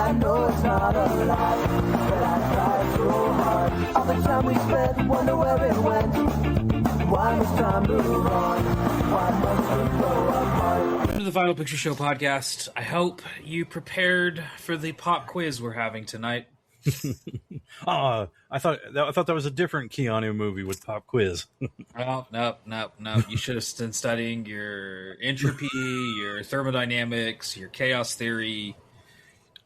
I know it's not a lie, but I tried so hard. All the time we spent, wonder where it went. Why must time move on? Why must we grow apart? Welcome to the Final Picture Show podcast. I hope you prepared for the pop quiz we're having tonight. I thought that was a different Keanu movie with pop quiz. Oh, no. You should have been studying your entropy, your thermodynamics, your chaos theory.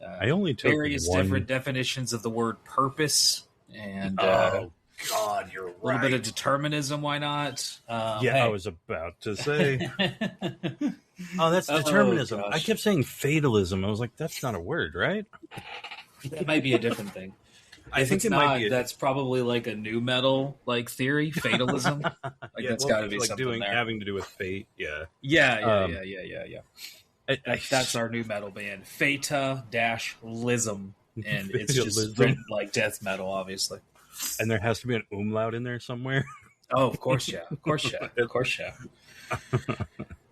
I only took various one. different definitions of the word purpose, and God, you're right. a little bit of determinism. Why not? I was about to say. Oh, that's determinism. Gosh. I kept saying fatalism. I was like, that's not a word, right? That might be a different thing. I think it might be. That's probably like a new metal like theory, fatalism. That's got to be like something there. having to do with fate. Yeah. Yeah. That's our new metal band, Feta-Lism, and it's just written like death metal, obviously. And there has to be an umlaut in there somewhere. Oh, of course, yeah.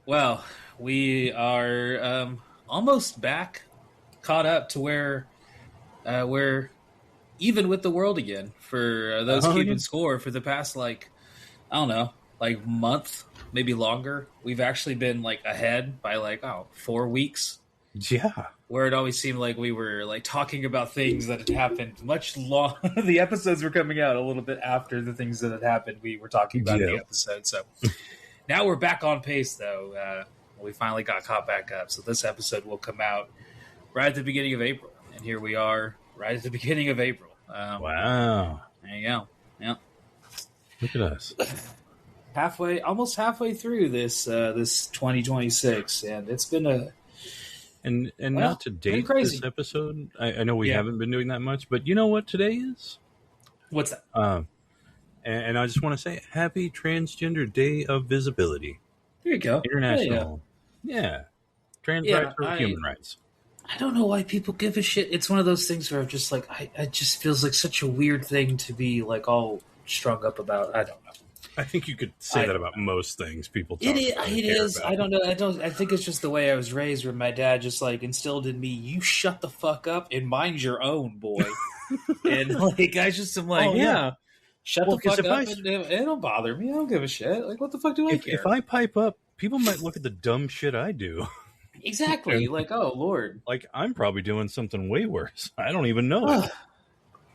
Well, we are almost back, caught up to where we're even with the world again for those keeping score for the past, month, maybe longer. We've actually been ahead by 4 weeks. Yeah. Where it always seemed like we were talking about things that had happened much long. The episodes were coming out a little bit after the things that had happened. We were talking about the episode. So now we're back on pace, though. We finally got caught back up. So this episode will come out right at the beginning of April. And here we are right at the beginning of April. Wow. There you go. Yeah. Look at us. Almost halfway through this 2026. And it's been not to date this episode. I know we haven't been doing that much, but you know what today is? What's that? And I just want to say Happy Transgender Day of Visibility. There you go. International. Yeah. Trans rights for human rights. I don't know why people give a shit. It's one of those things where I'm just it just feels like such a weird thing to be all strung up about. I don't know. I think you could say that about most things people talk about. It is. About. I don't know. I think it's just the way I was raised, where my dad just instilled in me, you shut the fuck up and mind your own, boy. And I just am shut the fuck up and it don't bother me. I don't give a shit. What the fuck do I care? If I pipe up, people might look at the dumb shit I do. Exactly. Oh, Lord. I'm probably doing something way worse. I don't even know it.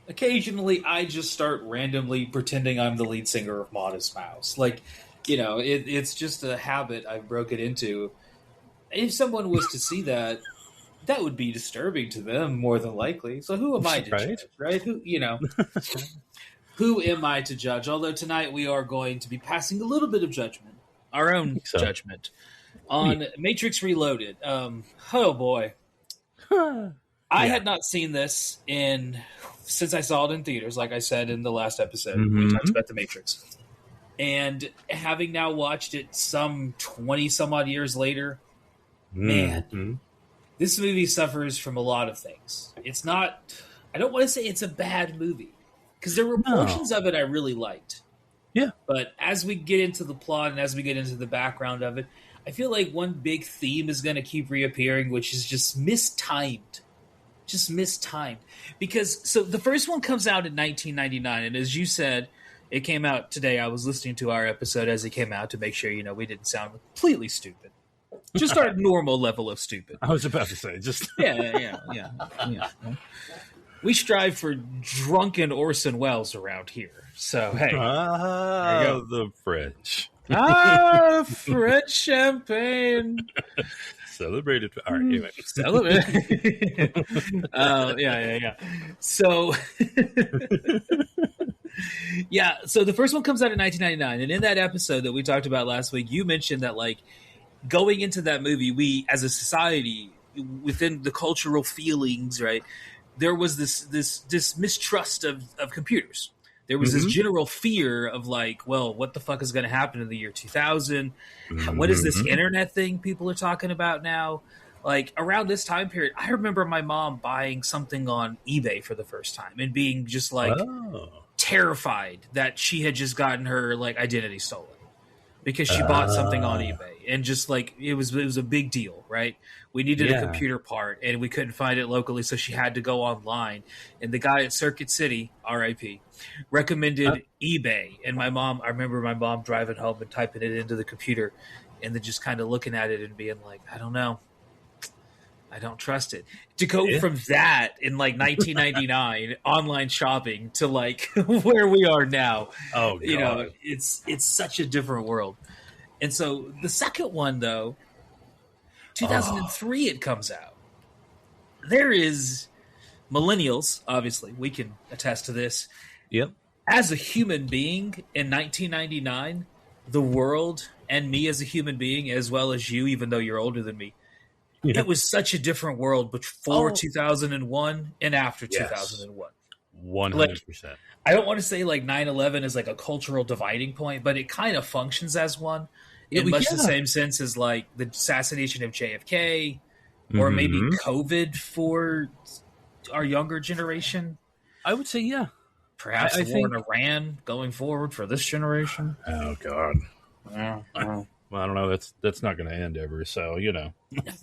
Occasionally, I just start randomly pretending I'm the lead singer of Modest Mouse. It's just a habit I've broken into. If someone was to see that, that would be disturbing to them, more than likely. So who am I to judge, right? Who am I to judge? Although tonight we are going to be passing a little bit of judgment, our own judgment, on Matrix Reloaded. Oh boy. I had not seen this since I saw it in theaters, like I said in the last episode. We talked about The Matrix. And having now watched it some 20 some odd years later, man, this movie suffers from a lot of things. It's not, I don't want to say it's a bad movie, because there were portions of it I really liked. Yeah. But as we get into the plot and as we get into the background of it, I feel like one big theme is going to keep reappearing, which is just mistimed. Because the first one comes out in 1999, and as you said, it came out today. I was listening to our episode as it came out to make sure we didn't sound completely stupid, just our normal level of stupid. I was about to say yeah. We strive for drunken Orson Welles around here, so hey, there you go. The French. French champagne. Celebrated. All right, anyway. Yeah. So, so the first one comes out in 1999, and in that episode that we talked about last week, you mentioned that going into that movie, we as a society, within the cultural feelings, right, there was this mistrust of computers. There was this general fear of what the fuck is going to happen in the year 2000? What is this internet thing people are talking about now? Around this time period, I remember my mom buying something on eBay for the first time and being just terrified that she had just gotten her identity stolen. because she bought something on eBay, and just like it was a big deal, right? We needed a computer part, and we couldn't find it locally, so she had to go online. And the guy at Circuit City, R.I.P., recommended eBay. And I remember my mom driving home and typing it into the computer, and then just kind of looking at it and being like, I don't know. I don't trust it. To go from that in like 1999 online shopping to like where we are now. Oh, God. You know, it's such a different world. And so the second one, though, 2003 it comes out. There is millennials, obviously, we can attest to this. Yep. As a human being in 1999, the world and me as a human being, as well as you, even though you're older than me, it was such a different world before 2001 and after 2001. 100%. Like, I don't want to say like 9/11 is like a cultural dividing point, but it kind of functions as one in much the same sense as like the assassination of JFK or maybe COVID for our younger generation. I would say, yeah. Perhaps the war in Iran going forward for this generation. Oh, God. Well, I don't know. That's not going to end ever. So, you know,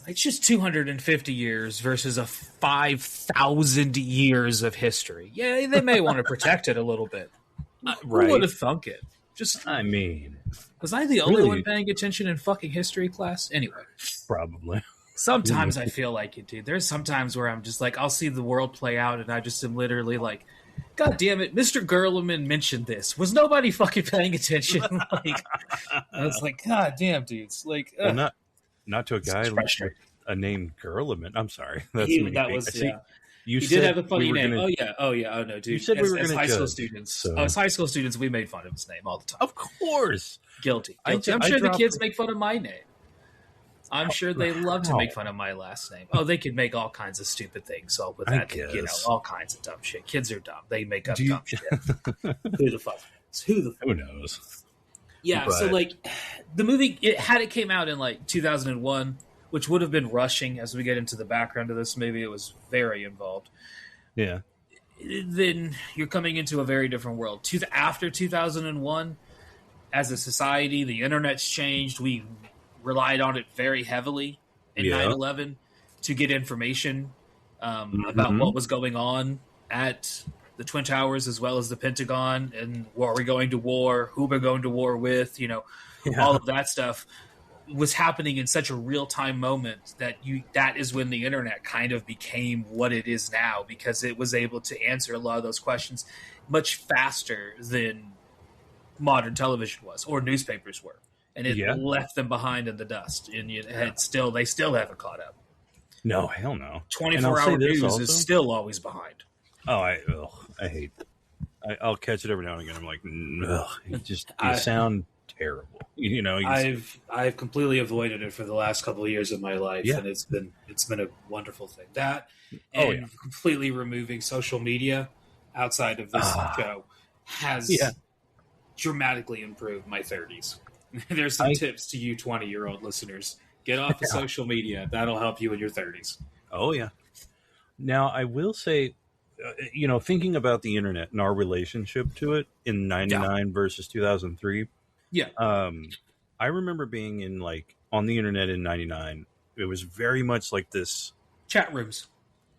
it's just 250 years versus a 5,000 years of history. Yeah, they may want to protect it a little bit. Right. Who would have thunk it? I mean, was I the only one paying attention in fucking history class? Anyway, probably. Sometimes I feel like it, dude. There's sometimes where I'm just like, I'll see the world play out, and I just am literally like, God damn it, Mr. Gerleman mentioned this. Was nobody fucking paying attention? Like, I was like, God damn, dudes. Like, well, not to a guy with a name Gerleman. I'm sorry. You he did have a funny name. Oh no, dude. You said we were as high school students. So. As high school students, we made fun of his name all the time. Of course. Guilty. I'm sure the kids make fun of my name. I'm sure they love to make fun of my last name. Oh, they can make all kinds of stupid things. So with that, you know, all kinds of dumb shit. Kids are dumb. They make up dumb shit. Who the fuck knows? Who knows? Yeah. But. So like the movie, it came out in like 2001, which would have been rushing. As we get into the background of this movie, it was very involved. Yeah. Then you're coming into a very different world. After 2001, as a society, the internet's changed. We relied on it very heavily in 9/11 to get information about what was going on at the Twin Towers as well as the Pentagon, and were we going to war, who we're going to war with, you know, all of that stuff was happening in such a real-time moment that is when the internet kind of became what it is now, because it was able to answer a lot of those questions much faster than modern television was or newspapers were. And it left them behind in the dust, and they still haven't caught up. No, hell no. 24-hour news is still always behind. Oh, I hate. I'll catch it every now and again. I'm like, you sound terrible. You know, I've completely avoided it for the last couple of years of my life, and it's been a wonderful thing. That and completely removing social media outside of this show has dramatically improved my 30s. There's some tips to you 20-year-old listeners. Get off of social media. That'll help you in your 30s. Oh, yeah. Now, I will say, thinking about the internet and our relationship to it in 99 versus 2003. Yeah. I remember being on the internet in 99. It was very much like this. Chat rooms.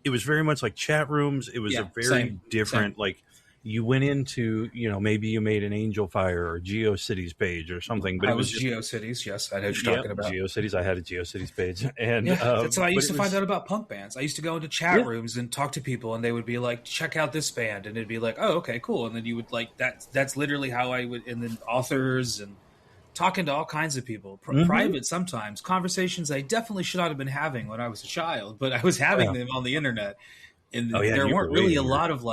It was very much like chat rooms. It was a very different, you went into, maybe you made an Angel Fire or GeoCities page or something. But it was GeoCities, yes. I know what you're talking about. GeoCities. I had a GeoCities page. And that's how I used to find out about punk bands. I used to go into chat rooms and talk to people, and they would be like, check out this band. And it'd be like, oh, okay, cool. And then you would that's literally how I would, and then authors and talking to all kinds of people. Private sometimes. Conversations I definitely should not have been having when I was a child, but I was having them on the internet. And there weren't really a lot of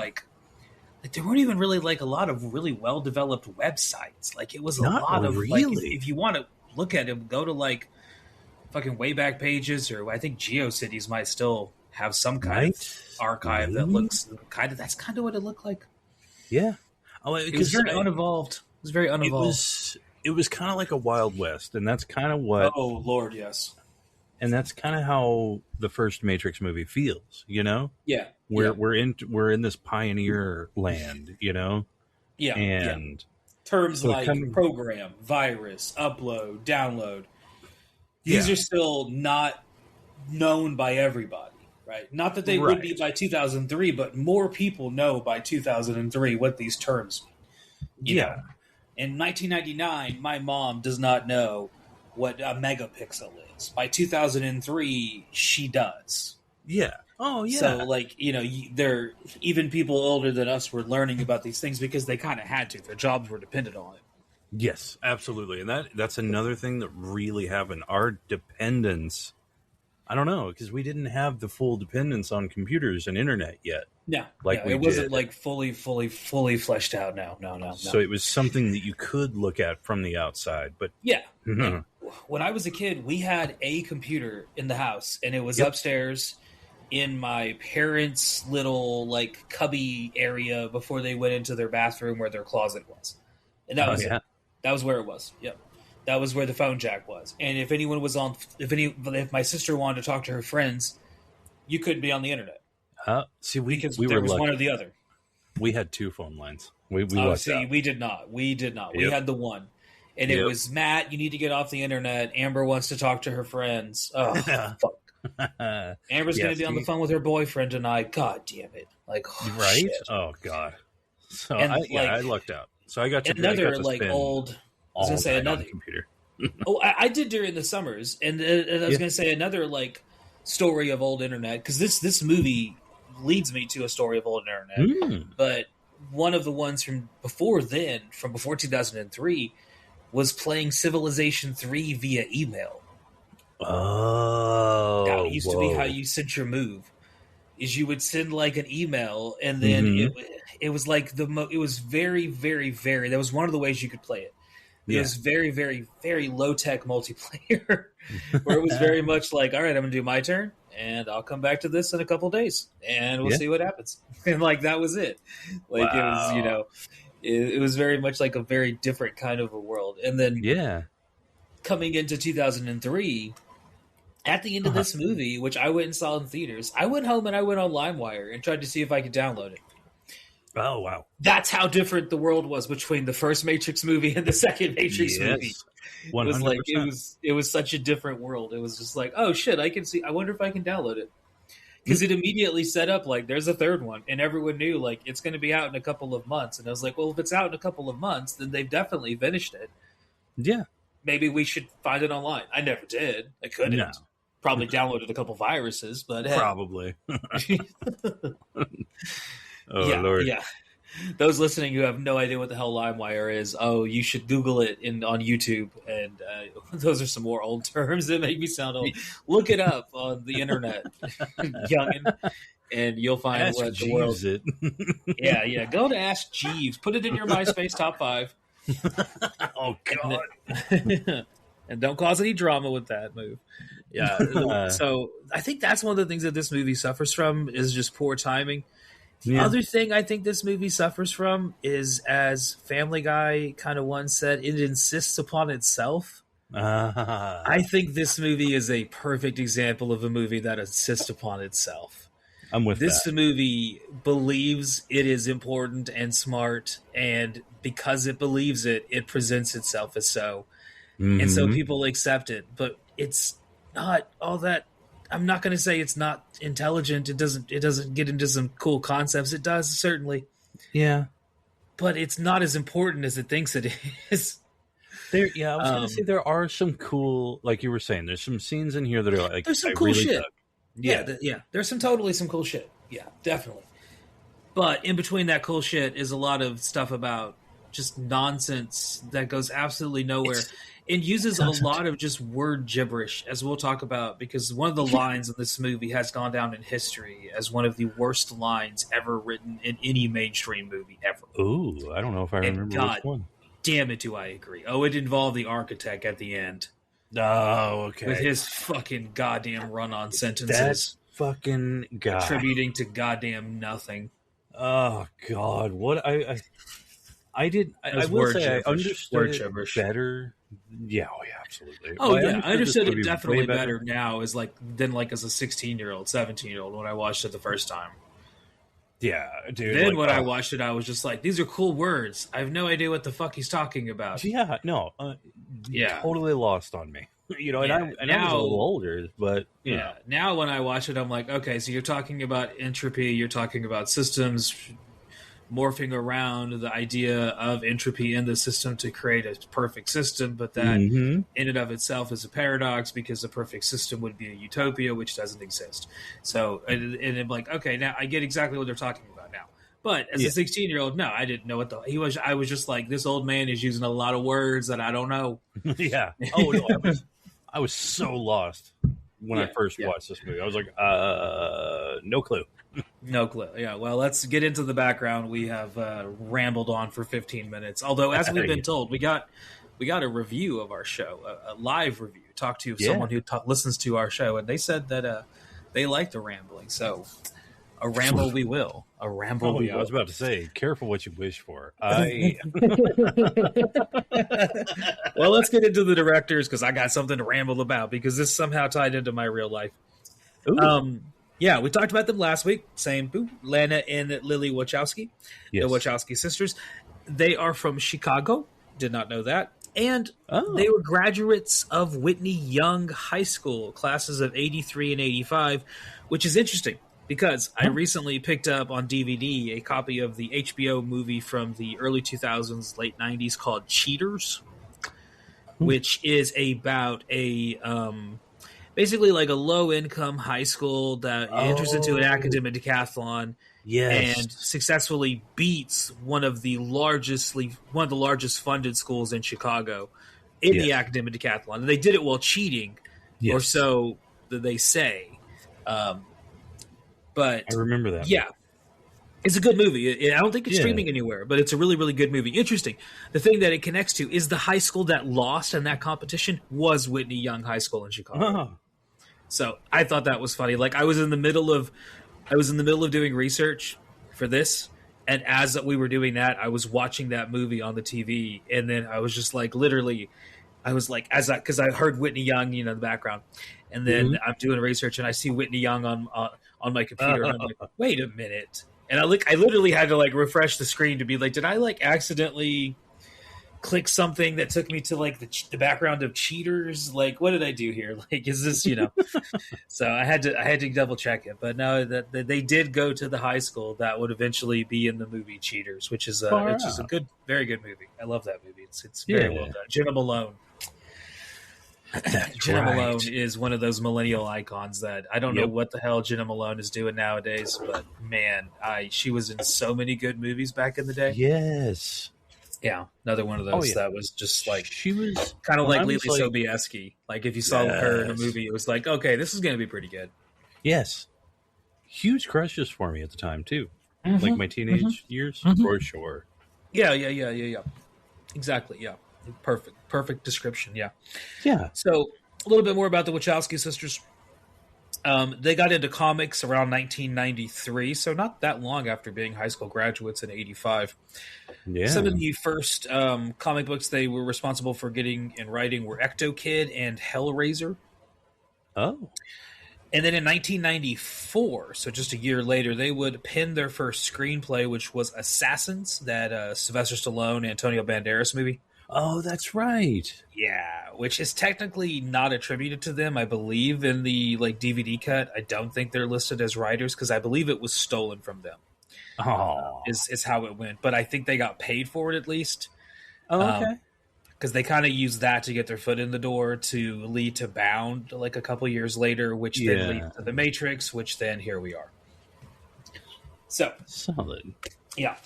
there weren't even really a lot of really well-developed websites. It was a lot of if you want to look at it, go to fucking Wayback Pages, or I think GeoCities might still have some kind of archive that looks that's kind of what it looked like. Yeah. It was very unevolved. It was very unevolved. It was kind of like a Wild West, and that's kind of what... Oh, Lord, yes. And that's kind of how the first Matrix movie feels, Yeah. We're in this pioneer land, Yeah. And Terms like program, virus, upload, download. Yeah. These are still not known by everybody, right? Not that they would be by 2003, but more people know by 2003 what these terms mean. You know? In 1999, my mom does not know what a megapixel is. By 2003, she does. Yeah. Oh, yeah. So, like, you know, even people older than us were learning about these things because they kind of had to. Their jobs were dependent on it. Yes, absolutely. And that's another thing that really happened. Our dependence, I don't know, because we didn't have the full dependence on computers and internet yet. No, like it wasn't like fully fleshed out. No. So it was something that you could look at from the outside. But yeah. When I was a kid, we had a computer in the house, and it was upstairs in my parents' little like cubby area before they went into their bathroom where their closet was. And that was it. That was where it was. Yep. That was where the phone jack was. And if anyone was on, if my sister wanted to talk to her friends, you couldn't be on the internet. See, because we there were was lucky. One or the other. We had 2 phone lines. We did not. We had the one. And it was, Matt, you need to get off the internet. Amber wants to talk to her friends. Oh, fuck. Amber's going to be on the phone with her boyfriend tonight. God damn it. Like, right? Shit. Oh, God. So, I lucked out. So I got to another like old. I was going to say another computer. I did during the summers, and I was going to say another like story of old internet, because this movie leads me to a story of old internet. But one of the ones from before 2003, was playing Civilization 3 via email. Oh, that used to be how you sent your move. Is you would send like an email, and then it was like it was very, very, very. That was one of the ways you could play it. It was very, very, very low tech multiplayer, where it was very much like, all right, I'm going to do my turn, and I'll come back to this in a couple days, and we'll see what happens. And like that was it. Like it was, it was very much like a very different kind of a world. And then coming into 2003. At the end of this movie, which I went and saw in theaters, I went home and I went on LimeWire and tried to see if I could download it. Oh, wow. That's how different the world was between the first Matrix movie and the second Matrix movie. 100%. It was like it was such a different world. It was just like, oh shit, I wonder if I can download it. Because it immediately set up like there's a third one, and everyone knew like it's going to be out in a couple of months. And I was like, well, if it's out in a couple of months, then they've definitely finished it. Yeah. Maybe we should find it online. I never did. I couldn't. No. Probably downloaded a couple viruses, but hey. Probably. Lord. Yeah. Those listening who have no idea what the hell LimeWire is, you should Google it on YouTube. And those are some more old terms that make me sound old. Look it up on the internet, youngin', and you'll find Ask what Jeeves the world. It. Yeah. Go to Ask Jeeves. Put it in your MySpace top 5. Oh God. And don't cause any drama with that move. Yeah. So I think that's one of the things that this movie suffers from is just poor timing. The other thing I think this movie suffers from is, as Family Guy kind of once said, it insists upon itself. I think this movie is a perfect example of a movie that insists upon itself. I'm with this that. Movie believes it is important and smart, and because it believes it, it presents itself as so. And so people accept it, but it's not all that. I'm not going to say it's not intelligent. It doesn't get into some cool concepts. It does, certainly. Yeah. But it's not as important as it thinks it is. I was going to say there are some cool, like you were saying, there's some scenes in here that are like, there's some cool shit. Yeah. There's some cool shit. Yeah, definitely. But in between that cool shit is a lot of stuff about just nonsense that goes absolutely nowhere. It uses a lot of just word gibberish, as we'll talk about, because one of the lines in this movie has gone down in history as one of the worst lines ever written in any mainstream movie ever. Ooh, I don't know if I remember which one. Damn it, do I agree. It involved the architect at the end. Oh, okay. With his fucking goddamn run-on sentences. That fucking guy. Attributing to goddamn nothing. Oh, God. What I will say I understood it better. Yeah, absolutely. I understood it definitely better now than as a 16-year-old, 17-year-old when I watched it the first time. Yeah, dude. Then when I watched it, I was just like, these are cool words. I have no idea what the fuck he's talking about. Yeah, no, totally lost on me. You know, and I was a little older, but now when I watch it, I'm like, okay, so you're talking about entropy, you're talking about systems morphing around the idea of entropy in the system to create a perfect system, but that in and of itself is a paradox because a perfect system would be a utopia, which doesn't exist. So, and I'm like, okay, now I get exactly what they're talking about now. But as a 16-year-old, no, I didn't know what he was. I was just like, this old man is using a lot of words that I don't know. Yeah. Oh no, I was so lost when I first watched this movie. I was like, no clue. No clue. Yeah, well, let's get into the background. We have rambled on for 15 minutes. Although, as we've been told, we got a review of our show, a live review. Talked to someone who listens to our show, and they said that they like the rambling. So, a ramble we will. A ramble we will. I was about to say, careful what you wish for. Well, let's get into the directors because I got something to ramble about because this somehow tied into my real life. Ooh. Yeah, we talked about them last week. Same, Lana and Lily Wachowski, the Wachowski sisters. They are from Chicago. Did not know that. And they were graduates of Whitney Young High School, classes of 83 and 85, which is interesting because I recently picked up on DVD a copy of the HBO movie from the early 2000s, late 90s called Cheaters, which is about basically like a low-income high school that enters into an academic decathlon and successfully beats one of the largest funded schools in Chicago in the academic decathlon. And they did it while cheating, or so they say. But I remember that. Yeah. It's a good movie. I don't think it's streaming anywhere, but it's a really, really good movie. Interesting. The thing that it connects to is the high school that lost in that competition was Whitney Young High School in Chicago. So I thought that was funny. Like I was in the middle of doing research for this, and as we were doing that, I was watching that movie on the TV, and then I was just like, literally, I was like, because I heard Whitney Young, in the background, and then I'm doing research, and I see Whitney Young on my computer, and I'm like, wait a minute. And I literally had to like refresh the screen to be like, did I like accidentally click something that took me to like the background of Cheaters? Like, what did I do here? Like, is this So I had to double check it. But no, that they did go to the high school that would eventually be in the movie Cheaters, which is a very good movie. I love that movie. It's very well done. Jenna Malone. Jenna Malone is one of those millennial icons that I don't know what the hell Jenna Malone is doing nowadays, but man, she was in so many good movies back in the day. Yes. Yeah, another one of those that was just like, she was kind of like Lily Sobieski. Like if you saw her in a movie, it was like, okay, this is going to be pretty good. Yes. Huge crushes for me at the time too. Like my teenage years, for sure. Yeah. Exactly, yeah. Perfect description, yeah. Yeah. So a little bit more about the Wachowski sisters. They got into comics around 1993, so not that long after being high school graduates in 85. Yeah. Some of the first comic books they were responsible for getting and writing were Ecto Kid and Hellraiser. Oh. And then in 1994, so just a year later, they would pen their first screenplay, which was Assassins, that Sylvester Stallone, Antonio Banderas movie. Oh, that's right. Yeah, which is technically not attributed to them, I believe, in the DVD cut. I don't think they're listed as writers because I believe it was stolen from them. Oh, is how it went. But I think they got paid for it at least. Oh, okay. Because they kind of used that to get their foot in the door to lead to Bound like a couple years later, which then leads to The Matrix, which then here we are. So solid. Yeah.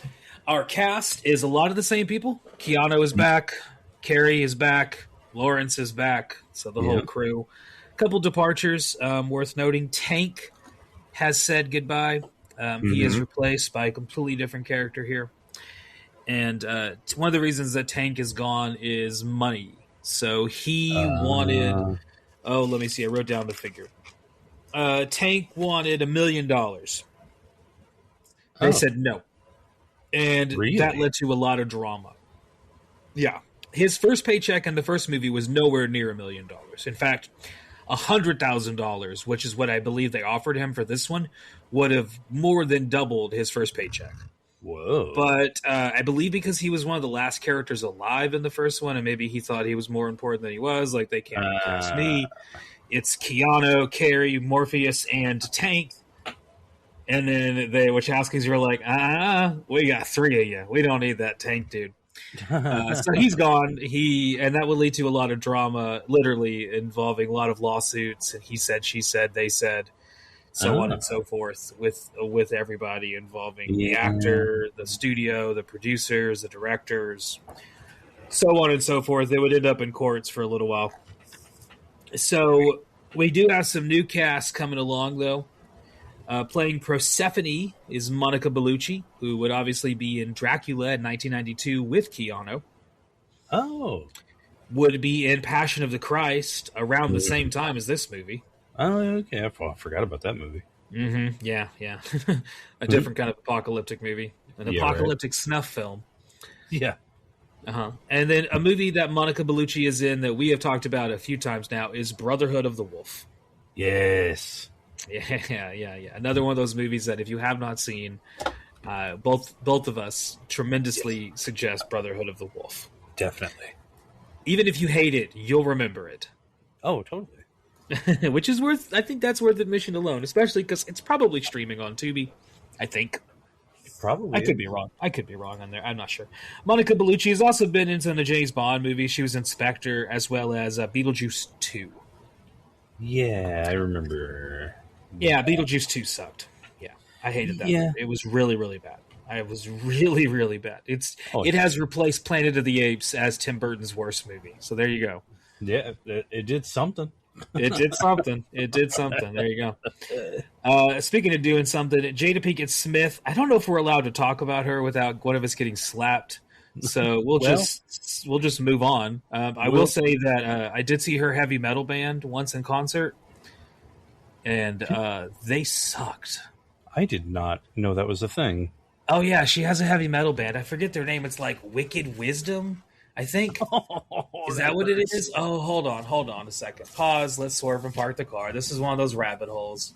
Our cast is a lot of the same people. Keanu is back. Carrie is back. Lawrence is back. So the whole crew. A couple departures worth noting. Tank has said goodbye. He is replaced by a completely different character here. And one of the reasons that Tank is gone is money. So he wanted... Oh, let me see. I wrote down the figure. Tank wanted $1 million. They said no. And that led to a lot of drama. Yeah. His first paycheck in the first movie was nowhere near $1 million. In fact, $100,000, which is what I believe they offered him for this one, would have more than doubled his first paycheck. Whoa. But I believe because he was one of the last characters alive in the first one, and maybe he thought he was more important than he was, like they can't cast me. It's Keanu, Carrie, Morpheus, and Tank. And then the Wachowskis were like, we got 3 of you. We don't need that Tank dude. So he's gone. And that would lead to a lot of drama, literally involving a lot of lawsuits. And he said, she said, they said, so on and so forth with everybody involving the actor, the studio, the producers, the directors, so on and so forth. They would end up in courts for a little while. So we do have some new cast coming along, though. Playing Persephone is Monica Bellucci, who would obviously be in Dracula in 1992 with Keanu. Oh. Would be in Passion of the Christ around the same time as this movie. Oh, okay. I forgot about that movie. Mm-hmm. Yeah. A different kind of apocalyptic movie. An apocalyptic snuff film. Yeah. And then a movie that Monica Bellucci is in that we have talked about a few times now is Brotherhood of the Wolf. Yes. Yeah. Another one of those movies that if you have not seen, both of us tremendously suggest Brotherhood of the Wolf. Definitely. Even if you hate it, you'll remember it. Oh, totally. Which is I think that's worth admission alone, especially because it's probably streaming on Tubi, I think. Probably. I could be wrong. On there. I'm not sure. Monica Bellucci has also been in some of the James Bond movies. She was in Spectre as well as Beetlejuice 2. Yeah, I remember. Yeah, Beetlejuice 2 sucked. Yeah, I hated that. Yeah. It was really, really bad. It was really, really bad. It has replaced Planet of the Apes as Tim Burton's worst movie. So there you go. Yeah, it did something. It did something. There you go. Speaking of doing something, Jada Pinkett Smith. I don't know if we're allowed to talk about her without one of us getting slapped. So we'll just move on. I will say that I did see her heavy metal band once in concert, and they sucked. I did not know that was a thing. Oh yeah, she has a heavy metal band. I forget their name. It's like Wicked Wisdom, I think. Is that what it is? Oh, hold on a second. Pause. Let's swerve and park the car. This is one of those rabbit holes.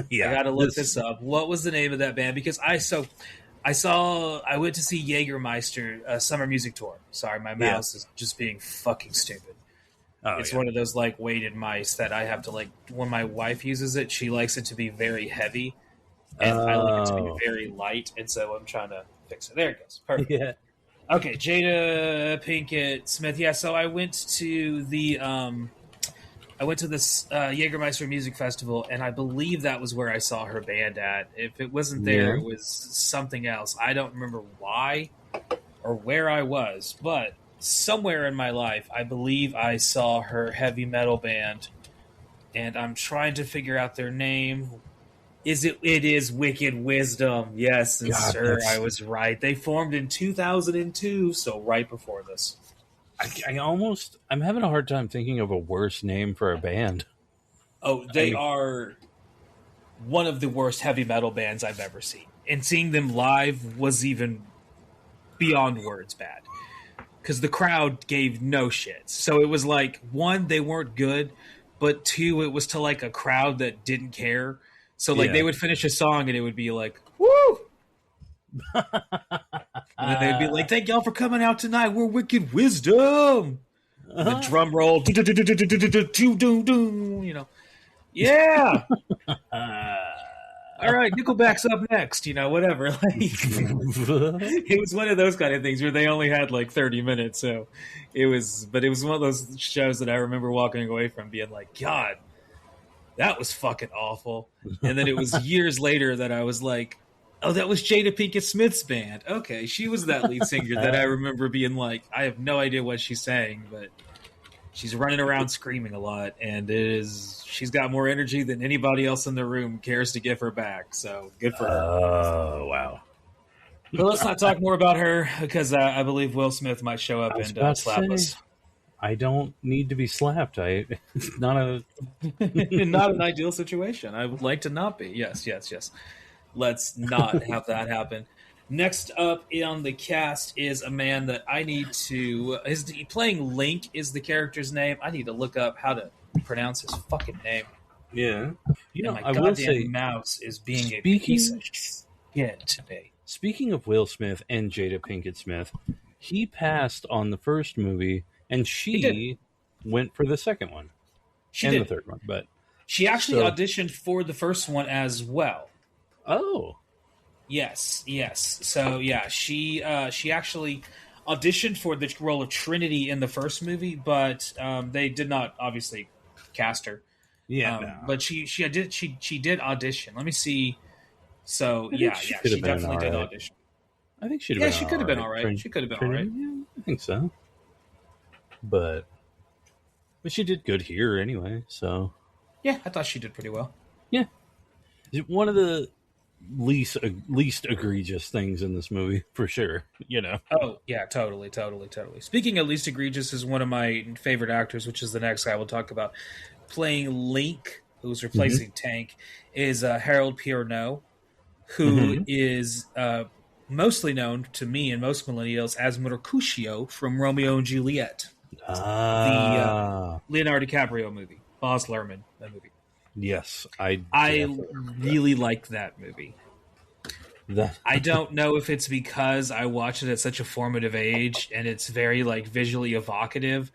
Yeah, I got to look this up. What was the name of that band? Because I went to see Jägermeister Summer Music Tour. Sorry, my mouse is just being fucking stupid. It's one of those like weighted mice that I have to like. When my wife uses it, she likes it to be very heavy, and I like it to be very light. And so I'm trying to fix it. There it goes. Perfect. Yeah. Okay, Jada Pinkett Smith. Yeah, so I went to this Jägermeister Music Festival, and I believe that was where I saw her band at. If it wasn't there, it was something else. I don't remember why or where I was, but somewhere in my life, I believe I saw her heavy metal band, and I'm trying to figure out their name. It is Wicked Wisdom. Yes, sir, I was right. They formed in 2002, so right before this. I'm having a hard time thinking of a worse name for a band. Oh, they are one of the worst heavy metal bands I've ever seen. And seeing them live was even beyond words bad. Because the crowd gave no shits. So it was like, one, they weren't good, but two, it was to like a crowd that didn't care. So, like, they would finish a song, and it would be like, woo! And then they'd be like, thank y'all for coming out tonight. We're Wicked Wisdom. And the drum roll. You know. Yeah! All right, Nickelback's up next. You know, whatever. Like, it was one of those kind of things where they only had, like, 30 minutes. So, it was one of those shows that I remember walking away from being like, God, that was fucking awful. And then it was years later that I was like, oh, that was Jada Pinkett Smith's band. Okay, she was that lead singer that I remember being like, I have no idea what she's saying, but she's running around screaming a lot, and she's got more energy than anybody else in the room cares to give her back. So good for her. Oh, wow. But let's not talk more about her, because I believe Will Smith might show up and slap us. I don't need to be slapped. It's not not an ideal situation. I would like to not be. Yes. Let's not have that happen. Next up on the cast is a man that I need to... playing Link is the character's name. I need to look up how to pronounce his fucking name. Yeah. And my goddamn mouse is being a piece of shit today. Speaking of Will Smith and Jada Pinkett Smith, he passed on the first movie, and she went for the second one. The third one. But she actually auditioned for the first one as well. Oh. Yes. So, yeah, she actually auditioned for the role of Trinity in the first movie, but they did not obviously cast her. Yeah, no. But she did audition. Let me see. So she definitely did audition. I think she'd have been. Yeah, she could have been all right. She could have been all right. Yeah, I think so. But she did good here anyway. So yeah, I thought she did pretty well. Yeah, one of the least egregious things in this movie for sure. Oh yeah, totally. Speaking of least egregious, is one of my favorite actors, which is the next guy we'll talk about, playing Link, who's replacing Tank, is Harold Pierno, who is mostly known to me and most millennials as Mercutio from Romeo and Juliet, the Leonardo DiCaprio movie, Baz Luhrmann, that movie. Yes, I really like that movie. I don't know if it's because I watched it at such a formative age and it's very visually evocative.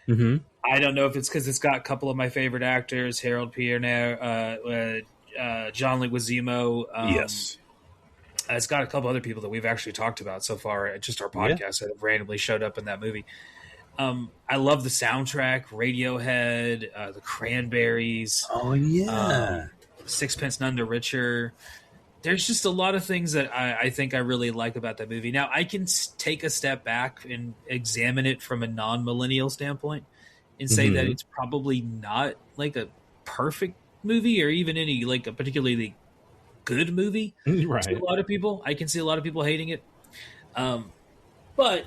I don't know if it's because it's got a couple of my favorite actors, Harold Pierno, John Leguizamo. Yes. It's got a couple other people that we've actually talked about so far, just our podcast that have randomly showed up in that movie. I love the soundtrack, Radiohead, the Cranberries. Oh, yeah. Sixpence None the Richer. There's just a lot of things that I think I really like about that movie. Now, I can take a step back and examine it from a non-millennial standpoint and say that it's probably not a perfect movie or even any a particularly good movie. Right. To a lot of people. I can see a lot of people hating it. But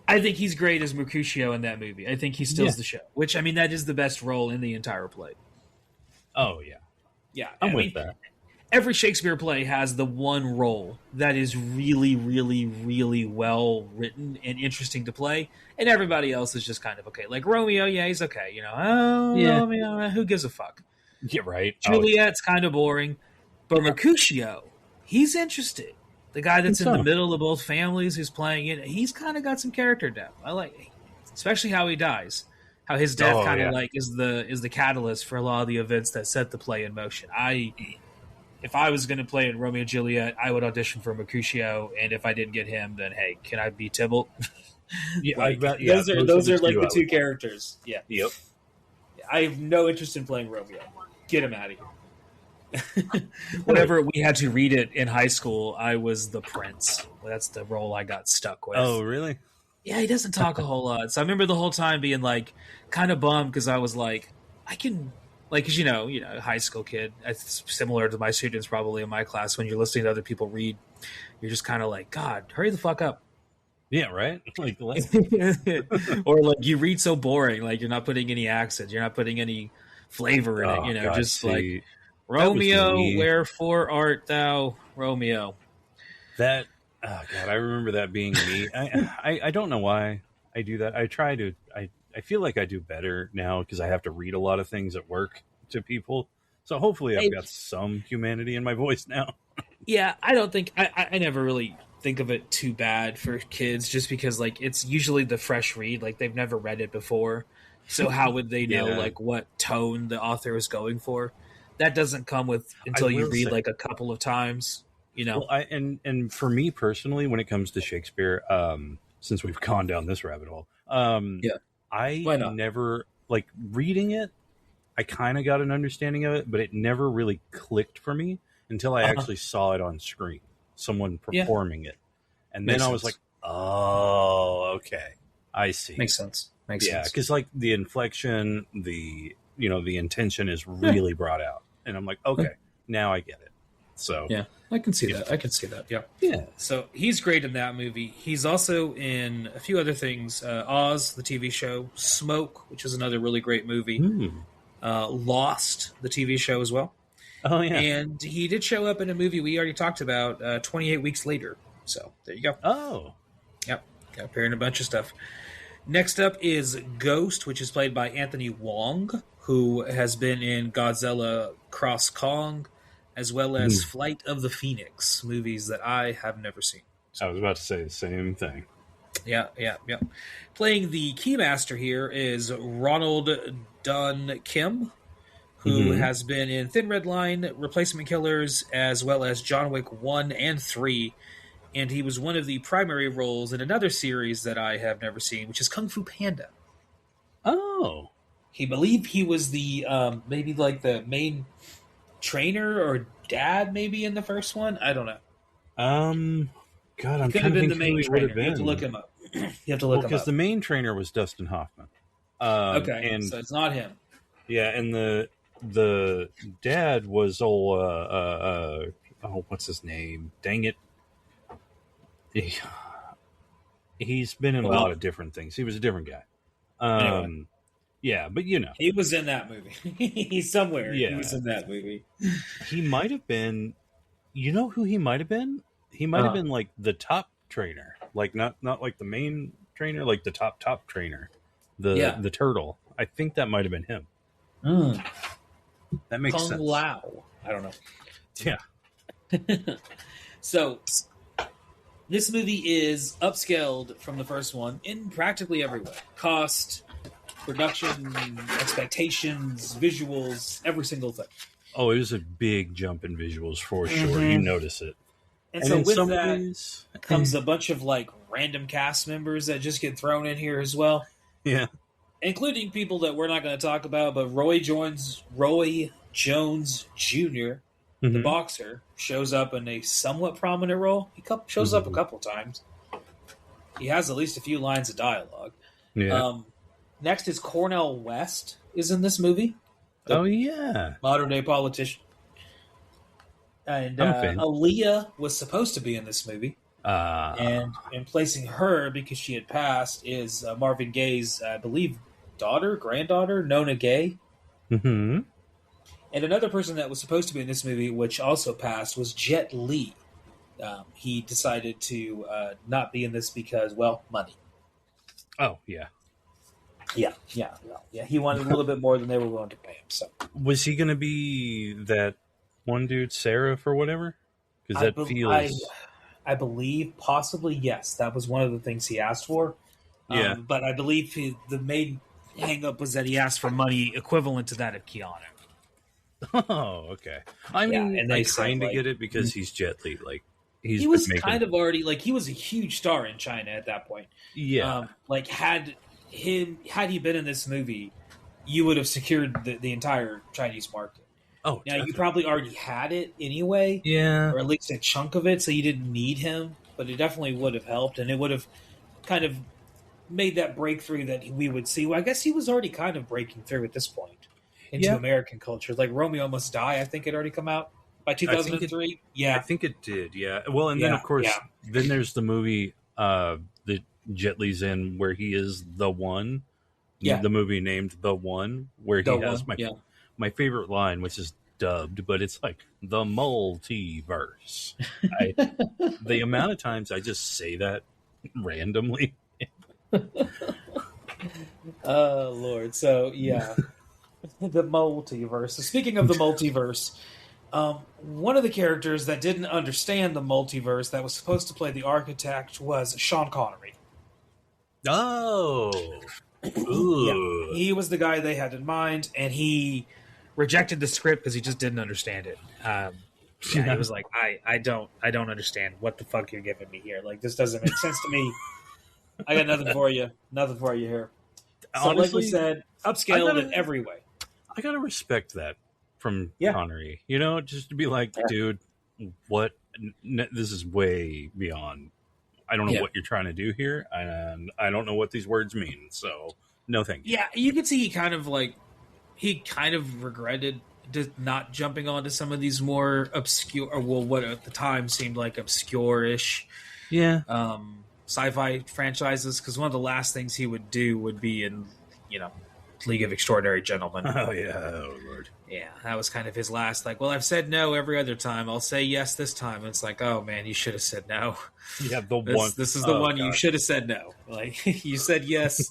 I think he's great as Mercutio in that movie. I think he steals the show, which, that is the best role in the entire play. Oh, yeah. Yeah. I'm with that. Every Shakespeare play has the one role that is really, really, really well written and interesting to play, and everybody else is just kind of okay. Like Romeo, yeah, he's okay. Romeo, who gives a fuck? Yeah, right. Juliet's kind of boring, but Mercutio, he's interesting. The guy that's in the middle of both families who's playing it, he's kind of got some character depth. I like it. Especially how he dies. How his death is the catalyst for a lot of the events that set the play in motion. If I was going to play in Romeo and Juliet, I would audition for Mercutio, and if I didn't get him, then hey, can I be Tybalt? Those are the two characters. Yeah. Yep. I have no interest in playing Romeo. Get him out of here. Whenever we had to read it in high school, I was the prince. That's the role I got stuck with. Oh, really? Yeah, he doesn't talk a whole lot. So I remember the whole time being kind of bummed because I was I can, because high school kid, it's similar to my students probably in my class. When you're listening to other people read, you're just kind of God, hurry the fuck up. Yeah, right. Or you read so boring, you're not putting any accent, you're not putting any flavor in it. God, Romeo, wherefore art thou, Romeo? That, oh God, I remember that being me. I don't know why I do that. I feel like I do better now because I have to read a lot of things at work to people. So hopefully I've got some humanity in my voice now. Yeah, I don't think, I never really think of it too bad for kids just because it's usually the fresh read. They've never read it before. So how would they know what tone the author is going for? That doesn't come until you read a couple of times, Well, and for me personally, when it comes to Shakespeare, since we've gone down this rabbit hole, I never reading it. I kind of got an understanding of it, but it never really clicked for me until I actually saw it on screen, someone performing it, and then I was like, "Oh, okay, I see." Makes sense. Yeah, because the inflection, the intention is really brought out, and I'm like, okay, now I get it. So yeah, I can see that. Yeah. So he's great in that movie. He's also in a few other things: Oz, the TV show; Smoke, which is another really great movie; Lost, the TV show as well. Oh yeah, and he did show up in a movie we already talked about, 28 Weeks Later. So there you go. Oh, yep, got appearing in a bunch of stuff. Next up is Ghost, which is played by Anthony Wong, who has been in Godzilla Cross Kong, as well as Flight of the Phoenix, movies that I have never seen. So, I was about to say the same thing. Yeah. Playing the Keymaster here is Ronald Dunn Kim, who has been in Thin Red Line, Replacement Killers, as well as John Wick 1 and 3. And he was one of the primary roles in another series that I have never seen, which is Kung Fu Panda. Oh. He believed he was the, maybe like the main trainer or dad maybe in the first one. I don't know. God, I'm could trying have to been think the main who trainer. Would have been. You have to look him up. You have to look him up. Because the main trainer was Dustin Hoffman. Okay, and, so it's not him. Yeah, and the dad was what's his name? Dang it. He's been in a lot of different things. He was a different guy. Anyway. Yeah, but you know. He was in that movie. He's somewhere. Yeah. He was in that movie. He might have been, you know who he might have been? He might have been like the top trainer. Like not like the main trainer, like the top trainer. The turtle. I think that might have been him. That makes sense. Lao. I don't know. Yeah. So this movie is upscaled from the first one in practically every way. Cost, production, expectations, visuals, every single thing. Oh, it was a big jump in visuals for sure. You notice it. And so with that comes a bunch of like random cast members that just get thrown in here as well. Yeah. Including people that we're not going to talk about, but Roy Jones Jr., the boxer, shows up in a somewhat prominent role. He shows up a couple times. He has at least a few lines of dialogue. Yeah. Next is Cornel West is in this movie. Oh, yeah. Modern day politician. And Aaliyah was supposed to be in this movie. And in placing her, because she had passed, is Marvin Gaye's, I believe, granddaughter, Nona Gaye. Mm-hmm. And another person that was supposed to be in this movie, which also passed, was Jet Li. He decided to not be in this because, well, money. Oh, yeah. Yeah. He wanted a little bit more than they were willing to pay him. So, was he going to be that one dude, Seraph or whatever? Because that feels. I believe possibly yes. That was one of the things he asked for. Yeah, but I believe the main hang-up was that he asked for money equivalent to that of Keanu. Oh, okay. I mean, and I kind of get it because he's Jet Li. Like he was kind of already like he was a huge star in China at that point. Yeah, like had he been in this movie, you would have secured the entire Chinese market. Oh, now definitely. You probably already had it anyway, yeah, or at least a chunk of it, so you didn't need him. But it definitely would have helped, and it would have kind of made that breakthrough that we would see. Well, I guess he was already kind of breaking through at this point into American culture. Like Romeo Must Die, I think it already come out by 2003. I think it did. Yeah. Well, and then of course, then there's the movie that Jet Li's in where he is the one. Yeah. The movie named The One, where he has my favorite line, which is dubbed, but it's like the multiverse. The amount of times I just say that randomly. Oh Lord! So the multiverse. So speaking of the multiverse, one of the characters that didn't understand the multiverse that was supposed to play the architect was Sean Connery. Oh, yeah, he was the guy they had in mind, and he rejected the script because he just didn't understand it. He was like, I don't understand what the fuck you're giving me here. Like, this doesn't make sense to me. I got nothing for you here. So, honestly, like we said, upscaled in every way. I gotta respect that from Connery. You know, just to be like, dude, what? This is way beyond. I don't know what you're trying to do here, and I don't know what these words mean. So, no thank you. Yeah, you can see he kind of regretted not jumping onto some of these more obscure, or what at the time seemed like obscure-ish, sci-fi franchises. Because one of the last things he would do would be in, League of Extraordinary Gentlemen. Oh, yeah. Oh, Lord. Yeah, that was kind of his last, like, well, I've said no every other time. I'll say yes this time. And it's like, oh, man, you should have said no. Yeah, the one. This is the one God. You should have said no. Like, you said yes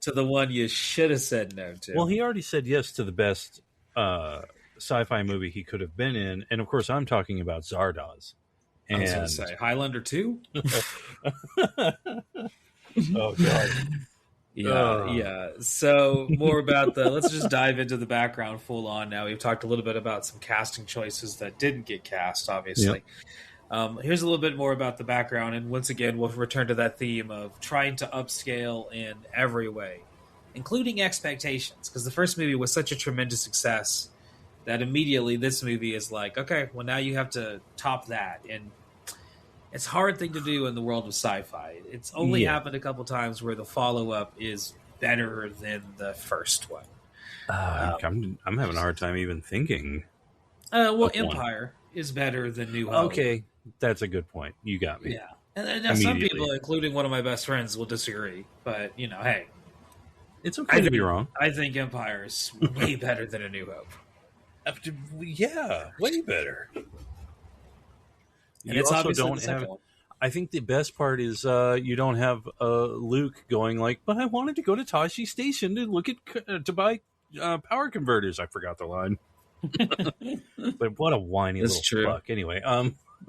to the one you should have said no to. Well, he already said yes to the best sci-fi movie he could have been in. And, of course, I'm talking about Zardoz. And... I was going to say, Highlander 2? Oh, God. Yeah. So more about let's just dive into the background full on now. We've talked a little bit about some casting choices that didn't get cast, obviously. Yep. Here's a little bit more about the background. And once again, we'll return to that theme of trying to upscale in every way, including expectations. Because the first movie was such a tremendous success that immediately this movie is like, okay, well, now you have to top that. And it's a hard thing to do in the world of sci-fi. It's only happened a couple times where the follow-up is better than the first one. I'm having a hard time even thinking. Well, Empire is better than New Hope. Okay, that's a good point. You got me. Yeah. And now some people, including one of my best friends, will disagree. But, hey. It's okay to be wrong. I think Empire is way better than A New Hope. Yeah, way better. And you it's also don't have. One. I think the best part is you don't have Luke going like, "But I wanted to go to Tashi Station to look at to buy power converters." I forgot the line. But what a whiny little fuck. Anyway,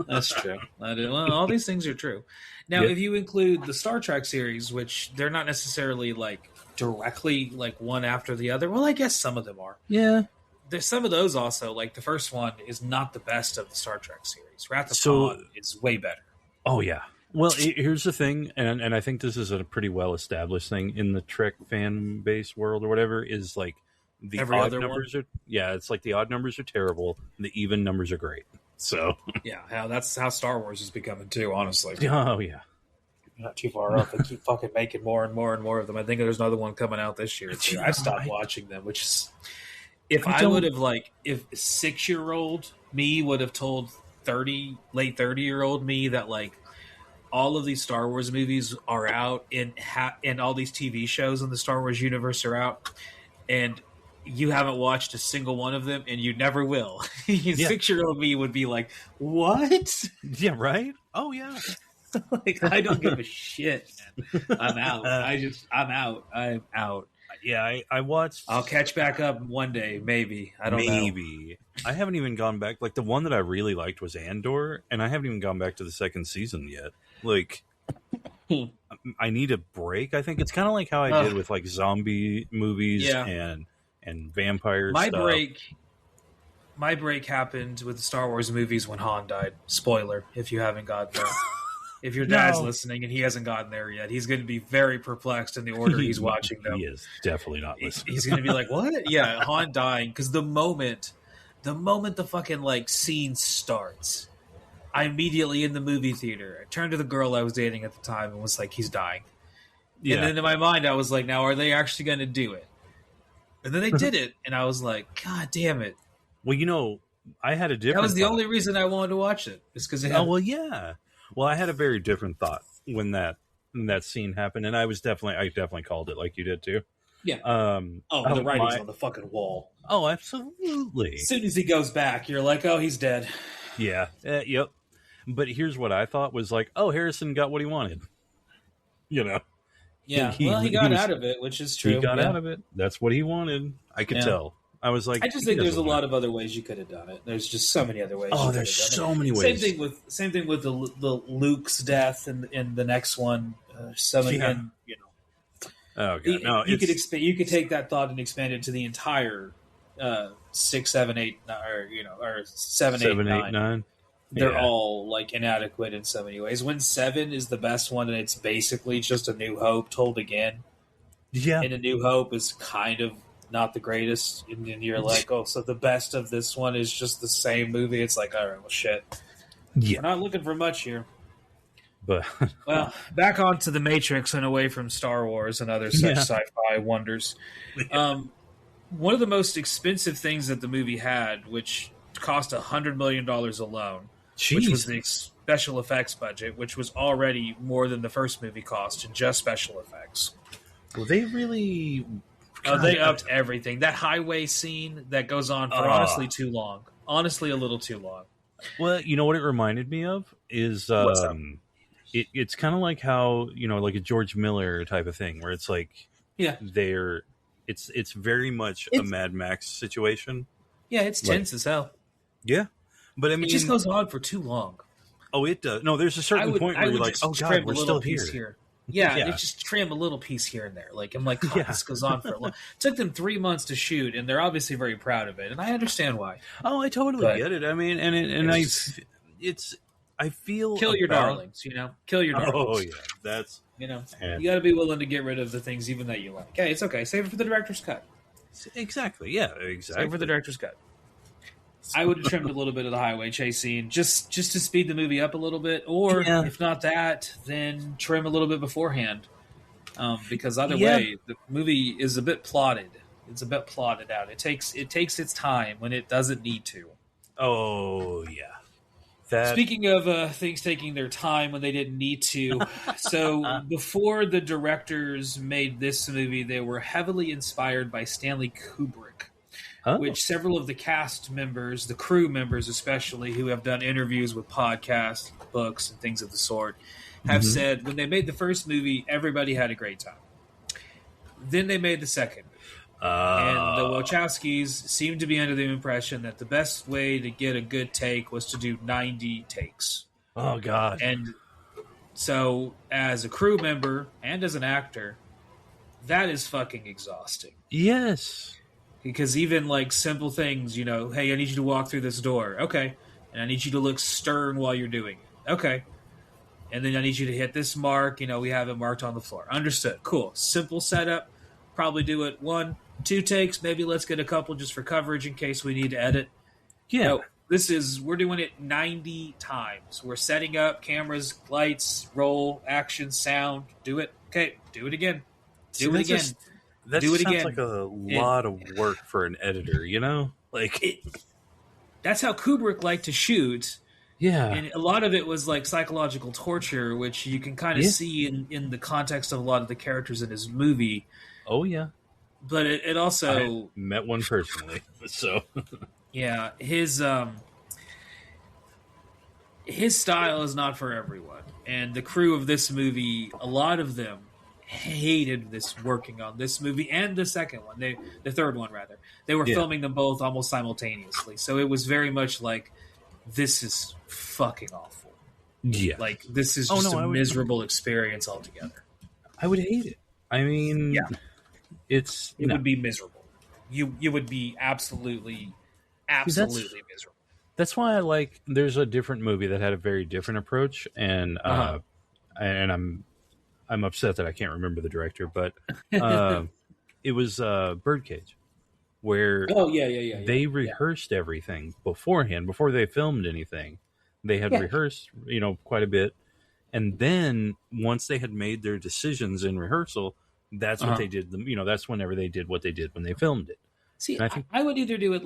that's true. Well, all these things are true. Now, if you include the Star Trek series, which they're not necessarily like directly like one after the other. Well, I guess some of them are. Yeah. There's some of those also, like the first one is not the best of the Star Trek series. Wrath of Khan is way better. Oh, yeah. Well, here's the thing, and I think this is a pretty well-established thing in the Trek fan base world or whatever, is like the every odd numbers are... Yeah, it's like the odd numbers are terrible, and the even numbers are great. So... Yeah, that's how Star Wars is becoming too, honestly. Oh, yeah. Not too far off. They keep fucking making more and more and more of them. I think there's another one coming out this year, too. I've stopped watching them, which is... If I would have, like, if 6-year-old me would have told late 30-year-old me that, like, all of these Star Wars movies are out and all these TV shows in the Star Wars universe are out, and you haven't watched a single one of them, and you never will. 6-year-old me would be like, what? Yeah, right? Oh, yeah. Like, I don't give a shit, man. I'm out. I'm out. Yeah, I watched... I'll catch back up one day, maybe. I don't know. Maybe. I haven't even gone back. Like, the one that I really liked was Andor, and I haven't even gone back to the second season yet. Like, I need a break, I think. It's kind of like how I did with, like, zombie movies and vampire stuff. My break happened with the Star Wars movies when Han died. Spoiler, if you haven't got that. If your dad's listening and he hasn't gotten there yet, he's going to be very perplexed in the order he's watching them. He is definitely not listening. He's going to be like, what? Yeah, Han dying. Because the moment the fucking, like, scene starts, I immediately, in the movie theater, I turned to the girl I was dating at the time and was like, he's dying. Yeah. And then in my mind, I was like, now, are they actually going to do it? And then they did it, and I was like, God damn it. Well, I had a different That was the only reason I wanted to watch it. Is because yeah. Well, I had a very different thought when that scene happened, and I definitely called it like you did too. Yeah. The writing's on the fucking wall. Oh, absolutely. As soon as he goes back, you're like, oh, he's dead. Yeah. Yep. But here's what I thought was like, oh, Harrison got what he wanted. Yeah. He got out of it, which is true. He got out of it. That's what he wanted. I could tell. I was like, I just think there's a lot of other ways you could have done it. There's just so many other ways. Oh, there's so many ways. Same thing with the Luke's death in the next one. And, Oh god, no! You could take that thought and expand it to the entire 6, 7, 8, or 7, 8, 9. They're all like inadequate in so many ways. When 7 is the best one, and it's basically just A New Hope told again. Yeah, and A New Hope is kind of not the greatest, and you're like, oh, so the best of this one is just the same movie. It's like, all right, well, shit. Yeah, we're not looking for much here. But well, back onto the Matrix and away from Star Wars and other such sci-fi wonders. One of the most expensive things that the movie had, which cost $100 million alone, which was the special effects budget, which was already more than the first movie cost in just special effects. Well, they really Oh, they upped everything. That highway scene that goes on for honestly too long. Honestly, a little too long. Well, you know what it reminded me of is it's kind of like how, like a George Miller type of thing, where it's like, it's very much a Mad Max situation. Yeah, it's tense as hell. Yeah, but I mean, it just goes on for too long. Oh, it does. No, there's a certain point where you're like, oh god, we're still here. Yeah, it just trim a little piece here and there. Like, I'm like, God, this goes on for a long. It took them 3 months to shoot, and they're obviously very proud of it, and I understand why. Oh, I totally get it. I mean, I feel kill your darlings, kill your darlings. Oh yeah, that's you got to be willing to get rid of the things even that you like. Hey, it's okay. Save it for the director's cut. Exactly. Yeah, exactly. Save it for the director's cut. I would have trimmed a little bit of the highway chase scene just to speed the movie up a little bit, or if not that, then trim a little bit beforehand. Because either way, the movie is a bit plotted. It's a bit plotted out. It takes its time when it doesn't need to. Oh yeah. Speaking of things taking their time when they didn't need to, so before the directors made this movie, they were heavily inspired by Stanley Kubrick. Which several of the cast members, the crew members especially, who have done interviews with podcasts, books, and things of the sort, have said when they made the first movie, everybody had a great time. Then they made the second movie. And the Wachowskis seemed to be under the impression that the best way to get a good take was to do 90 takes. Oh, God. And so, as a crew member and as an actor, that is fucking exhausting. Yes. Because even like simple things, hey, I need you to walk through this door. Okay. And I need you to look stern while you're doing it. Okay. And then I need you to hit this mark. We have it marked on the floor. Understood. Cool. Simple setup. Probably do it 1, 2 takes. Maybe let's get a couple just for coverage in case we need to edit. Yeah. We're doing it 90 times. We're setting up cameras, lights, roll, action, sound. Do it. Okay. Do it again. Do it again. That sounds like a lot of work for an editor, That's how Kubrick liked to shoot. Yeah. And a lot of it was like psychological torture, which you can kind of see in the context of a lot of the characters in his movie. Oh, yeah. But it also... I met one personally, so... Yeah, his style is not for everyone. And the crew of this movie, a lot of them hated working on this movie and the second one, the third one rather. They were filming them both almost simultaneously, so it was very much like, this is fucking awful. Yeah, like this is just a miserable experience altogether. I would hate it. I mean, it would be miserable. You would be absolutely miserable. That's why there's a different movie that had a very different approach, and I'm upset that I can't remember the director, but it was Birdcage, where they rehearsed everything beforehand, before they filmed anything. They had rehearsed, quite a bit, and then once they had made their decisions in rehearsal, that's what they did. That's whenever they did what they did when they filmed it. See, I would either do it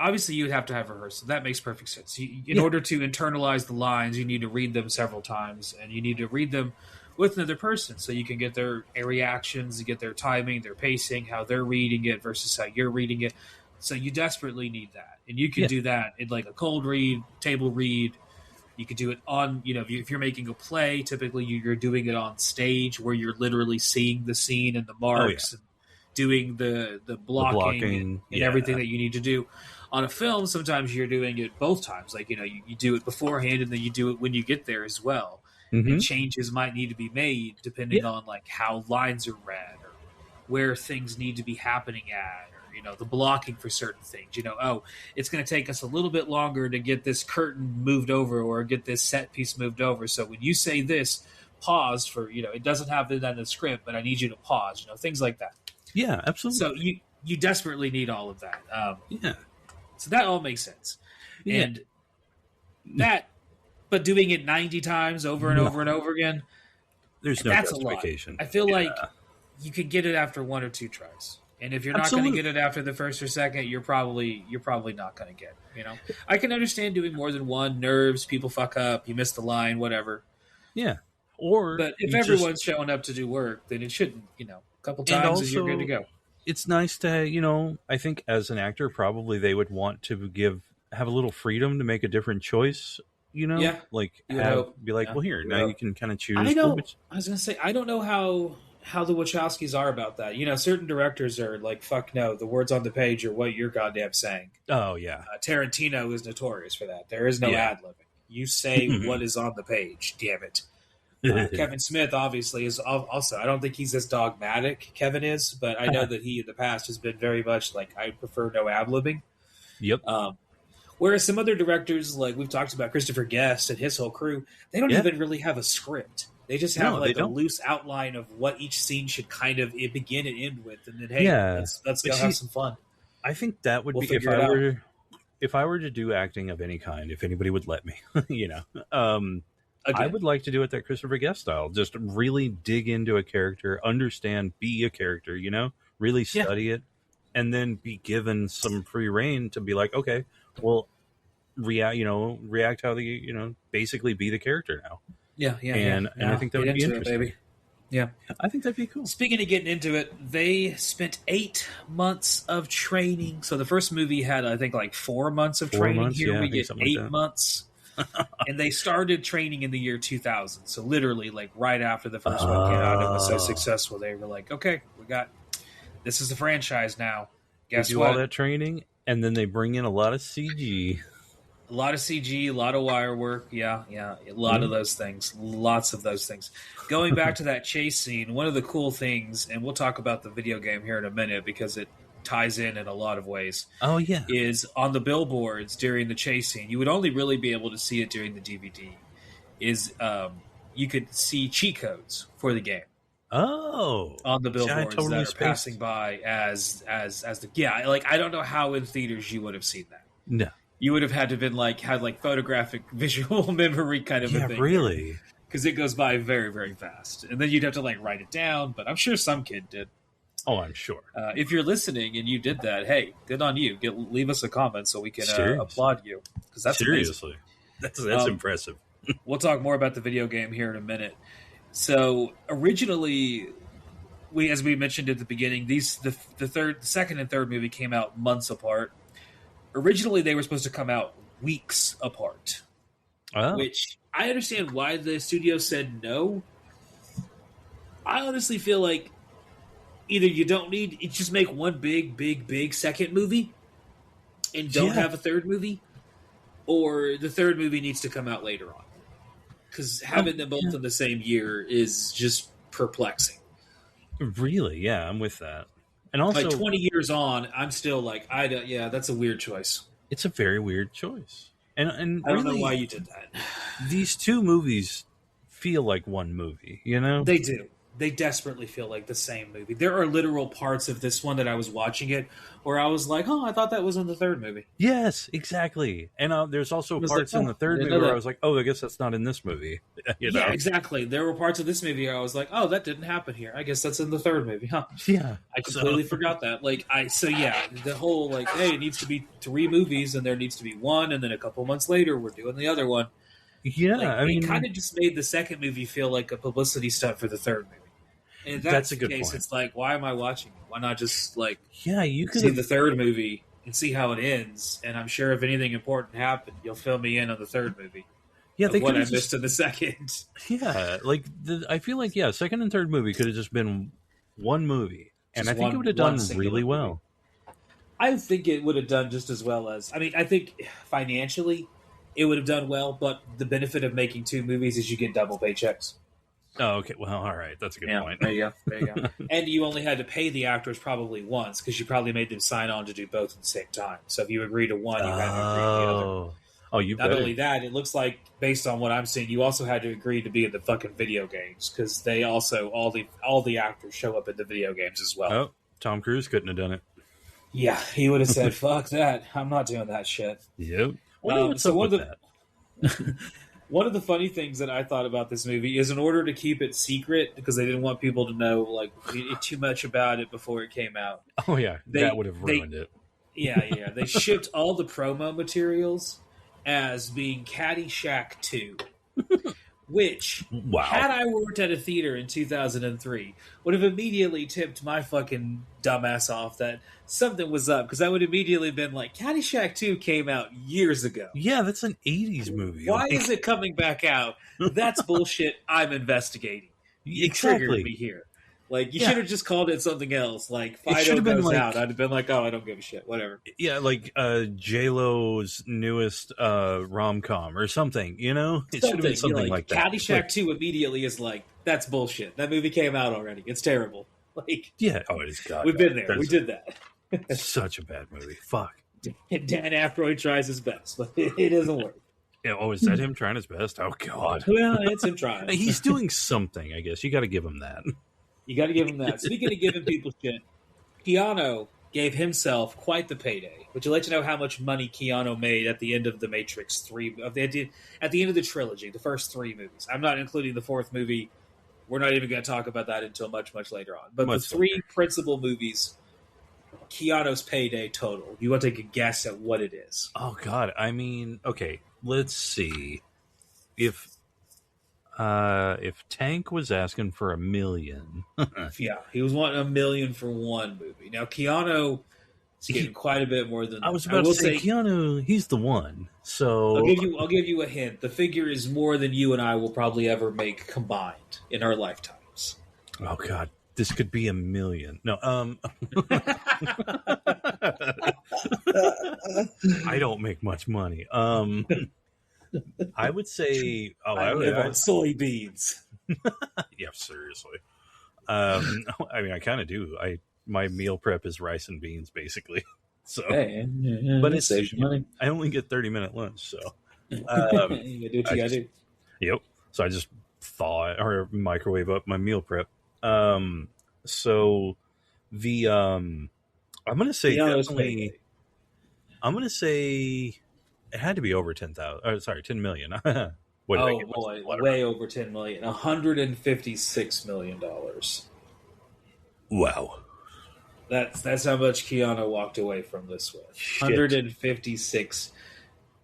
obviously you would have to have rehearsal. That makes perfect sense. In order to internalize the lines, you need to read them several times, and you need to read them with another person so you can get their reactions, you get their timing, their pacing, how they're reading it versus how you're reading it. So you desperately need that. And you can do that in like a cold read, table read. You could do it on, if you're making a play, typically you're doing it on stage where you're literally seeing the scene and the marks and doing the blocking and everything that you need to do. On a film, sometimes you're doing it both times. Like, you do it beforehand and then you do it when you get there as well. And changes might need to be made depending on like how lines are read or where things need to be happening at, or the blocking for certain things. It's going to take us a little bit longer to get this curtain moved over or get this set piece moved over. So when you say this, pause for it doesn't have it in the script, but I need you to pause. Things like that. Yeah, absolutely. So you desperately need all of that. So that all makes sense, and that. But doing it 90 times over and over and over again, there's no justification. A lot. I feel like you could get it after 1 or 2 tries, and if you're not going to get it after the first or second, you're probably not going to get it. I can understand doing more than one. Nerves, people fuck up, you miss the line, whatever. Yeah, but if everyone's showing up to do work, then it shouldn't. A couple times and you're good to go. it's nice to, I think as an actor, probably they would want to have a little freedom to make a different choice, Yeah. Be like, well, here, now you can kind of choose. I was going to say, I don't know how the Wachowskis are about that. Certain directors are like, fuck no, the words on the page are what you're goddamn saying. Oh, yeah. Tarantino is notorious for that. There is no ad-libbing. You say what is on the page, damn it. Kevin Smith obviously is also, I don't think he's as dogmatic, Kevin is, but I know that he in the past has been very much like, I prefer no ad-libbing. Yep. Whereas some other directors, like we've talked about Christopher Guest and his whole crew, they don't even really have a script. They just have a loose outline of what each scene should kind of begin and end with, and then let's go have some fun. I think that would be if I were to do acting of any kind, if anybody would let me, I would like to do it that Christopher Guest style. Just really dig into a character, understand, be a character, really study it, and then be given some free reign to be like, okay, well, react how basically be the character now. Yeah. And I think that would be interesting. Baby. Yeah. I think that'd be cool. Speaking of getting into it, they spent 8 months of training. So the first movie had, I think, like 4 months of training. Here we get 8 months. And they started training in the year 2000. So literally, like right after the first one came out, it was so successful. They were like, okay, this is the franchise now. Guess what? All that training, and then they bring in a lot of CG. A lot of CG, a lot of wire work. Yeah. A lot of those things. Lots of those things. Going back to that chase scene, one of the cool things, and we'll talk about the video game here in a minute because it ties in a lot of ways. Oh, yeah. Is on the billboards during the chase scene. You would only really be able to see it during the DVD. You could see cheat codes for the game. Oh, on the billboards that are passing by as the I don't know how in theaters you would have seen that. No. You would have had to been had photographic visual memory kind of a thing. Really? Because it goes by very, very fast. And then you'd have to write it down, but I'm sure some kid did. Oh, I'm sure. If you're listening and you did that, hey, good on you. Leave us a comment so we can applaud you. Because that's seriously. Amazing. That's impressive. We'll talk more about the video game here in a minute. So originally, as we mentioned at the beginning, the second and third movie came out months apart. Originally, they were supposed to come out weeks apart, which I understand why the studio said no. I honestly feel like either you don't need it, just make one big second movie and don't have a third movie, or the third movie needs to come out later on. Because having them both in the same year is just perplexing. Really? Yeah, I'm with that. And also, 20 years on, I'm still that's a weird choice. It's a very weird choice. And I don't know why you did that. These two movies feel like one movie, They do. They desperately feel like the same movie. There are literal parts of this one that I was watching it where I was like, I thought that was in the third movie. Yes, exactly. And there's also parts in the third movie where I was like, I guess that's not in this movie. Yeah, exactly. There were parts of this movie where I was like, that didn't happen here. I guess that's in the third movie, huh? Yeah. I completely forgot that. The whole, hey, it needs to be 3 movies and there needs to be one, and then a couple months later we're doing the other one. Yeah, it kind of just made the second movie feel like a publicity stunt for the third movie. And if that's a good case, point. It's why am I watching it? Why not just you could see the third movie and see how it ends? And I'm sure if anything important happened, you'll fill me in on the third movie. Yeah, they what I missed in the second. Yeah, I feel like second and third movie could have just been one movie, and I think it would have done really well. I think it would have done just as well as. I think financially it would have done well, but the benefit of making 2 movies is you get double paychecks. Oh, okay. Well, all right. That's a good point. There you go. And you only had to pay the actors probably once because you probably made them sign on to do both at the same time. So if you agree to one, you had to agree to the other. Oh, you Not only that, it looks like, based on what I'm seeing, you also had to agree to be in the fucking video games because they also, all the actors show up in the video games as well. Oh, Tom Cruise couldn't have done it. Yeah, he would have said, fuck that. I'm not doing that shit. Yep. One of the funny things that I thought about this movie is in order to keep it secret, because they didn't want people to know too much about it before it came out. Oh, yeah. That would have ruined it. Yeah. They shipped all the promo materials as being Caddyshack 2, which, had I worked at a theater in 2003, would have immediately tipped my fucking dumbass off that something was up, because I would immediately have been like, Caddyshack 2 came out years ago. Yeah, that's an 80s movie. Why is it coming back out? That's bullshit. I'm investigating. You triggered me here. Like, you should have just called it something else. Like, Fido goes out. I'd have been like, oh, I don't give a shit. Whatever. Yeah, like J-Lo's newest rom-com or something, you know? It should have been something like that. Caddyshack 2 immediately is like, that's bullshit. That movie came out already. It's terrible. Like, yeah, it is. God, we've been there. We did that. It's such a bad movie. Fuck. Dan Aykroyd tries his best, but it doesn't work. Yeah, is that him trying his best? Oh, God. Well, it's him trying. He's doing something, I guess. You got to give him that. You got to give him that. Speaking of giving people shit, Keanu gave himself quite the payday. Would you like to know how much money Keanu made at the end of the Matrix 3? At the end of the trilogy, the first 3 movies. I'm not including the 4th movie. We're not even going to talk about that until much, much later on. But the 3 principal movies, Keanu's payday total. You want to take a guess at what it is? Oh, God. I mean, okay, let's see. If Tank was asking for $1 million, yeah, he was wanting $1 million for one movie. Now Keanu is getting quite a bit more than that. I was about to say Keanu, he's the one. So I'll give you a hint. The figure is more than you and I will probably ever make combined in our lifetimes. Oh God, this could be $1 million. No, I don't make much money. I would say, I live on soybeans. Yeah, seriously. I mean, I kind of do. My meal prep is rice and beans, basically. So, but it saves you money. I only get 30-minute lunch, so you do what you gotta do. Yep. So I just thaw or microwave up my meal prep. So the I'm gonna say definitely. I'm gonna say. It had to be over 10,000. Sorry, 10 million. Way over 10 million. $156 million. Wow. That's how much Keanu walked away from this with. $156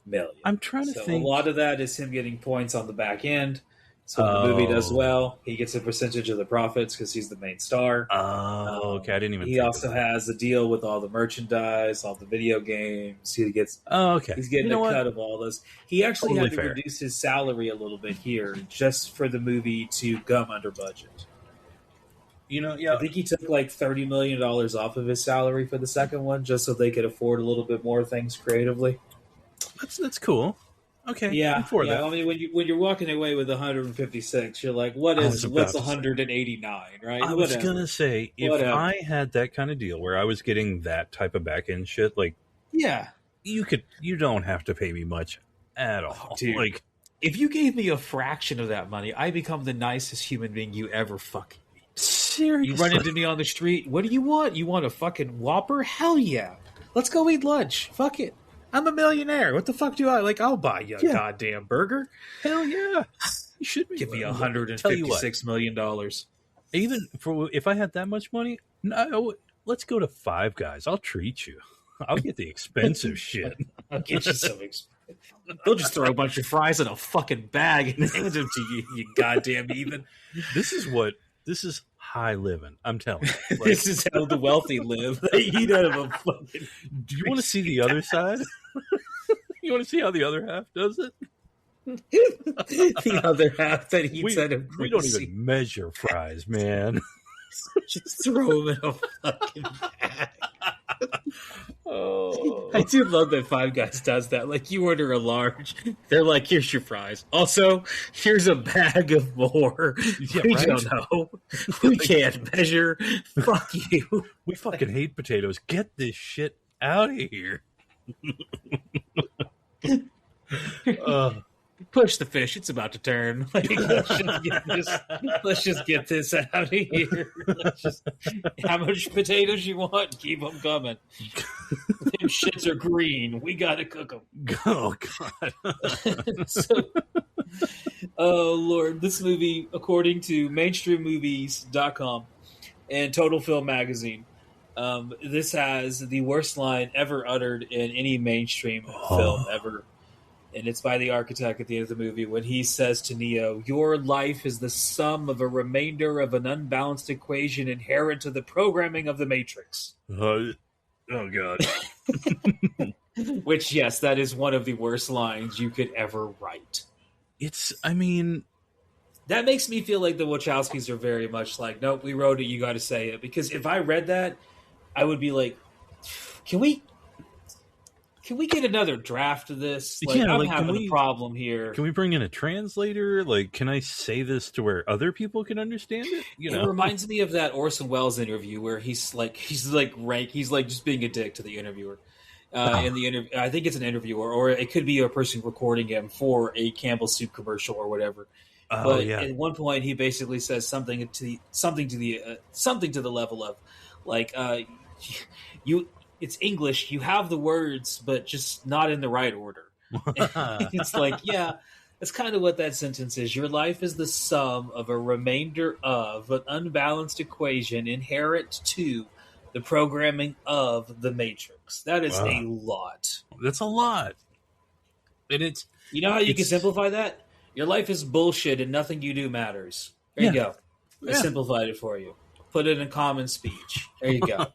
million. I'm trying to think. A lot of that is him getting points on the back end. So when the movie does well, he gets a percentage of the profits because he's the main star. Oh, okay. I didn't even. He also has a deal with all the merchandise, all the video games. He gets. Oh, okay. He's getting a cut of all those. He actually had to reduce his salary a little bit here just for the movie to come under budget. I think he took like $30 million off of his salary for the second one, just so they could afford a little bit more things creatively. That's cool. Okay, yeah. I mean, when you're walking away with 156, you're like, what's 189, right? I was gonna say, if I had that kind of deal where I was getting that type of back end shit, like, you don't have to pay me much at all, dude. Like, if you gave me a fraction of that money, I become the nicest human being you ever fucking meet. Seriously, you run into me on the street. What do you want? You want a fucking Whopper? Hell yeah! Let's go eat lunch. Fuck it. I'm a millionaire. What the fuck do I like? I'll buy you a goddamn burger. Hell yeah! You should give me $156 million. Even if I had that much money, no, let's go to Five Guys. I'll treat you. I'll get the expensive shit. I'll get you some expensive. They'll just throw a bunch of fries in a fucking bag and hand them to you, you goddamn heathen. This is high living. I'm telling you. Like, this is how the wealthy live. They eat out of a fucking. Do you want to see the other side? You want to see how the other half does it? The other half that eats out of. We don't even measure fries, man. Just throw them in a fucking bag. Oh. I do love that Five Guys does that. Like, you order a large, they're like, here's your fries. Also, here's a bag of more. Yeah, we don't know. We can't measure. Fuck you. We fucking hate potatoes. Get this shit out of here. Push the fish. It's about to turn. Like, let's just get this out of here. How much potatoes you want? Keep them coming. Them shits are green. We got to cook them. Oh, God. Oh, Lord. This movie, according to mainstreammovies.com and Total Film Magazine, this has the worst line ever uttered in any mainstream film ever. and it's by the architect at the end of the movie when he says to Neo, "Your life is the sum of a remainder of an unbalanced equation inherent to the programming of the Matrix." Oh God. Which, yes, that is one of the worst lines you could ever write. That makes me feel like the Wachowskis are very much like, nope, we wrote it, you got to say it. Because if I read that, I would be like, can we get another draft of this? Like, I'm having a problem here. Can we bring in a translator? Like, can I say this to where other people can understand it? It reminds me of that Orson Welles interview where he's just being a dick to the interviewer. In the interview, I think it's an interviewer, or it could be a person recording him for a Campbell Soup commercial or whatever. But at one point, he basically says something to the level of, like, it's English. You have the words, but just not in the right order. It's like, yeah, that's kind of what that sentence is. Your life is the sum of a remainder of an unbalanced equation inherent to the programming of the Matrix. That is a lot. That's a lot. And it's... You know how you can simplify that? Your life is bullshit and nothing you do matters. There you go. I simplified it for you. Put it in common speech. There you go.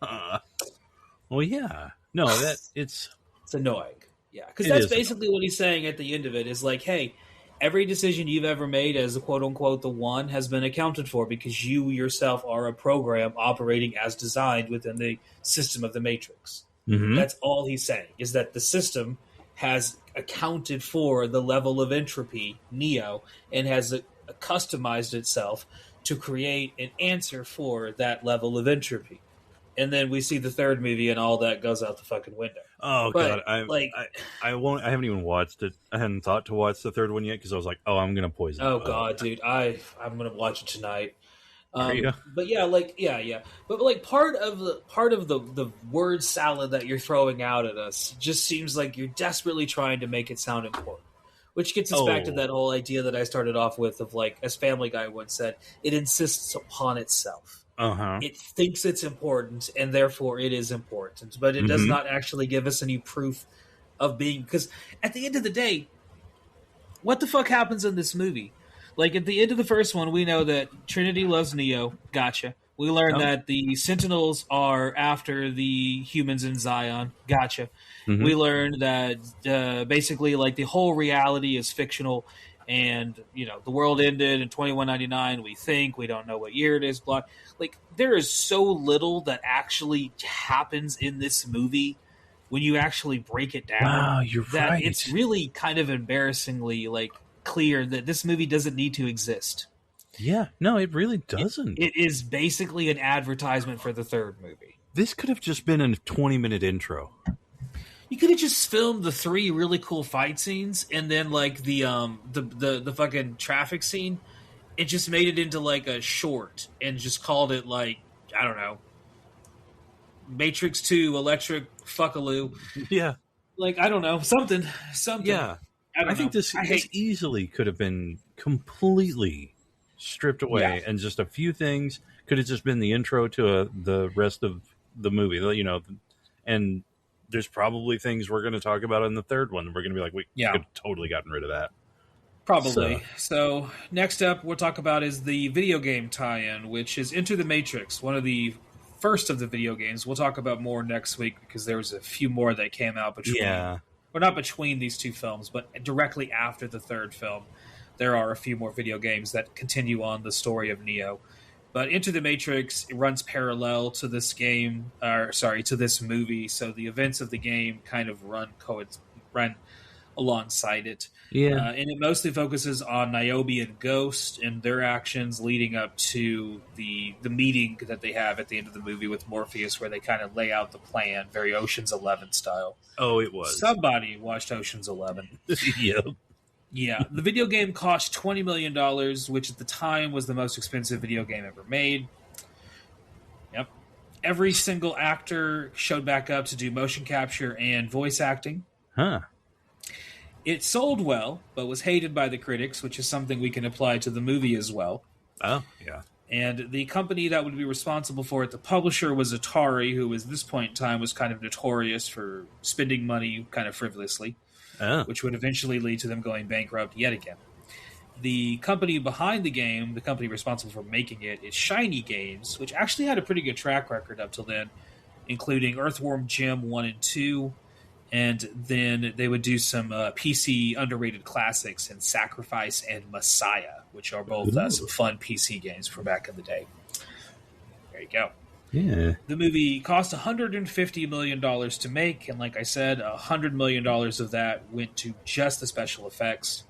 Well, yeah. No, it's annoying. Yeah, because that's basically what he's saying at the end of it is like, hey, every decision you've ever made as a quote-unquote the one has been accounted for because you yourself are a program operating as designed within the system of the Matrix. Mm-hmm. That's all he's saying, is that the system has accounted for the level of entropy, Neo, and has customized itself to create an answer for that level of entropy. And then we see the third movie, and all that goes out the fucking window. Oh God! I won't. I haven't even watched it. I hadn't thought to watch the third one yet because I was like, "Oh, I'm gonna poison." Oh God, dude! I'm gonna watch it tonight. But yeah. But like part of the word salad that you're throwing out at us just seems like you're desperately trying to make it sound important. Which gets us back to that whole idea that I started off with of like, as Family Guy once said, it insists upon itself. Uh-huh. It thinks it's important, and therefore it is important. But it does not actually give us any proof of being... Because at the end of the day, what the fuck happens in this movie? Like, at the end of the first one, we know that Trinity loves Neo. Gotcha. We learn that the Sentinels are after the humans in Zion. Gotcha. Mm-hmm. We learn that basically, like, the whole reality is fictional. And, you know, the world ended in 2199. We don't know what year it is. Blah. Like, there is so little that actually happens in this movie when you actually break it down. Wow, you're right. It's really kind of embarrassingly, like, clear that this movie doesn't need to exist. Yeah, no, it really doesn't. It is basically an advertisement for the third movie. This could have just been a 20-minute intro. You could have just filmed the 3 really cool fight scenes and then like the fucking traffic scene and just made it into like a short and just called it like, I don't know, Matrix 2 Electric Fuckaloo. Yeah. Like, I don't know, something. Yeah. I think this easily could have been completely stripped away and just a few things could have just been the intro to the rest of the movie, you know, and there's probably things we're going to talk about in the third one. We're going to be like, we could have totally gotten rid of that. Probably. So next up we'll talk about is the video game tie-in, which is Enter the Matrix, one of the first of the video games. We'll talk about more next week because there was a few more that came out between. Yeah. Or not between these two films, but directly after the third film. There are a few more video games that continue on the story of Neo. But Enter the Matrix, it runs parallel to this game, to this movie. So the events of the game kind of run alongside it. Yeah. And it mostly focuses on Niobe and Ghost and their actions leading up to the meeting that they have at the end of the movie with Morpheus, where they kind of lay out the plan, very Ocean's 11 style. Oh, it was. Somebody watched Ocean's 11. Yep. Yeah, the video game cost $20 million, which at the time was the most expensive video game ever made. Yep. Every single actor showed back up to do motion capture and voice acting. Huh. It sold well, but was hated by the critics, which is something we can apply to the movie as well. Oh, yeah. And the company that would be responsible for it, the publisher, was Atari, who at this point in time was kind of notorious for spending money kind of frivolously. which would eventually lead to them going bankrupt yet again. The company behind the game, the company responsible for making it, is Shiny Games, which actually had a pretty good track record up till then, including Earthworm Jim 1 and 2, and then they would do some PC underrated classics in Sacrifice and Messiah, which are both some fun PC games from back in the day. There you go. Yeah. The movie cost $150 million to make, and like I said, $100 million of that went to just the special effects.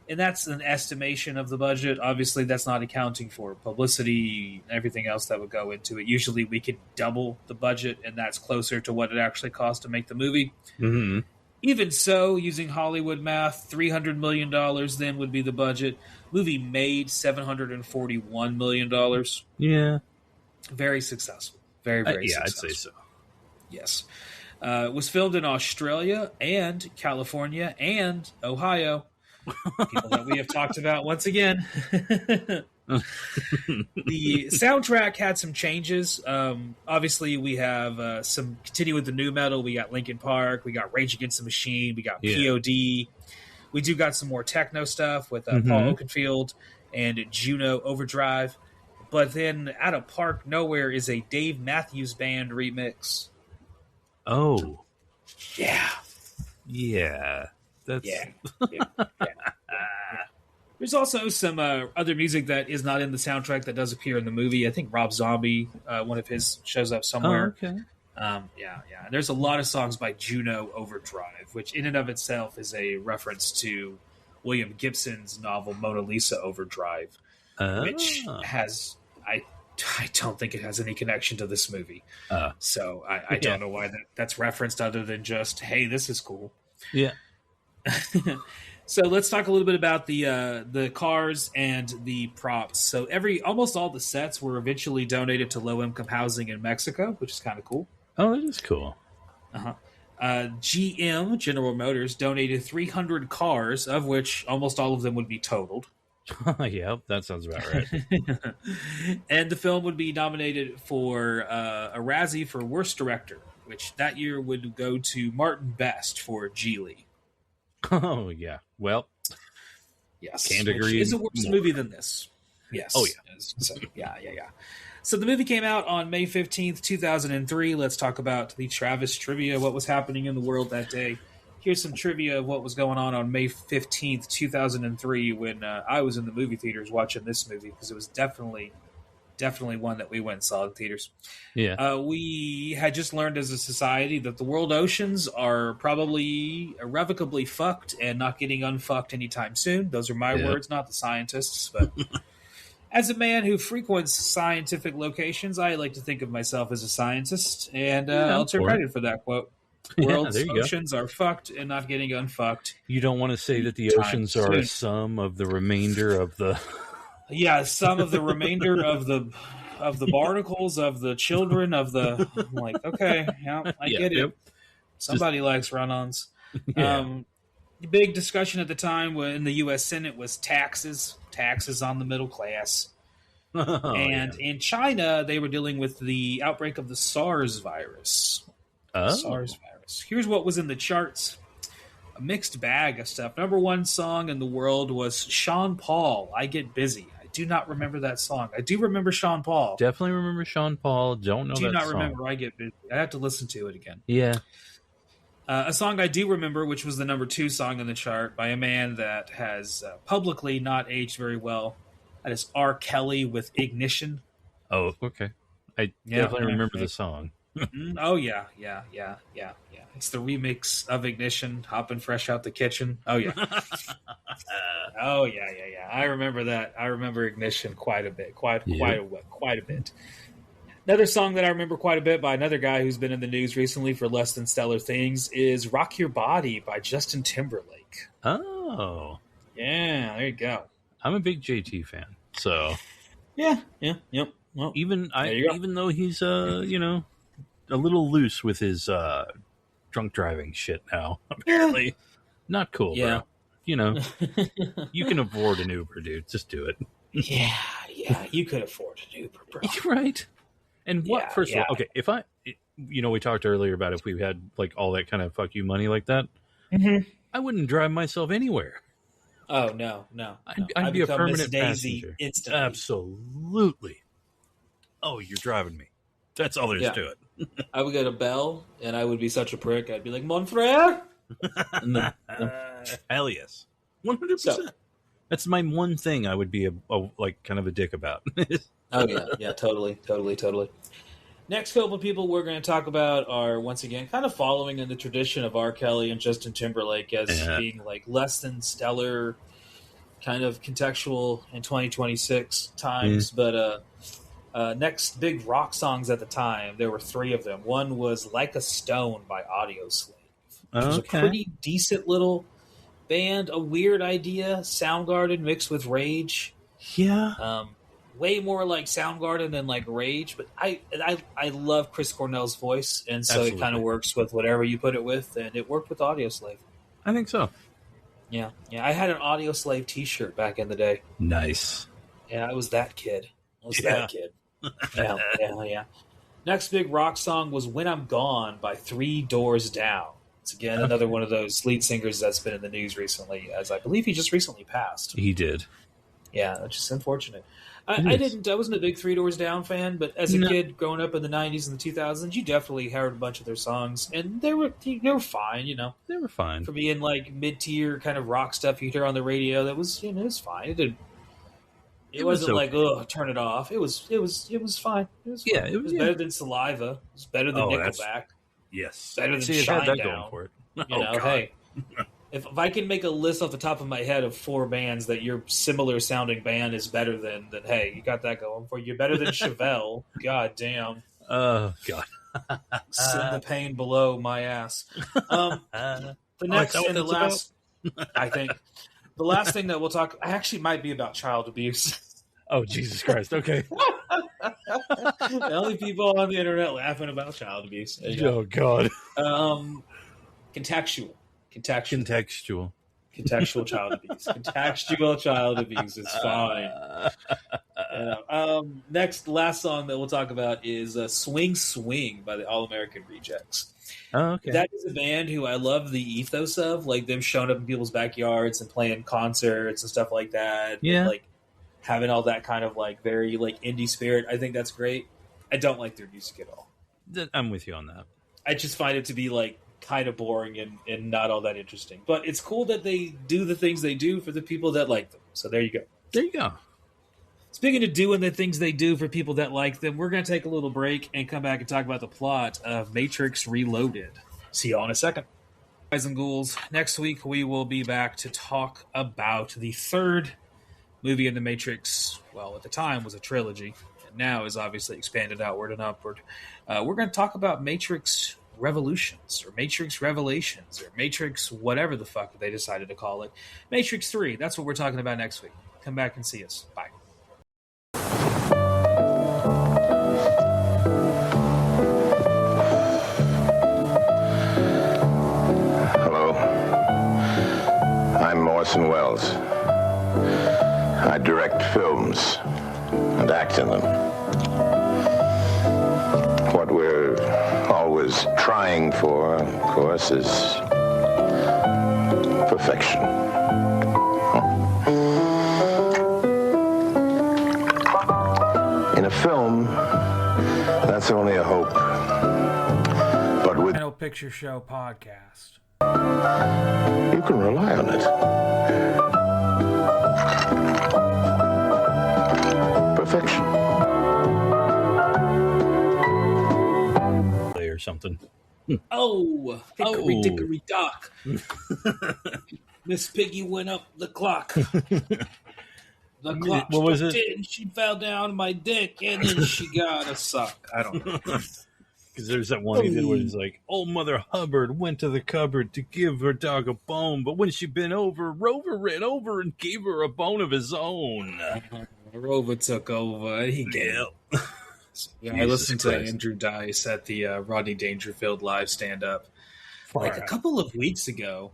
And that's an estimation of the budget. Obviously, that's not accounting for publicity and everything else that would go into it. Usually, we could double the budget, and that's closer to what it actually cost to make the movie. Mm-hmm. Even so, using Hollywood math, $300 million then would be the budget. Movie made $741 million. Yeah. Very successful. Very, very successful. I'd say so. Yes. It was filmed in Australia and California and Ohio. People that we have talked about once again. The soundtrack had some changes. Obviously, we have some continue with the new metal. We got Linkin Park. We got Rage Against the Machine. We got POD. We do got some more techno stuff with Paul Oakenfold and Juno Overdrive. But then out of Park Nowhere is a Dave Matthews Band remix. Oh. Yeah. Yeah. That's... Yeah. There's also some other music that is not in the soundtrack that does appear in the movie. I think Rob Zombie, one of his, shows up somewhere. Oh, okay. Yeah. There's a lot of songs by Juno Overdrive, which in and of itself is a reference to William Gibson's novel Mona Lisa Overdrive, which has... I don't think it has any connection to this movie. So I don't know why that's referenced other than just, hey, this is cool. Yeah. So let's talk a little bit about the cars and the props. So almost all the sets were eventually donated to low-income housing in Mexico, which is kind of cool. Oh, that is cool. GM, General Motors, donated 300 cars, of which almost all of them would be totaled. Yep, that sounds about right. And the film would be nominated for a Razzie for Worst Director, which that year would go to Martin Best for Geely. Oh, yeah. Well, yes. Can't agree. It's a worse movie than this. Yes. Oh, yeah. So, yeah. So the movie came out on May 15th, 2003. Let's talk about the Travis trivia, what was happening in the world that day. Here's some trivia of what was going on May 15th, 2003, when I was in the movie theaters watching this movie, because it was definitely one that we went and saw in theaters. Yeah. We had just learned as a society that the world oceans are probably irrevocably fucked and not getting unfucked anytime soon. Those are my words, not the scientists. But as a man who frequents scientific locations, I like to think of myself as a scientist, and I'll take credit for that quote. World's oceans are fucked and not getting unfucked. You don't want to say that the oceans are a sum of the remainder of the... Yeah, some of the remainder of the barnacles, of the children, of the... I'm like, okay, yeah, I get it. Somebody likes run-ons. The big discussion at the time in the U.S. Senate was taxes on the middle class. In China, they were dealing with the outbreak of the SARS virus. SARS virus. Here's what was in the charts. A mixed bag of stuff. Number one song in the world was Sean Paul, I Get Busy. I do not remember that song. I do remember Sean Paul. Definitely remember Sean Paul. Don't know that song. Do not remember I Get Busy. I have to listen to it again. Yeah. A song I do remember, which was the number 2 song in the chart by a man that has publicly not aged very well. That is R. Kelly with Ignition. Oh, okay. I definitely remember the song. Oh, yeah. It's the remix of Ignition, hopping fresh out the kitchen. Oh, yeah. Oh, yeah. I remember that. I remember Ignition quite a bit. Quite a bit. Another song that I remember quite a bit by another guy who's been in the news recently for less than stellar things is Rock Your Body by Justin Timberlake. Oh. Yeah, there you go. I'm a big JT fan, so... Yep. Well, even though he's, a little loose with his drunk driving shit now, apparently. Not cool, bro. You can afford an Uber, dude. Just do it. Yeah, you could afford an Uber, bro. Right. And first of all, okay, if we talked earlier about if we had like all that kind of fuck you money like that. Mm-hmm. I wouldn't drive myself anywhere. Oh, no. I'd be a permanent Miss Daisy passenger. Instantly. Absolutely. Oh, you're driving me. That's all there is to it. I would get a bell, and I would be such a prick. I'd be like, Mon frere? Hell yes. 100%. So, that's my one thing I would be kind of a dick about. Oh, yeah, totally. Next couple of people we're going to talk about are, once again, kind of following in the tradition of R. Kelly and Justin Timberlake as being like less than stellar, kind of contextual in 2026 times. But next big rock songs at the time, there were 3 of them. One was Like a Stone by Audioslave, which was a pretty decent little band, a weird idea, Soundgarden mixed with Rage. Yeah. Way more like Soundgarden than like Rage, but I love Chris Cornell's voice, and so Absolutely. It kind of works with whatever you put it with, and it worked with Audioslave. I think so. Yeah. I had an Audioslave T-shirt back in the day. Nice. Yeah, I was that kid. Yeah. Next big rock song was When I'm Gone by 3 Doors Down. It's again another one of those lead singers that's been in the news recently, as I believe he just recently passed. He did. Yeah, which is unfortunate. I wasn't a big 3 Doors Down fan, but as a kid growing up in the 90s and the 2000s, you definitely heard a bunch of their songs, and they were fine, They were fine. For being like mid-tier kind of rock stuff you hear on the radio, that was, it was fine. It wasn't like, turn it off. It was fine. It was fine. It was better than Saliva. It was better than Nickelback. Yes. Better than Shinedown. Going for it. Hey. If I can make a list off the top of my head of 4 bands that your similar sounding band is better than, hey, you got that going for you. You're better than Chevelle. God damn. Oh, God. Send the pain below my ass. The next and the last, I think, the last thing that we'll talk actually might be about child abuse. Oh, Jesus Christ. Okay. The only people on the internet laughing about child abuse. Oh, God. Contextual child abuse. Contextual child abuse is fine. Last song that we'll talk about is Swing Swing by the All American Rejects. Oh, okay. That is a band who I love the ethos of, like them showing up in people's backyards and playing concerts and stuff like that. Yeah. And, like having all that kind of like very like indie spirit. I think that's great. I don't like their music at all. I'm with you on that. I just find it to be like kind of boring and not all that interesting. But it's cool that they do the things they do for the people that like them. So there you go. There you go. Speaking of doing the things they do for people that like them, we're going to take a little break and come back and talk about the plot of Matrix Reloaded. See y'all in a second. Guys and ghouls, next week we will be back to talk about the 3rd movie in the Matrix. Well, at the time was a trilogy, and now is obviously expanded outward and upward. We're going to talk about Matrix Revolutions, or Matrix Revelations, or Matrix whatever the fuck they decided to call it. Matrix 3, that's what we're talking about next week. Come back and see us. Bye. Hello. I'm Orson Welles. I direct films and act in them. What we're always trying for, of course, is perfection. In a film, that's only a hope. But with Final Picture Show podcast, you can rely on it. Perfection. Or something. Oh, hickory dickory dock. Miss Piggy went up the clock. The clock what was it? And she fell down my dick, and then she got a suck. I don't know. Because there's that one he did where he's like, old Mother Hubbard went to the cupboard to give her dog a bone, but when she bent over, Rover ran over and gave her a bone of his own. Rover took over. He gave. Yeah, I listened to Andrew Dice at the Rodney Dangerfield live stand-up a couple of weeks ago.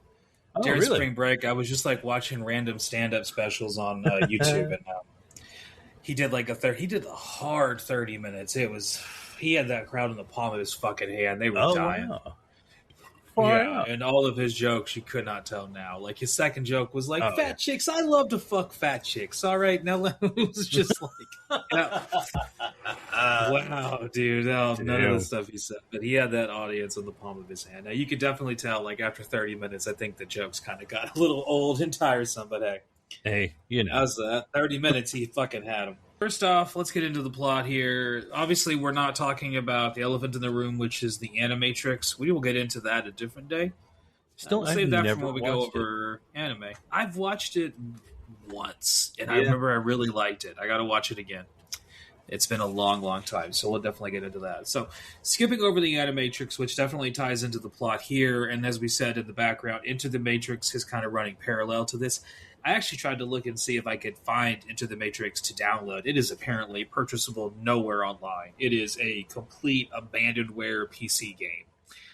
During spring break, I was just like watching random stand-up specials on YouTube, and he did like he did a hard 30 minutes. He had that crowd in the palm of his fucking hand. They were dying. Wow. Yeah, and all of his jokes you could not tell now. Like his second joke was like, "Fat chicks, I love to fuck fat chicks." All right, now it was just like, wow, dude, no, none of the stuff he said. But he had that audience in the palm of his hand. Now you could definitely tell. Like after 30 minutes, I think the jokes kind of got a little old and tiresome. But hey, you know, as 30 minutes, he fucking had them. First off, let's get into the plot here. Obviously, we're not talking about the elephant in the room, which is the Animatrix. We will get into that a different day. We'll save that for when we go over anime. I've watched it once, and I remember I really liked it. I got to watch it again. It's been a long, long time, so we'll definitely get into that. So, skipping over the Animatrix, which definitely ties into the plot here, and as we said in the background, Into the Matrix is kind of running parallel to this. I actually tried to look and see if I could find Into the Matrix to download. It is apparently purchasable nowhere online. It is a complete abandonware PC game.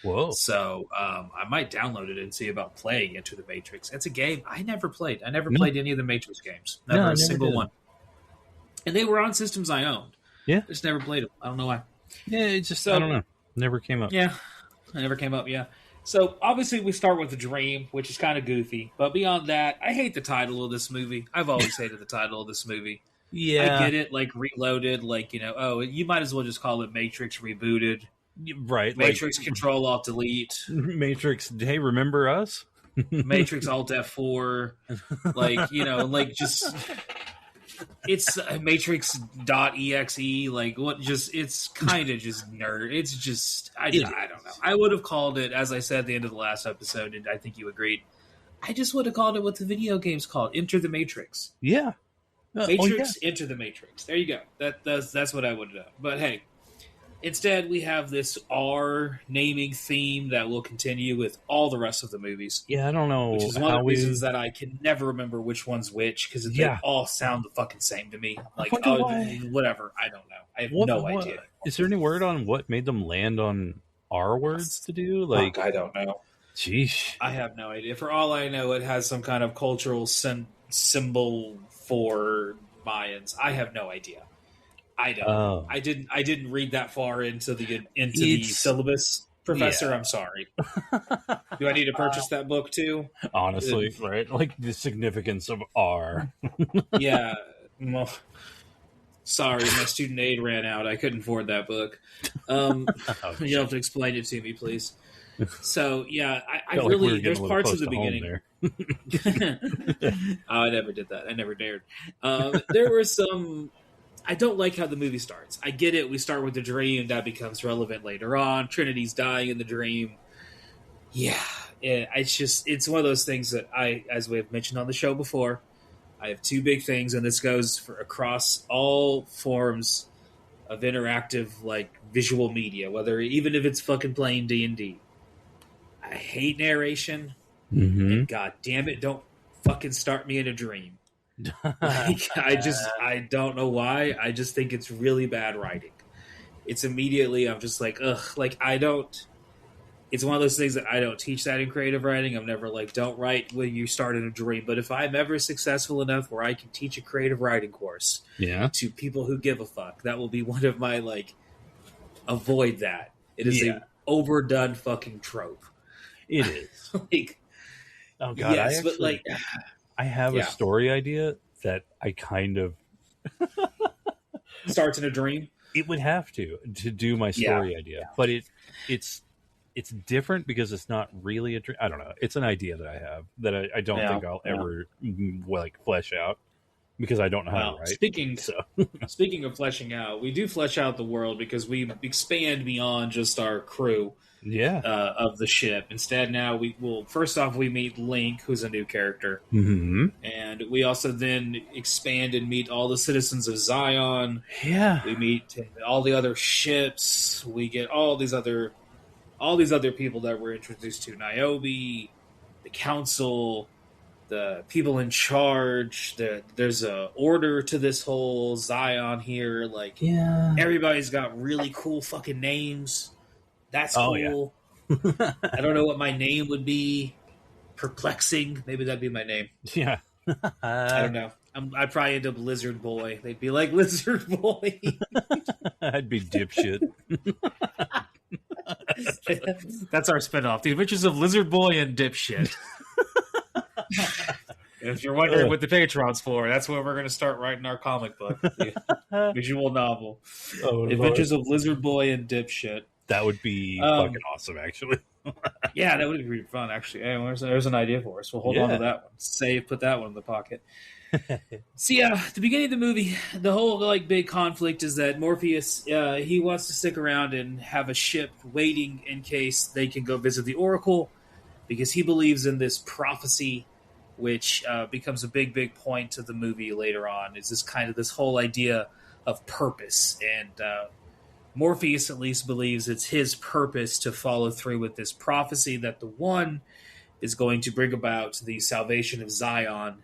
Whoa. So I might download it and see about playing Into the Matrix. It's a game I never played. I never played any of the Matrix games. Never a single one. And they were on systems I owned. Yeah. Just never played them. I don't know why. Yeah, it's just, I don't know. Never came up. Yeah. I never came up, yeah. So, obviously, we start with the dream, which is kind of goofy. But beyond that, I hate the title of this movie. I've always hated the title of this movie. Yeah. I get it, like, Reloaded, like, you know, you might as well just call it Matrix Rebooted. Right. Matrix Control Alt Delete. Matrix, hey, remember us? Matrix Alt F4. Like, you know, like, just... It's Matrix.exe, like what? Just it's kind of just nerd. It's just I don't know. I would have called it, as I said at the end of the last episode, and I think you agreed. I just would have called it what the video game's called: Enter the Matrix. Yeah, Matrix, Enter the Matrix. There you go. That's what I would have done. But hey, instead we have this R naming theme that will continue with all the rest of the movies. Yeah, I don't know. Which is one of the reasons that I can never remember which one's which, because they all sound the fucking same to me. Like, whatever. I don't know. I have no idea. Is there any word on what made them land on R words to do? Like, I don't know. Sheesh. I have no idea. For all I know, it has some kind of cultural symbol for Mayans. I have no idea. I don't know. I didn't read that far into the syllabus, Professor. Yeah. I'm sorry. Do I need to purchase that book too? Honestly, right? Like the significance of R. Yeah. Well, sorry, my student aid ran out. I couldn't afford that book. You have to explain it to me, please. So yeah, I really there's parts of the beginning. I never did that. I never dared. There were some. I don't like how the movie starts. I get it. We start with the dream. That becomes relevant later on. Trinity's dying in the dream. Yeah. It's one of those things that as we have mentioned on the show before, I have two big things, and this goes across all forms of interactive, like, visual media, even if it's fucking playing D&D. I hate narration, and god damn it, don't fucking start me in a dream. I don't know why. I just think it's really bad writing. It's immediately, I'm just like, ugh. Like, it's one of those things that I don't teach that in creative writing. I'm never like, don't write when you start in a dream. But if I'm ever successful enough where I can teach a creative writing course to people who give a fuck, that will be one of my, like, avoid that. It is a overdone fucking trope. It is. Like, oh god, yes, but like, I have a story idea that I kind of starts in a dream. It would have to do my story idea, but it's different because it's not really a dream. I don't know. It's an idea that I have that I don't think I'll ever like flesh out because I don't know how to write. Speaking of fleshing out, we do flesh out the world because we expand beyond just our crew. Of the ship. Instead, now first off, we meet Link, who's a new character. And we also then expand and meet all the citizens of Zion. Yeah. We meet all the other ships. We get all these other people that we're introduced to. Niobe, the council, the people in charge. There's a order to this whole Zion here. Like, everybody's got really cool fucking names. That's cool. Yeah. I don't know what my name would be. Perplexing. Maybe that'd be my name. Yeah. I don't know. I'd probably end up Lizard Boy. They'd be like, Lizard Boy. I'd be Dipshit. That's our spinoff, The Adventures of Lizard Boy and Dipshit. If you're wondering what the Patreon's for, that's where we're going to start writing our comic book, the visual novel. Adventures of Lizard Boy and Dipshit. That would be fucking awesome, actually. Yeah, that would be pretty fun, actually. Hey, there's an idea for us. We'll hold on to that one. Put that one in the pocket. See, at the beginning of the movie, the whole big conflict is that Morpheus he wants to stick around and have a ship waiting in case they can go visit the Oracle, because he believes in this prophecy, which becomes a big point to the movie later on. Is this whole idea of purpose, and Morpheus at least believes it's his purpose to follow through with this prophecy that the One is going to bring about the salvation of Zion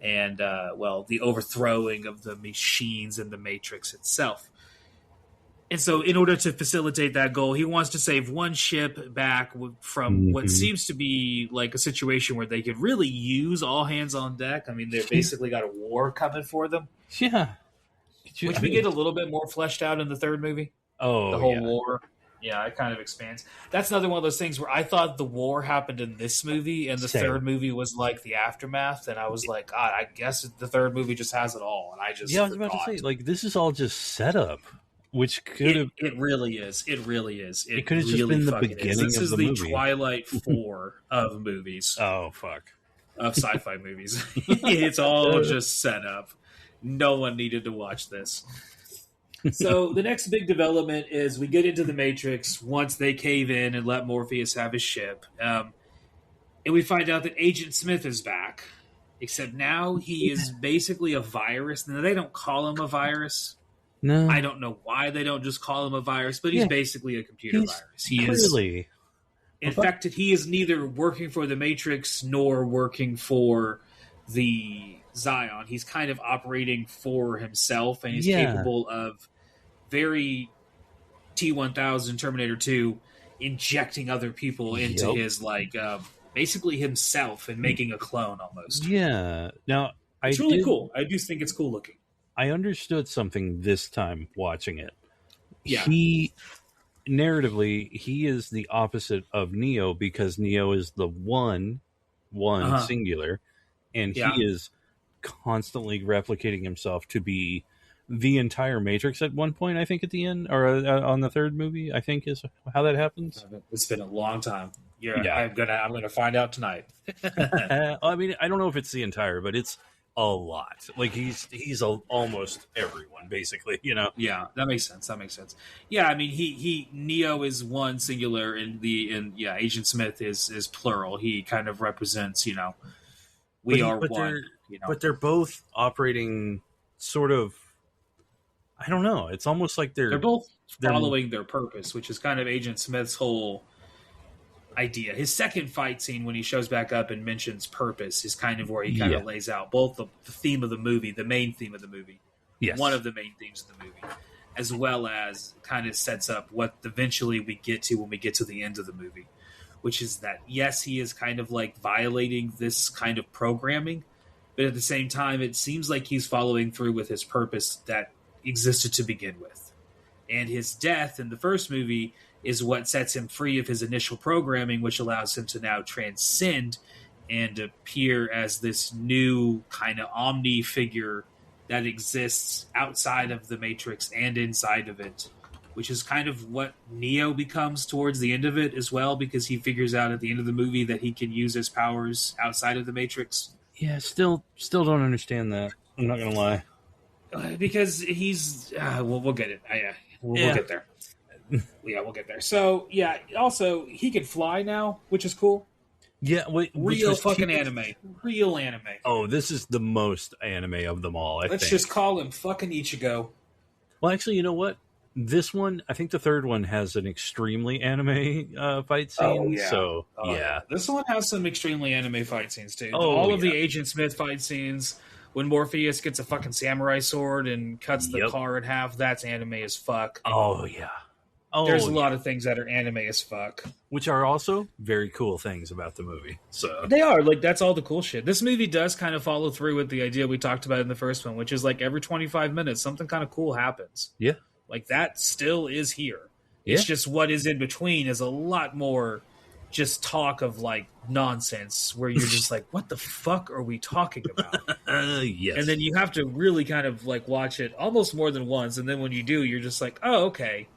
and, the overthrowing of the machines and the Matrix itself. And so in order to facilitate that goal, he wants to save one ship back from what seems to be like a situation where they could really use all hands on deck. I mean, they've basically got a war coming for them. Yeah. Which we get a little bit more fleshed out in the third movie. Oh, the whole war. Yeah, it kind of expands. That's another one of those things where I thought the war happened in this movie, and the third movie was like the aftermath, and I was like, God, I guess the third movie just has it all, and I just I was about to say, this is all just setup, which could have... It really is. It really is. It could have just been the beginning of the movie. This is the Twilight 4 of movies. Oh, fuck. Of sci-fi movies. It's all just set up. No one needed to watch this. So the next big development is we get into the Matrix once they cave in and let Morpheus have his ship. And we find out that Agent Smith is back, except now he is basically a virus. Now, they don't call him a virus. No. I don't know why they don't just call him a virus, but he's basically a computer virus. He is infected. He is neither working for the Matrix nor working for the Zion. He's kind of operating for himself, and he's capable of very T-1000 Terminator 2 injecting other people into his basically himself and making a clone almost. Yeah. Now it's really cool. I do think it's cool looking. I understood something this time watching it. Yeah. Narratively, he is the opposite of Neo, because Neo is the one singular, and he is constantly replicating himself to be the entire Matrix at one point, I think, at the end, or on the third movie, I think is how that happens. It's been a long time. I'm gonna find out tonight. I mean, I don't know if it's the entire, but it's a lot. Like he's almost everyone, basically, you know. Yeah, that makes sense. Yeah, I mean, he Neo is one singular, and Agent Smith is plural. He kind of represents, we are one. But they're both operating sort of. I don't know. It's almost like they're both following their purpose, which is kind of Agent Smith's whole idea. His second fight scene, when he shows back up and mentions purpose, is kind of where he kind of lays out both the theme of the movie, the main theme of the movie, one of the main themes of the movie, as well as kind of sets up what eventually we get to when we get to the end of the movie, which is that, yes, he is kind of like violating this kind of programming, but at the same time, it seems like he's following through with his purpose that existed to begin with. And his death in the first movie is what sets him free of his initial programming, which allows him to now transcend and appear as this new kind of omni figure that exists outside of the Matrix and inside of it, which is kind of what Neo becomes towards the end of it as well, because he figures out at the end of the movie that he can use his powers outside of the Matrix. Yeah, still don't understand that. I'm not going to lie. Because he's... we'll get it. We'll get there. Yeah, we'll get there. So, yeah, also, he can fly now, which is cool. Yeah, real fucking anime. Real anime. Oh, this is the most anime of them all, Let's just call him fucking Ichigo. Well, actually, you know what? This one, I think the third one has an extremely anime fight scene. Oh, yeah. So, This one has some extremely anime fight scenes, too. All of the Agent Smith fight scenes... When Morpheus gets a fucking samurai sword and cuts the car in half, that's anime as fuck. Oh, yeah. There's a lot of things that are anime as fuck. Which are also very cool things about the movie. So they are. That's all the cool shit. This movie does kind of follow through with the idea we talked about in the first one, which is every 25 minutes, something kind of cool happens. Yeah. That still is here. It's just what is in between is a lot more just talk of like nonsense where you're just like, what the fuck are we talking about? Yes. And then you have to really kind of like watch it almost more than once. And then when you do, you're just like, oh, okay.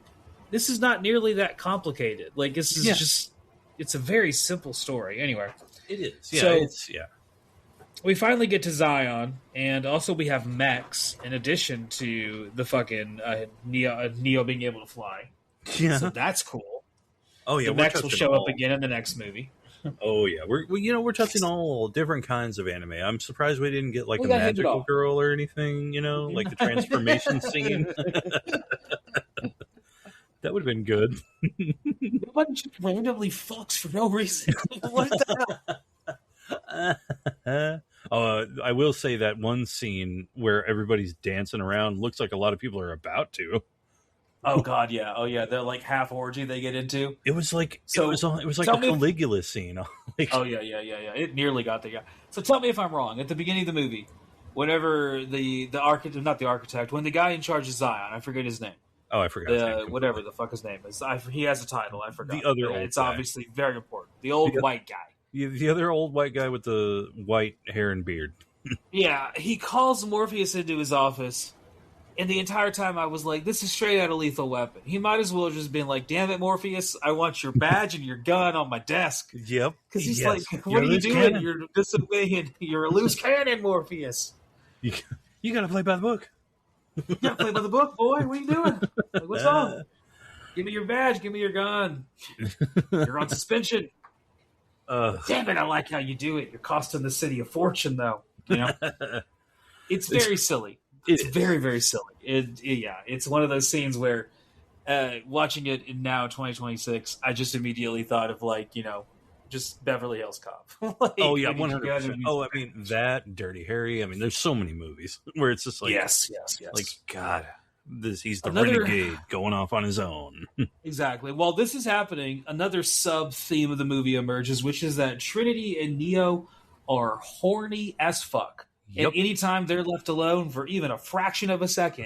This is not nearly that complicated. Like, this is just, it's a very simple story. Anyway. It is. Yeah. So, we finally get to Zion, and also we have Max in addition to the fucking Neo being able to fly. Yeah. So that's cool. Oh yeah, Max will show up again in the next movie. Oh yeah, we're touching all different kinds of anime. I'm surprised we didn't get like a magical girl or anything. Like the transformation scene. That would have been good. Nobody just randomly fucks for no reason. What the hell? I will say that one scene where everybody's dancing around looks like a lot of people are about to. Oh god, yeah. Oh yeah, they're like half orgy they get into. It was like it was like a Caligula scene. Oh yeah. It nearly got there. Yeah. So tell me if I'm wrong. At the beginning of the movie, whenever the architect, not the architect, when the guy in charge of Zion, I forget his name. Oh, I forgot his name. Whatever the fuck his name is. He has a title. I forgot. The other old It's guy. obviously very important. The old white guy. The other old white guy with the white hair and beard. Yeah, he calls Morpheus into his office. And the entire time I was like, this is straight out of Lethal Weapon. He might as well have just been like, damn it, Morpheus, I want your badge and your gun on my desk. Yep. Because he's like, what are you doing? Cannon. You're disobeying. You're a loose cannon, Morpheus. You got to play by the book. You got to play by the book, boy. What are you doing? Like, what's wrong? Give me your badge. Give me your gun. You're on suspension. Damn it, I like how you do it. You're costing the city a fortune, though. It's very silly. It's very, very silly. It's one of those scenes where watching it in now 2026, I just immediately thought of just Beverly Hills Cop. Oh yeah, 100%. Oh, I mean that Dirty Harry. I mean, there's so many movies where it's just like yes. Like God, he's the renegade going off on his own. Exactly. While this is happening, another sub theme of the movie emerges, which is that Trinity and Neo are horny as fuck. Yep. And anytime they're left alone for even a fraction of a second,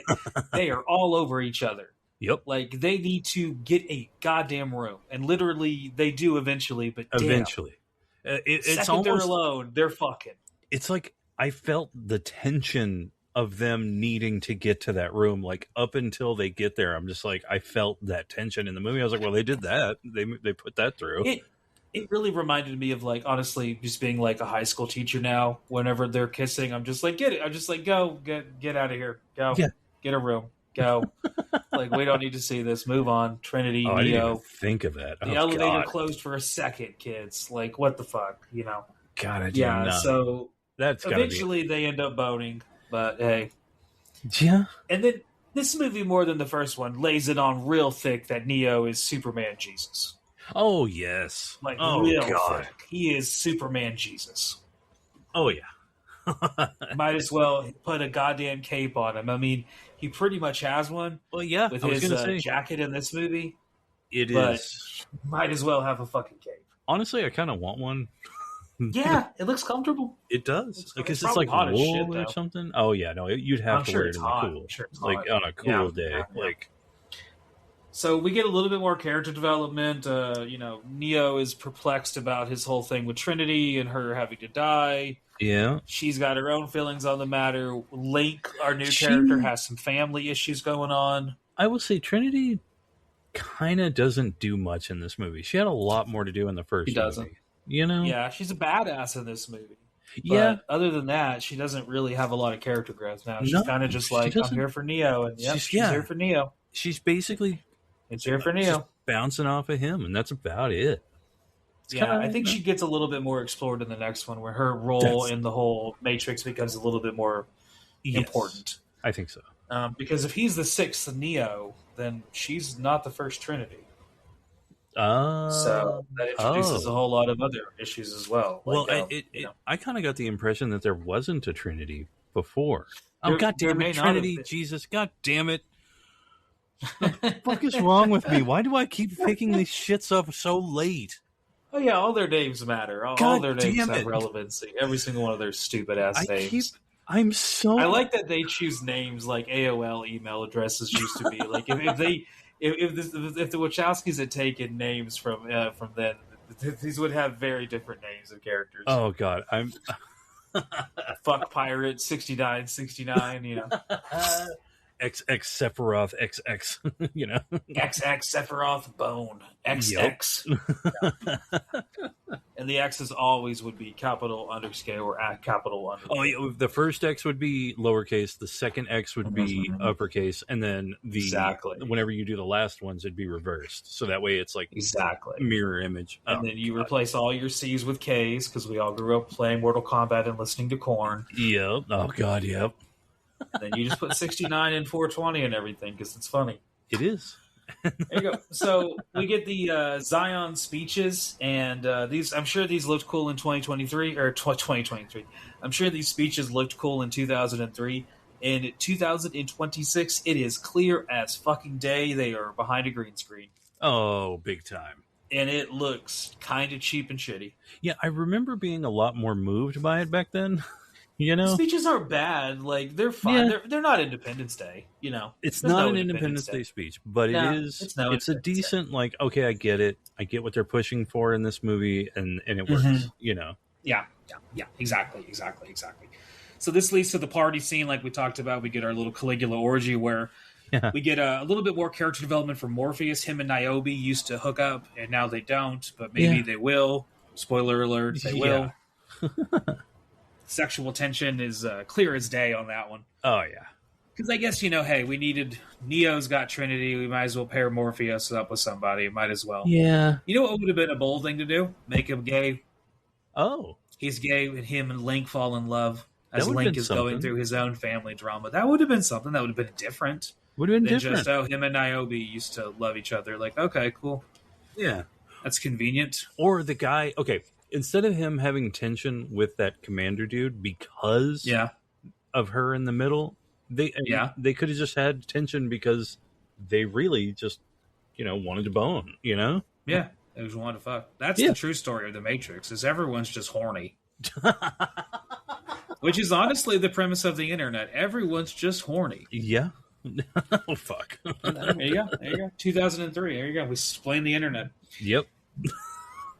they are all over each other. Yep. Like, they need to get a goddamn room. And literally, they do eventually, but eventually. It's almost, they're alone, they're fucking. It's like, I felt the tension of them needing to get to that room. Like, up until they get there, I'm just like, I felt that tension in the movie. I was like, well, they did that. They put that through. It really reminded me of, like, honestly, just being like a high school teacher now. Whenever they're kissing, I'm just like, get it. I'm just like, go, get out of here. Go. Yeah. Get a room. Go. Like, we don't need to see this. Move on. Trinity, Neo. I didn't even think of that. The elevator closed for a second, kids. Like, what the fuck, God, I didn't know. So that's eventually they end up boning, but hey. Yeah. And then this movie, more than the first one, lays it on real thick that Neo is Superman Jesus. Oh, yes. Like, real thick. He is Superman Jesus. Oh, yeah. Might as well put a goddamn cape on him. I mean, he pretty much has one. Well, yeah. With his jacket in this movie. It is. Might as well have a fucking cape. Honestly, I kind of want one. Yeah, it looks comfortable. It does. Because it's like wool or something. Oh, yeah. No, you'd have to wear it in the cool. Like, on a cool day. Yeah. Like. So we get a little bit more character development. Neo is perplexed about his whole thing with Trinity and her having to die. Yeah. She's got her own feelings on the matter. Link, our new character, has some family issues going on. I will say Trinity kind of doesn't do much in this movie. She had a lot more to do in the first movie. Yeah, she's a badass in this movie. Yeah. But other than that, she doesn't really have a lot of character growth now. She's kind of just like, I'm here for Neo. And she's here for Neo. She's basically... It's here for Neo. Bouncing off of him, and that's about it. I think she gets a little bit more explored in the next one, where her role in the whole Matrix becomes a little bit more important. I think so. Because if he's the sixth Neo, then she's not the first Trinity. So that introduces a whole lot of other issues as well. I kind of got the impression that there wasn't a Trinity before. God damn it, Trinity, Jesus, God damn it. What the fuck is wrong with me? Why do I keep picking these shits up so late? Oh yeah, all their names matter. All their names have relevancy. Every single one of their stupid ass names. I like that they choose names like AOL email addresses used to be. Like if if the Wachowskis had taken names from then, these would have very different names of characters. Oh God, I'm fuck pirate 6969. You know. XX Sephiroth XX, you know, XX Sephiroth Bone XX, and the X's always would be capital underscore or capital underscore. Oh, yeah, the first X would be lowercase, the second X would be uppercase, and then whenever you do the last ones, it'd be reversed. So that way, it's like mirror image, and then you replace all your C's with K's because we all grew up playing Mortal Kombat and listening to Korn. Yep. Oh God. Yep. And then you just put 69 and 420 and everything because it's funny. It is. There you go. So we get the Zion speeches, and I'm sure these looked cool in 2023 or 2023. I'm sure these speeches looked cool in 2003. In 2026, it is clear as fucking day they are behind a green screen. Oh, big time. And it looks kind of cheap and shitty. Yeah, I remember being a lot more moved by it back then. You know, the speeches aren't bad. Like they're fine. Yeah. They're not Independence Day. You know, it's not an Independence Day speech, but it is. It's a decent. Like, okay, I get it. I get what they're pushing for in this movie, and it works. You know. Yeah. Exactly. So this leads to the party scene, like we talked about. We get our little Caligula orgy where we get a little bit more character development for Morpheus. Him and Niobe used to hook up, and now they don't. But maybe they will. Spoiler alert: they will. Sexual tension is clear as day on that one. Oh, yeah. Because I guess, hey, we needed... Neo's got Trinity. We might as well pair Morpheus up with somebody. Might as well. Yeah. You know what would have been a bold thing to do? Make him gay. Oh. He's gay, and him and Link fall in love as Link is going through his own family drama. That would have been something. That would have been different. Would have been different. Just, him and Niobe used to love each other. Like, okay, cool. Yeah. That's convenient. Or the guy... Okay. Instead of him having tension with that commander dude because of her in the middle, they could have just had tension because they really just, wanted to bone, Yeah, they just wanted to fuck. That's the true story of the Matrix, is everyone's just horny. Which is honestly the premise of the internet. Everyone's just horny. Yeah. Oh, fuck. There you go. 2003. There you go. We explained the internet. Yep.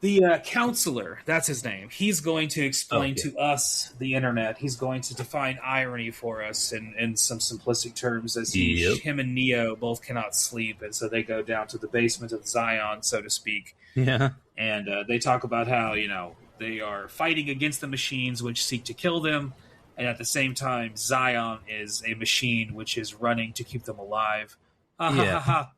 The counselor, that's his name. He's going to explain to us the internet. He's going to define irony for us in some simplistic terms, as him and Neo both cannot sleep, and so they go down to the basement of Zion, so to speak. Yeah. And they talk about how, they are fighting against the machines which seek to kill them, and at the same time, Zion is a machine which is running to keep them alive. That's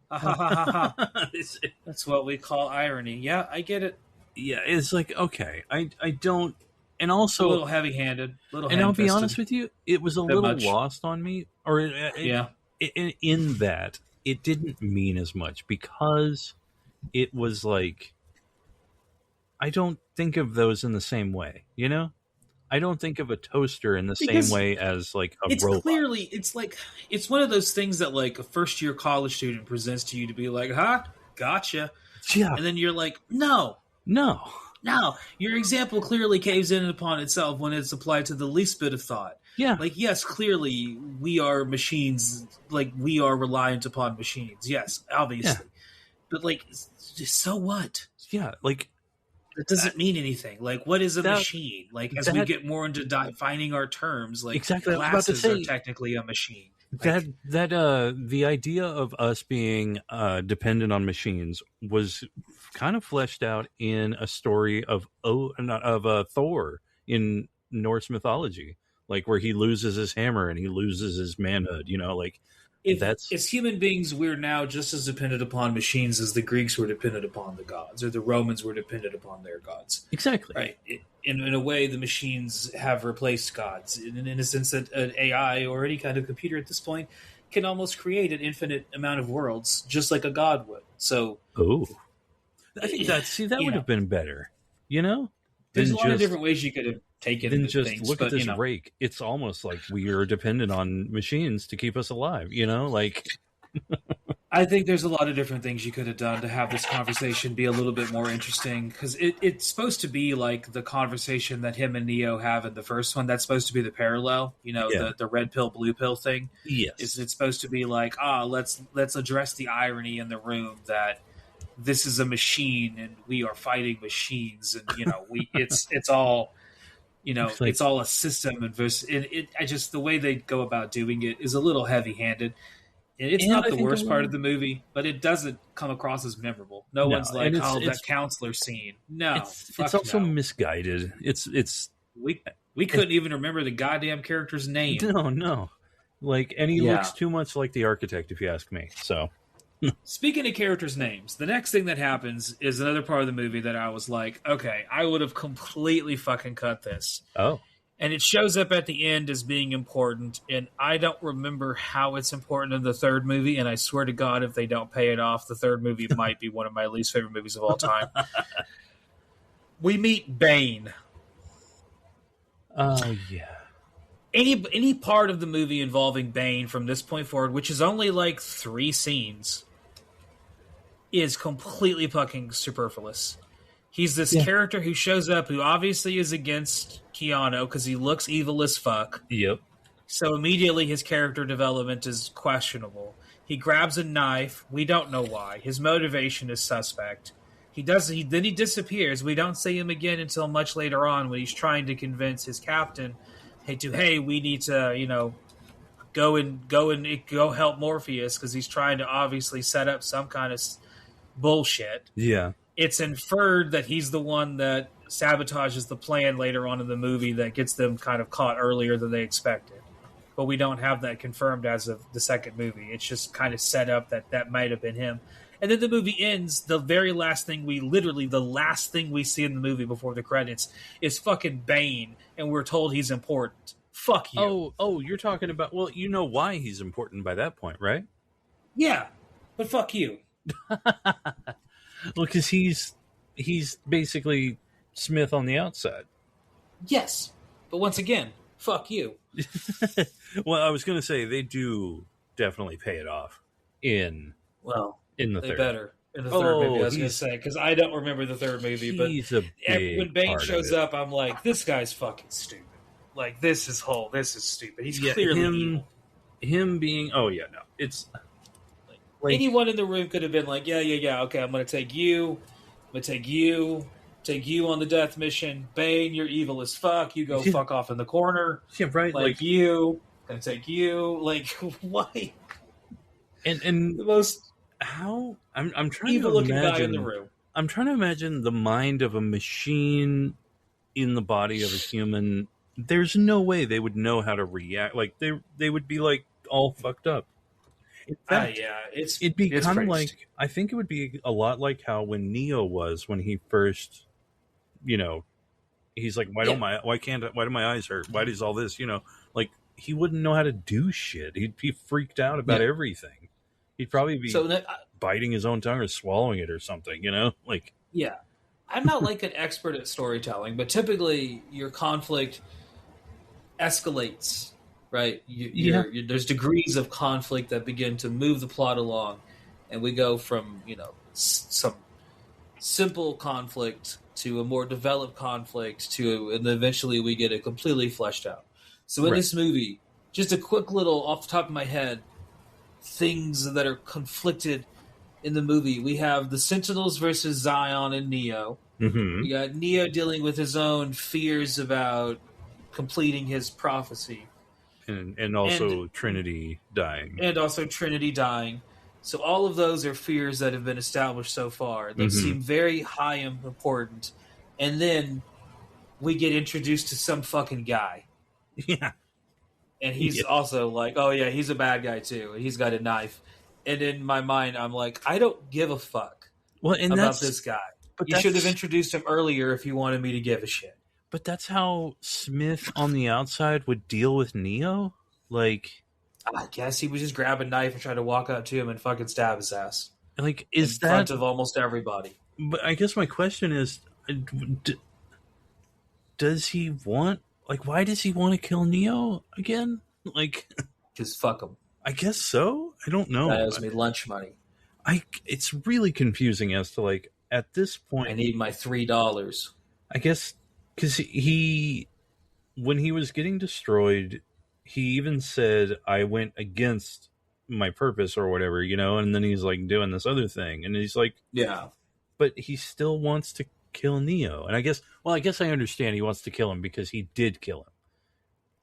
what we call irony. Yeah, I get it. Yeah, it's like, okay, I don't, and also a little heavy-handed, and I'll be honest with you, it was a little lost on me, or in that it didn't mean as much because it was like, I don't think of those in the same way, I don't think of a toaster in the same way as like a robot. Clearly, it's one of those things that like a first-year college student presents to you to be like, gotcha. Yeah. And then you're like, no. Your example clearly caves in upon itself when it's applied to the least bit of thought. Yeah. Like, yes, clearly we are machines, like we are reliant upon machines. Yes, obviously. Yeah. But like, so what? Yeah, like, it doesn't mean anything. Like, what is a machine? Like, as we get more into defining our terms, like, exactly, glasses are technically a machine. Like, the idea of us being dependent on machines was kind of fleshed out in a story of Thor in Norse mythology, like where he loses his hammer and he loses his manhood. As human beings, we're now just as dependent upon machines as the Greeks were dependent upon the gods, or the Romans were dependent upon their gods. Exactly. Right. In a way, the machines have replaced gods, in a sense that an AI or any kind of computer at this point can almost create an infinite amount of worlds, just like a god would. So, I think that would have been better. There's a lot of different ways you could have taken then just things, look at this rake. It's almost like we are dependent on machines to keep us alive. Like I think there's a lot of different things you could have done to have this conversation be a little bit more interesting, because it's supposed to be like the conversation that him and Neo have in the first one. That's supposed to be the parallel, the red pill, blue pill thing. Yes. It's supposed to be like, let's address the irony in the room that this is a machine and we are fighting machines, and it's all it's all a system, and the way they go about doing it is a little heavy-handed. It's not the worst part of the movie, but it doesn't come across as memorable. No one's like, that counselor scene. No, it's also misguided. We couldn't even remember the goddamn character's name. No. And he looks too much like the architect, if you ask me. So, speaking of characters' names, the next thing that happens is another part of the movie that I was like, okay, I would have completely fucking cut this. Oh. And it shows up at the end as being important, and I don't remember how it's important in the third movie, and I swear to God, if they don't pay it off, the third movie might be one of my least favorite movies of all time. We meet Bane. Oh, yeah. Any part of the movie involving Bane from this point forward, which is only like 3 scenes, is completely fucking superfluous. He's this character who shows up who obviously is against Keanu because he looks evil as fuck. Yep. So immediately his character development is questionable. He grabs a knife. We don't know why. His motivation is suspect. Then he disappears. We don't see him again until much later on when he's trying to convince his captain, hey, we need to, go help Morpheus, because he's trying to obviously set up some kind of bullshit. Yeah. It's inferred that he's the one that sabotages the plan later on in the movie that gets them kind of caught earlier than they expected. But we don't have that confirmed as of the second movie. It's just kind of set up that might have been him. And then the movie ends. The last thing we see in the movie before the credits is fucking Bane, and we're told he's important. Fuck you. Oh, you're talking about, well, you know why he's important by that point, right? Yeah, but fuck you. Well, because he's basically Smith on the outside. Yes, but once again, fuck you. Well, I was going to say they do definitely pay it off in the third. Better in the third movie. I was going to say, because I don't remember the third movie, but when Bane shows up, I'm like, this guy's fucking stupid. Like, this is stupid. He's clearly him being. Oh yeah, no, it's. Like, anyone in the room could have been like, yeah, okay, I'm going to take you. I'm going to take you on the death mission. Bane, you're evil as fuck. You go fuck off in the corner. Yeah, right. Like you, going to take you. Like, why? And the most I'm trying evil to looking imagine, guy in the room. I'm trying to imagine the mind of a machine in the body of a human. There's no way they would know how to react. Like, they would be like all fucked up. In fact, it'd be kind of like, I think it would be a lot like how when Neo was, when he first, he's like, why do my eyes hurt? Why does all this, like, he wouldn't know how to do shit. He'd be freaked out about everything. He'd probably be biting his own tongue or swallowing it or something, like. Yeah. I'm not like an expert at storytelling, but typically your conflict escalates. Right, there's degrees of conflict that begin to move the plot along, and we go from some simple conflict to a more developed conflict and eventually we get it completely fleshed out. So in this movie, just a quick little off the top of my head, things that are conflicted in the movie. We have the Sentinels versus Zion and Neo. Mm-hmm. We got Neo dealing with his own fears about completing his prophecy. And also Trinity dying. And also Trinity dying. So all of those are fears that have been established so far that seem very high and important. And then we get introduced to some fucking guy. Yeah. And he's also like, oh yeah, he's a bad guy too. He's got a knife. And in my mind, I'm like, I don't give a fuck about this guy. But you should have introduced him earlier if you wanted me to give a shit. But that's how Smith on the outside would deal with Neo? Like, I guess he would just grab a knife and try to walk up to him and fucking stab his ass. Like, in front of almost everybody. But I guess my question is, does he want, like, why does he want to kill Neo again? Like, just fuck him. I guess so. I don't know. That owes me lunch money. It's really confusing as to, like, at this point... I need my $3. I guess, because when he was getting destroyed, he even said, I went against my purpose or whatever, and then he's, like, doing this other thing. And he's like... Yeah. But he still wants to kill Neo. And I guess I understand he wants to kill him because he did kill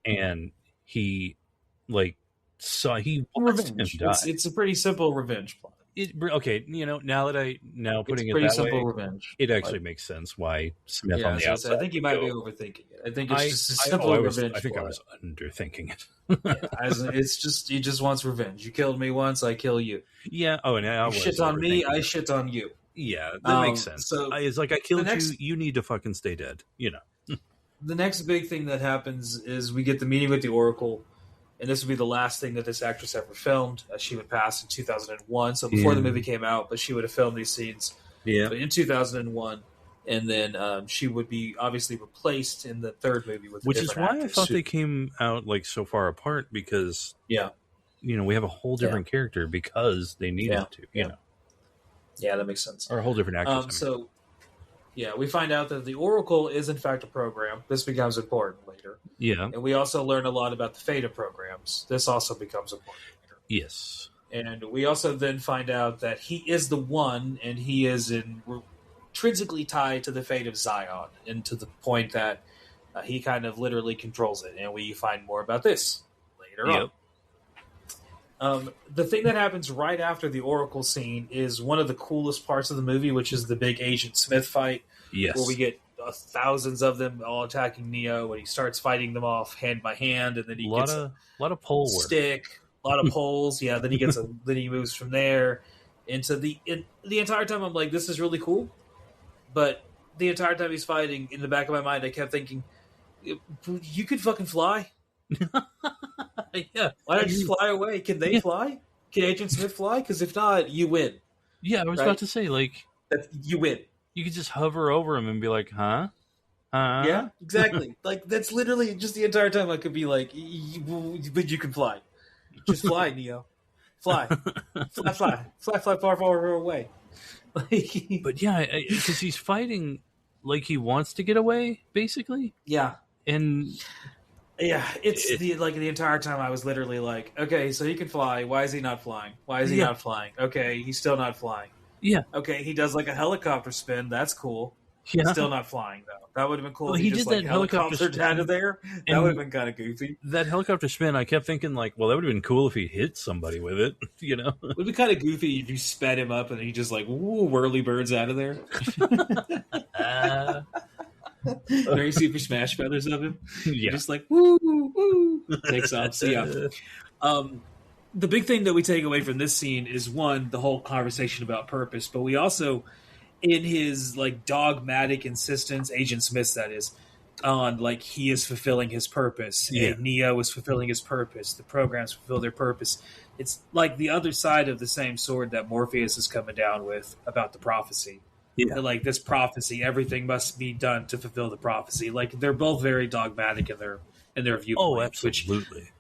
him. And he, like... So he revenge. It's a pretty simple revenge plot. Okay, now putting it pretty that simple way, revenge. it actually makes sense why Smith on the outside. I think you might be overthinking it. I think it's just a simple revenge. I think I was underthinking it. It's just he just wants revenge. You killed me once, I kill you. Yeah. Oh, and you shit on me, I shit on you. Yeah, that makes sense. So it's like I killed you. You need to fucking stay dead. The next big thing that happens is we get the meeting with the Oracle. And this would be the last thing that this actress ever filmed. She would pass in 2001, so before the movie came out, but she would have filmed these scenes in 2001. And then she would be obviously replaced in the third movie with a Which is why actress. I thought they came out like so far apart because, we have a whole different character because they needed to, Yeah, that makes sense. Or a whole different actress. We find out that the Oracle is in fact a program. This becomes important later. Yeah. And we also learn a lot about the Theta programs. This also becomes important later. Yes. And we also then find out that he is the one, and he is intrinsically tied to the fate of Zion, and to the point that he kind of literally controls it. And we find more about this later on. The thing that happens right after the Oracle scene is one of the coolest parts of the movie, which is the big Agent Smith fight. Yes. Where we get thousands of them all attacking Neo, and he starts fighting them off hand by hand, and then he gets a lot of pole stick, a lot of poles. Yeah, then he gets then he moves from there into the entire time. I'm like, this is really cool, but the entire time he's fighting, in the back of my mind, I kept thinking, you could fucking fly. Yeah. Why don't you just fly away? Can they fly? Can Agent Smith fly? Because if not, you win. Yeah, I was about to say, like... You win. You could just hover over him and be like, huh? Yeah, exactly. Like, that's literally just the entire time I could be like, but you can fly. Just fly, Neo. Fly. Fly far, far away. But yeah, because he's fighting like he wants to get away, basically. Yeah. And... Yeah, the entire time I was literally like, okay, so he can fly. Why is he not flying? Why is he not flying? Okay, he's still not flying. Yeah. Okay, he does like a helicopter spin. That's cool. Yeah. He's still not flying though. That would have been cool. Well, if he just did like that helicopter spin out of there. That would have been kind of goofy. That helicopter spin, I kept thinking like, well, that would have been cool if he hit somebody with it. It would be kind of goofy if you sped him up and he just like whirly birds out of there. Very Super Smash Brothers of him. Yeah. Just like, woo, woo, takes off. So, yeah. The big thing that we take away from this scene is, one, the whole conversation about purpose, but we also, in his, like, dogmatic insistence, Agent Smith, that is, on, like, he is fulfilling his purpose. Yeah. And Neo is fulfilling his purpose. The programs fulfill their purpose. It's like the other side of the same sword that Morpheus is coming down with about the prophecy. Yeah. Like, this prophecy, everything must be done to fulfill the prophecy. Like, they're both very dogmatic in their viewpoint. Oh, absolutely.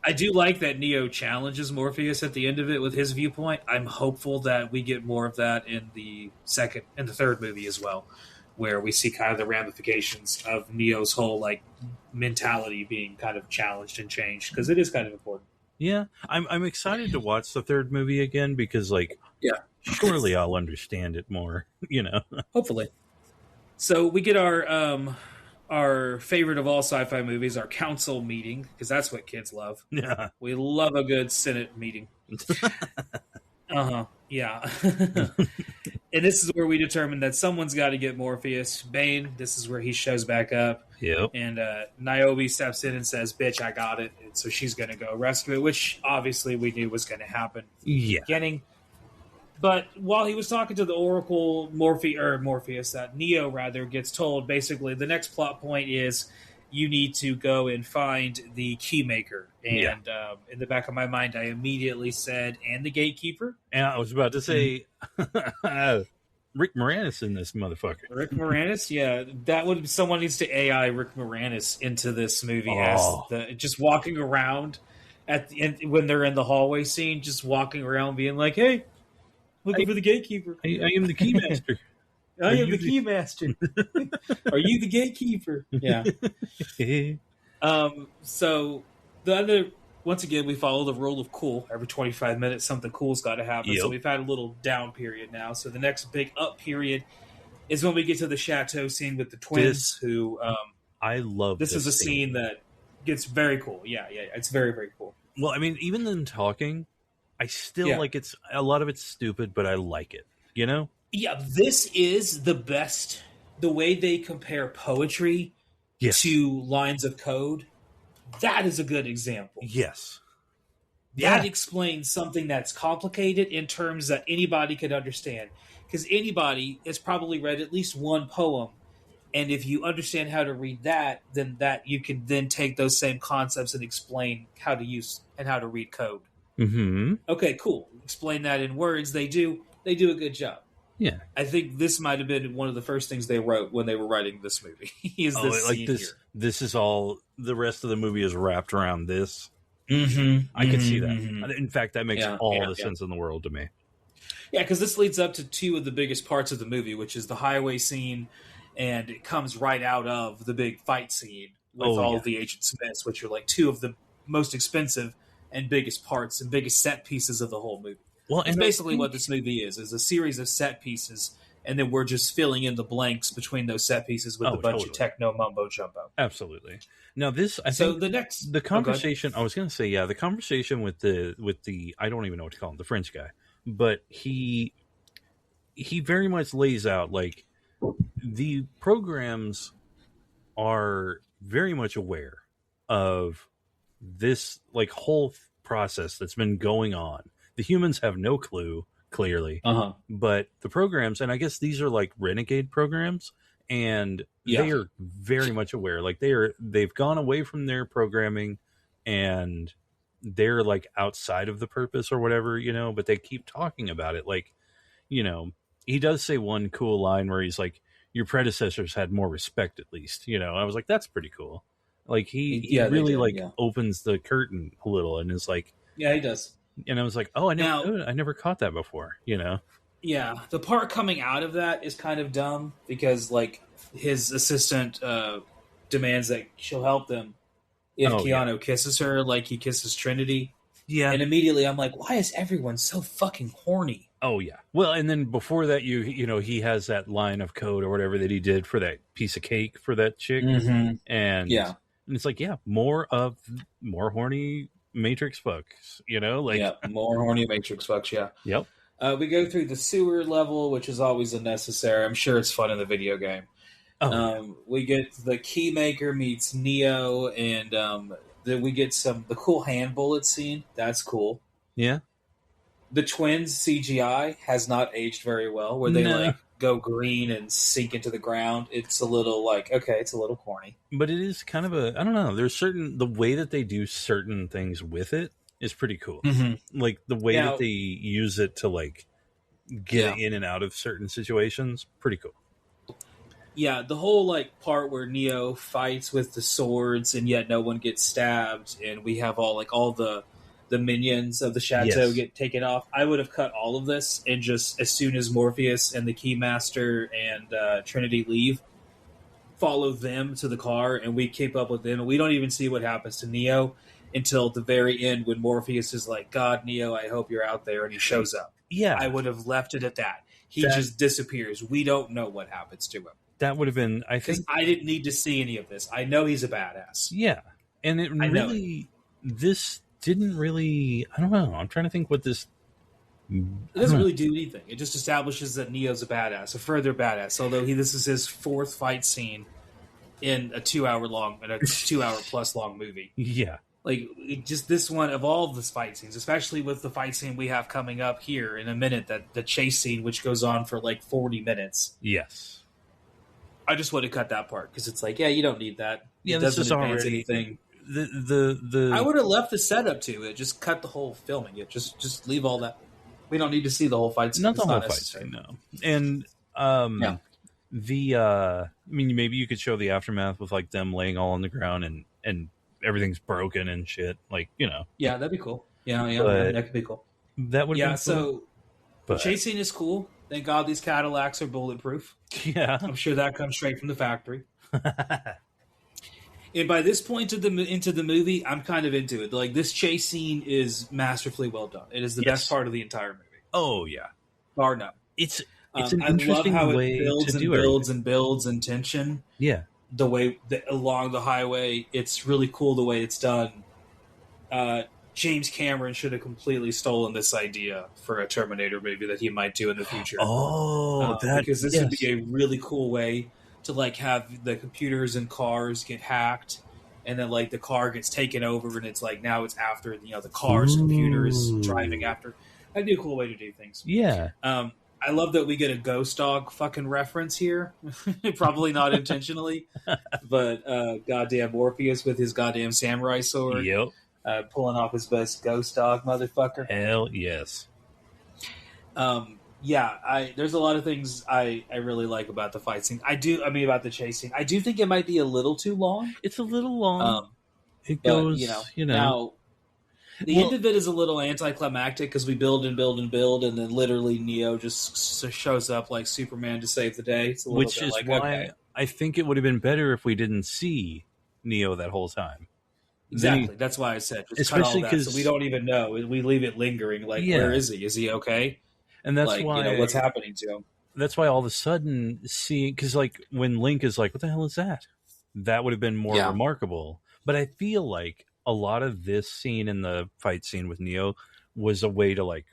I do like that Neo challenges Morpheus at the end of it with his viewpoint. I'm hopeful that we get more of that in the third movie as well, where we see kind of the ramifications of Neo's whole like mentality being kind of challenged and changed, because it is kind of important. Yeah, I'm excited to watch the third movie again because, like, surely I'll understand it more. Hopefully. So we get our favorite of all sci-fi movies, our council meeting, because that's what kids love. Yeah, we love a good Senate meeting. Yeah. And this is where we determine that someone's got to get Morpheus. Bane, this is where he shows back up. Yep. And Niobe steps in and says, bitch, I got it. And so she's going to go rescue it, which obviously we knew was going to happen from the beginning. But while he was talking to the Oracle, Morpheus, Neo rather, gets told basically the next plot point is you need to go and find the Keymaker. And in the back of my mind, I immediately said, and the Gatekeeper. And I was about to say, Rick Moranis in this motherfucker. Rick Moranis? Yeah, someone needs to AI Rick Moranis into this movie. Just walking around when they're in the hallway scene, just walking around being like, hey, Looking for the gatekeeper. I am the keymaster. I am the keymaster. Are you the gatekeeper? Yeah. So the other, once again, we follow the rule of cool. Every 25 minutes, something cool's got to happen. Yep. So we've had a little down period now. So the next big up period is when we get to the chateau scene with the twins. I love. This is a scene that gets very cool. Yeah, it's very, very cool. Well, I mean, even then talking, I still like it's a lot of it's stupid, but I like it. You know. Yeah, this is the best. The way they compare poetry to lines of code, that is a good example. Yes. That explains something that's complicated in terms that anybody could understand. Because anybody has probably read at least one poem, and if you understand how to read that, then you can then take those same concepts and explain how to use and how to read code. Mm-hmm. Okay, cool. Explain that in words. They do a good job. Yeah, I think this might have been one of the first things they wrote when they were writing this movie. This is all the rest of the movie is wrapped around this. Mm-hmm. I could see that. In fact, that makes all the sense in the world to me. Yeah, because this leads up to two of the biggest parts of the movie, which is the highway scene, and it comes right out of the big fight scene with all of the Agent Smiths, which are like two of the most expensive and biggest parts and biggest set pieces of the whole movie. Well, and basically what this movie is a series of set pieces, and then we're just filling in the blanks between those set pieces with a bunch of techno mumbo jumbo. Absolutely. Now this, the conversation. I was going to say, the conversation with the I don't even know what to call him, the French guy, but he very much lays out like the programs are very much aware of this like whole process that's been going on. The humans have no clue, clearly, but the programs, and I guess these are like renegade programs, and they are very much aware. Like they've gone away from their programming, and they're like outside of the purpose or whatever, you know. But they keep talking about it. Like, you know, he does say one cool line where he's like, "Your predecessors had more respect, at least." You know, I was like, "That's pretty cool." Like he really opens the curtain a little and is like, "Yeah, he does." And I was like, "Oh, I never caught that before," you know. Yeah, the part coming out of that is kind of dumb because, like, his assistant demands that she'll help them if Keanu kisses her, like he kisses Trinity. Yeah, and immediately I'm like, why is everyone so fucking horny? Oh yeah. Well, and then before that, you know, he has that line of code or whatever that he did for that piece of cake for that chick, and it's like, more horny Matrix fucks, you know, like more horny Matrix fucks. Yep. We go through the sewer level, which is always unnecessary. I'm sure it's fun in the video game. We get the Keymaker meets Neo, and then we get the cool hand bullet scene. That's cool. Yeah. The twins CGI has not aged very well, where they like go green and sink into the ground. It's a little like, okay, it's a little corny. But it is kind of I don't know. There's the way that they do certain things with it is pretty cool. Mm-hmm. Like the way that they use it to like get in and out of certain situations, pretty cool. Yeah, the whole like part where Neo fights with the swords and yet no one gets stabbed, and we have all the minions of the chateau get taken off. I would have cut all of this and just, as soon as Morpheus and the Keymaster and Trinity leave, follow them to the car, and we keep up with them. And we don't even see what happens to Neo until the very end when Morpheus is like, "God, Neo, I hope you're out there," and he shows up. Yeah. I would have left it at that. He just disappears. We don't know what happens to him. That would have been, I think... I didn't need to see any of this. I know he's a badass. Yeah. And this didn't really... I don't know. I'm trying to think what this... It doesn't really do anything. It just establishes that Neo's a badass, a further badass. Although this is his fourth fight scene in a 2 hour plus long movie. Yeah. Like, just this one of all of the fight scenes, especially with the fight scene we have coming up here in a minute, that the chase scene, which goes on for like 40 minutes. Yes. I just would have cut that part because it's like, you don't need that. Yeah, it doesn't advance anything. I would have left the setup to it. Just cut the whole filming. It just leave all that. We don't need to see the whole fight scene. Not the whole fight scene, no. And I mean, maybe you could show the aftermath with like them laying all on the ground and everything's broken and shit. Like, you know. Yeah, that'd be cool. Yeah, that could be cool. That would be cool. So The chase scene is cool. Thank God these Cadillacs are bulletproof. Yeah. I'm sure that comes straight from the factory. And by this point into the movie, I'm kind of into it. Like, this chase scene is masterfully well done. It is the best part of the entire movie. Oh, yeah. Bar none. It's an interesting how way it builds to and do builds everything. and builds and tension. Yeah. The way along the highway, it's really cool the way it's done. James Cameron should have completely stolen this idea for a Terminator movie that he might do in the future. Because this would be a really cool way to like have the computers in cars get hacked, and then like the car gets taken over, and it's like now it's after the car's computer is driving after. That'd be a cool way to do things. Yeah. I love that we get a Ghost Dog fucking reference here. Probably not intentionally, but goddamn Morpheus with his goddamn samurai sword. Yep. Pulling off his best Ghost Dog motherfucker. Hell yes. There's a lot of things I really like about the fight scene. About the chase scene. I do think it might be a little too long. It's a little long. It goes, you know. Now, the end of it is a little anticlimactic because we build and build and build, and then literally Neo just shows up like Superman to save the day. It's a little Which bit is like, why okay. I think it would have been better if we didn't see Neo that whole time. Exactly. That's why I said just cut all that, so we don't even know. We leave it lingering. Like, where is he? Is he okay? And that's why what's happening to him. That's why all of a sudden seeing, because like when Link is like, "What the hell is that?" That would have been more remarkable. But I feel like a lot of this scene in the fight scene with Neo was a way to like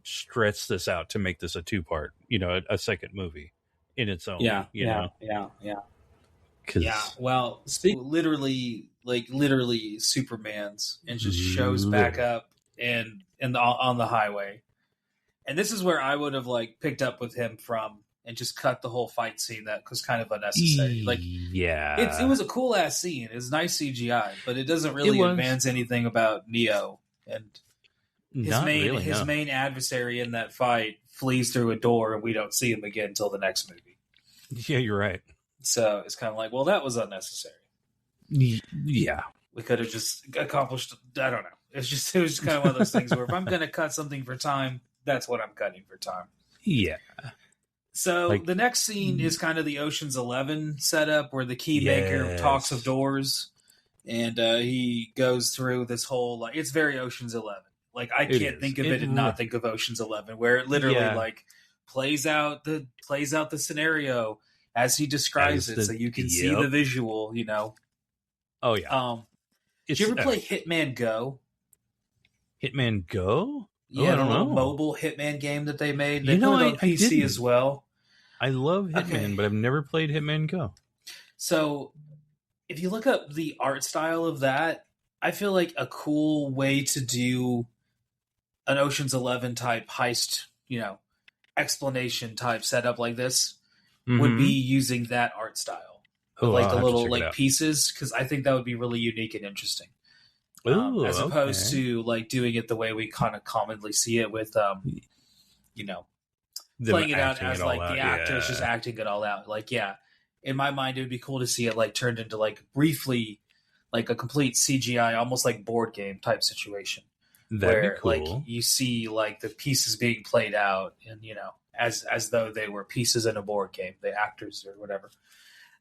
stretch this out to make this a 2-part, a second movie in its own. Yeah. Well, literally Superman's and just shows back up and on the highway. And this is where I would have like picked up with him from and just cut the whole fight scene that was kind of unnecessary. Like, it was a cool ass scene. It was nice CGI, but it doesn't really advance anything about Neo and his main adversary in that fight flees through a door and we don't see him again until the next movie. Yeah, you're right. So it's kind of like, well, that was unnecessary. Yeah, we could have just accomplished. I don't know. It was just kind of one of those things where if I'm going to cut something for time, that's what I'm cutting for time. Yeah. So the next scene is kind of the Ocean's 11 setup where the key maker talks of doors, and he goes through this whole like it's very Ocean's 11. Like I can't think of it and not think of Ocean's 11, where it literally like plays out the scenario as he describes it, so you can see the visual. Oh yeah. Did you ever play Hitman Go? Hitman Go? Yeah, the little mobile Hitman game that they made. They put it on PC as well. I love Hitman, but I've never played Hitman Go. So, if you look up the art style of that, I feel like a cool way to do an Ocean's 11 type heist, explanation type setup like this would be using that art style. With the little pieces, because I think that would be really unique and interesting. As opposed to like doing it the way we kind of commonly see it with playing it out as like the actors just acting it all out. Like, in my mind it would be cool to see it like turned into like briefly like a complete CGI, almost like board game type situation. That'd be cool. Like you see like the pieces being played out and as though they were pieces in a board game, the actors or whatever.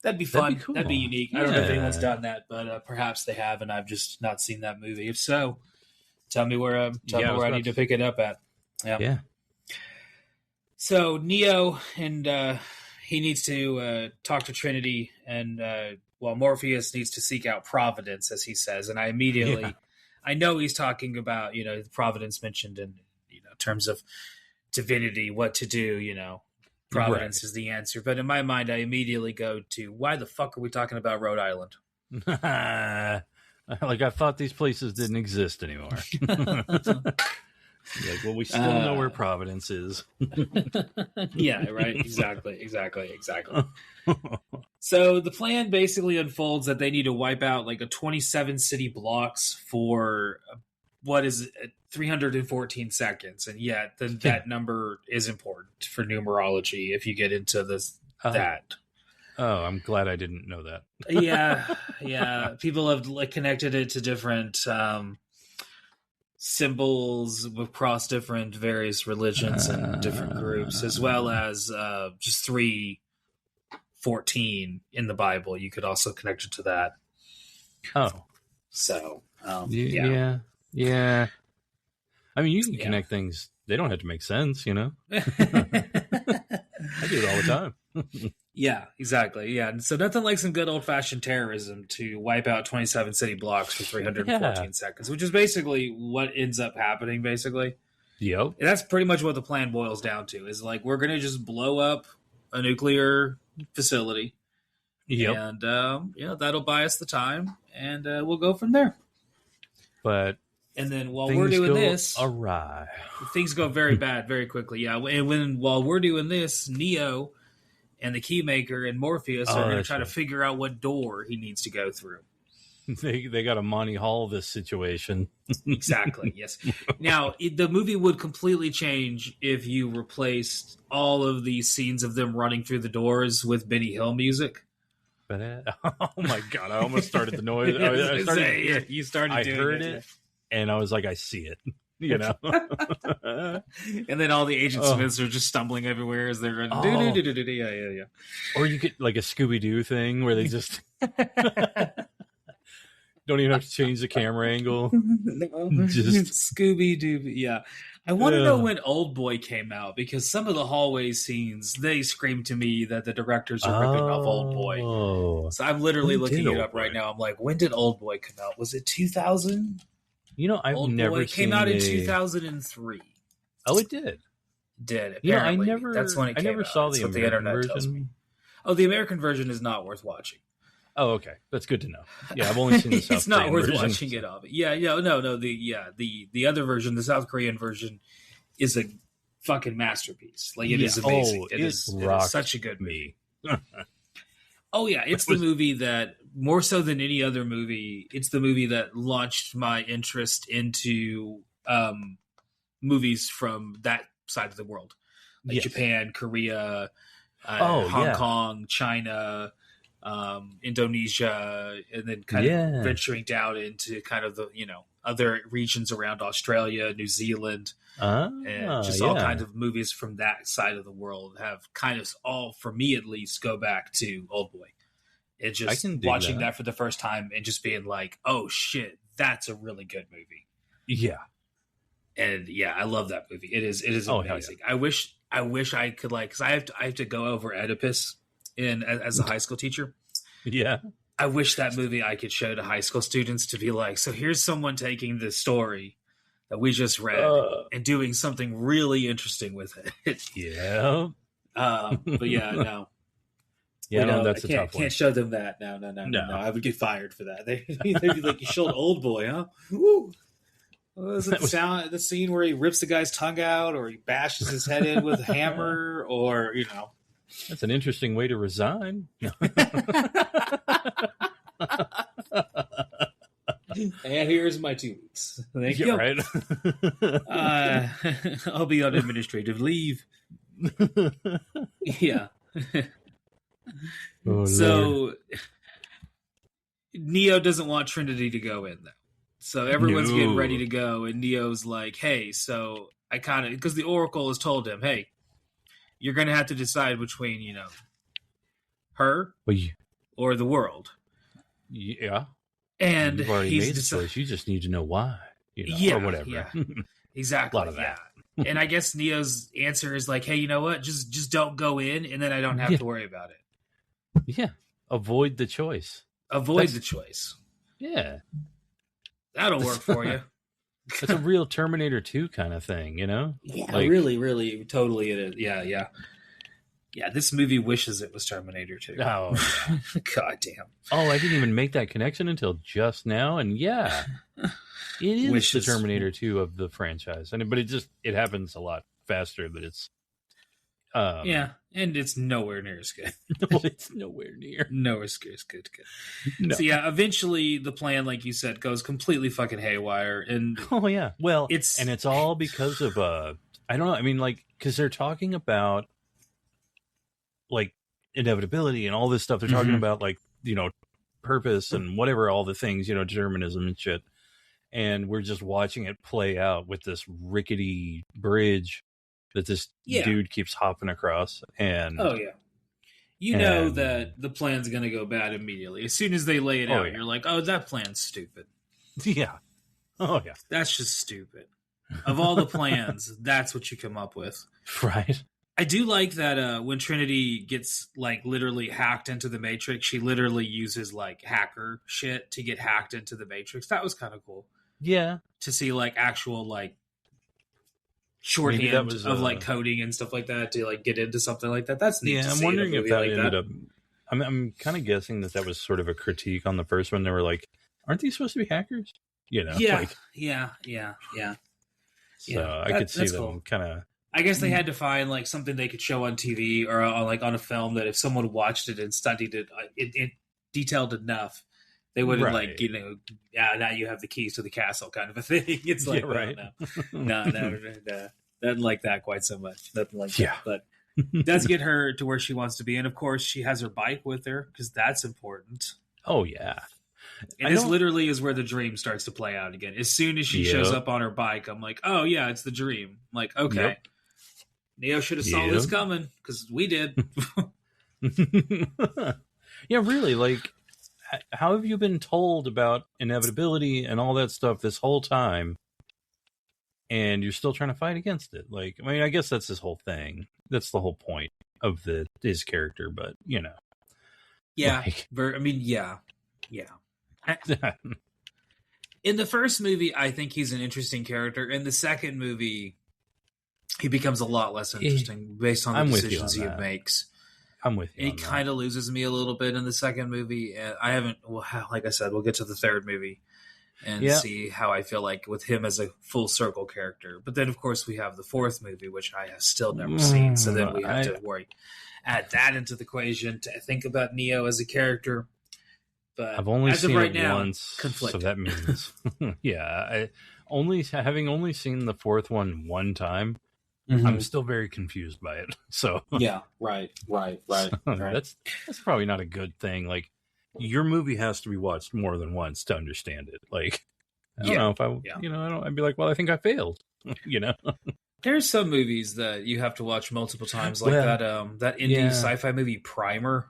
That'd be fun. That'd be unique. I don't know if anyone's done that, but perhaps they have, and I've just not seen that movie. If so, tell me where I need to pick it up at. Yeah. So Neo and he needs to talk to Trinity, and Morpheus needs to seek out Providence, as he says. And I immediately, I know he's talking about Providence mentioned in terms of divinity, what to do. Providence is the answer. But in my mind, I immediately go to, why the fuck are we talking about Rhode Island? Like, I thought these places didn't exist anymore. We still know where Providence is. Yeah, right. Exactly. So the plan basically unfolds that they need to wipe out like a 27 city blocks for what is it, 314 seconds, and that number is important for numerology if you get into that. Oh, I'm glad I didn't know that. Yeah. People have like connected it to different symbols across different various religions and different groups, as well as just 3:14 in the Bible. You could also connect it to that. Oh, so yeah. I mean, you can connect things. They don't have to make sense, I do it all the time. Yeah, exactly. Yeah. And so nothing like some good old-fashioned terrorism to wipe out 27 city blocks for 314 seconds, which is basically what ends up happening, basically. Yep. And that's pretty much what the plan boils down to, is like, we're going to just blow up a nuclear facility. Yep. And, that'll buy us the time, and we'll go from there. But... And then while we're doing this... awry. Things go very bad very quickly, yeah. And while we're doing this, Neo... and the Keymaker and Morpheus are going to try to figure out what door he needs to go through. They got to Monty Hall this situation. Exactly, yes. Now, the movie would completely change if you replaced all of the scenes of them running through the doors with Benny Hill music. Oh my God, I almost started the noise. You started I doing heard it, and I was like, I see it. And then all the Agent Smiths are just stumbling everywhere as they're running. Yeah. Or you get like a Scooby-Doo thing where they just don't even have to change the camera angle. Just Scooby-Doo. Yeah. I want to know when Old Boy came out, because some of the hallway scenes, they scream to me that the directors are ripping off Old Boy. So I'm literally looking it up right now. I'm like, when did Old Boy come out? Was it 2000? I've Old never Boy seen came out in 2003. Oh, it did. Apparently. That's when it came out. I never saw the American version. Oh, the American version is not worth watching. Oh, okay, that's good to know. Yeah, I've only seen the South It's not Korean worth version. watching it of. Yeah, no. The other version, the South Korean version, is a fucking masterpiece. Like, it is amazing. It is such a good movie. Oh yeah, it's the movie that, more so than any other movie, it's the movie that launched my interest into movies from that side of the world, like Japan, Korea, Hong Kong, China, Indonesia, and then kind of venturing down into kind of the other regions around Australia, New Zealand, and just all kinds of movies from that side of the world have kind of all, for me at least, go back to Old Boy. And just watching that for the first time and just being like, oh shit, that's a really good movie. Yeah. And yeah, I love that movie. It is amazing. Yeah. I wish I could, like, cause I have to go over Oedipus as a high school teacher. Yeah. I wish that movie I could show to high school students to be like, so here's someone taking this story that we just read and doing something really interesting with it. Yeah. But yeah, no. Yeah, no, that's a tough one. Can't show them that. No. I would get fired for that. They'd be like, you showed Old Boy, huh? Woo. Was it the scene where he rips the guy's tongue out, or he bashes his head in with a hammer, or, That's an interesting way to resign. And here's my 2 weeks. Thank you. Right. I'll be on administrative leave. Yeah. So Neo doesn't want Trinity to go in, though. So everyone's getting ready to go, and Neo's like, hey, so I kind of, because the Oracle has told him, hey, you're going to have to decide between, her or the world. Yeah. And you've already made the choice. You just need to know why, or whatever. Yeah. Exactly. A lot of that. And I guess Neo's answer is like, hey, you know what? Just don't go in, and then I don't have to worry about it. Yeah. Avoid the choice. The choice. Yeah. That'll work for you. That's a real Terminator 2 kind of thing, Yeah, like, really, totally it is. Yeah. Yeah, this movie wishes it was Terminator 2. Oh, yeah. God damn. Oh, I didn't even make that connection until just now, and yeah. It is the Terminator 2 of the franchise. But it happens a lot faster, but it's yeah, and it's nowhere near as good. No, it's nowhere near. Nowhere as good. No. So yeah, eventually the plan, like you said, goes completely fucking haywire. And oh yeah. Well, it's all because of I don't know, I mean, like, because they're talking about like inevitability and all this stuff. They're talking about, like, purpose and whatever, all the things, determinism and shit. and we're just watching it play out with this rickety bridge that this dude keeps hopping across. And you know that the plan's going to go bad immediately as soon as they lay it out. You're like, oh, that plan's stupid. Yeah. Oh yeah, that's just stupid. Of all the plans, that's what you come up with, right? I do like that when Trinity gets like literally hacked into the Matrix, she literally uses like hacker shit to get hacked into the Matrix. That was kind of cool. Yeah, to see like actual like shorthand of like coding and stuff like that to like get into something like that. That's neat. Yeah, I'm wondering if that ended up. I'm kind of guessing that was sort of a critique on the first one. They were like, "Aren't these supposed to be hackers?" You know? Yeah, like, yeah. So I could see them kind of. I guess they had to find like something they could show on TV or like on a film that if someone watched it and studied it, it detailed enough, they wouldn't like, you know, now you have the keys to the castle kind of a thing. It's like, right. No, nothing like that quite so much. Nothing like that. But does get her to where she wants to be. And of course she has her bike with her because that's important. Oh yeah. And this literally is where the dream starts to play out again. As soon as she shows up on her bike, I'm like, oh yeah, it's the dream. I'm like, okay. Yep. Neo should have saw this coming because we did. Yeah, really. Like, how have you been told about inevitability and all that stuff this whole time, and you're still trying to fight against it? Like, I mean, I guess that's his whole thing. That's the whole point of his character. But you know, yeah. I mean, yeah. In the first movie, I think he's an interesting character. In the second movie, he becomes a lot less interesting based on the decisions he makes. I'm with you. And he kind of loses me a little bit in the second movie. And I haven't, well, like I said, we'll get to the third movie and see how I feel like with him as a full circle character. But then, of course, we have the fourth movie, which I have still never seen. So then we have to add that into the equation to think about Neo as a character. But I've only seen it now, once, so that means, having only seen the fourth one one time, I'm still very confused by it. So right. That's probably not a good thing. Like, your movie has to be watched more than once to understand it. Like, I don't know if I'd be like, well, I think I failed. You know, there's some movies that you have to watch multiple times, like that indie sci-fi movie Primer.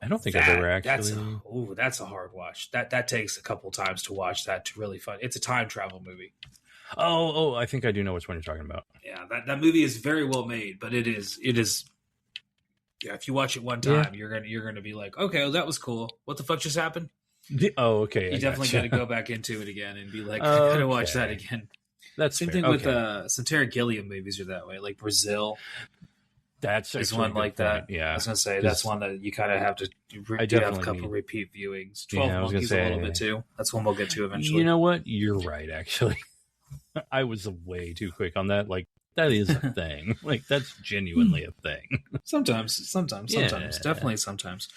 I don't think I've ever actually. That's a hard watch. That takes a couple times to watch that to really fun. It's a time travel movie. Oh, I think I do know which one you're talking about. Yeah, that movie is very well made, but it is. Yeah, if you watch it one time, you're gonna be like, okay, well, that was cool. What the fuck just happened? Oh, okay. You definitely got to go back into it again and be like, I gotta watch that again. That's same thing with some Terry Gilliam movies are that way, like Brazil. That's one like that. Yeah, I was gonna say that's one that you kind of have to. I do have a couple repeat viewings. 12 Monkeys a little bit too. That's one we'll get to eventually. You know what? You're right. Actually, I was way too quick on that. Like, that is a thing. Like, that's genuinely a thing. Sometimes, definitely sometimes.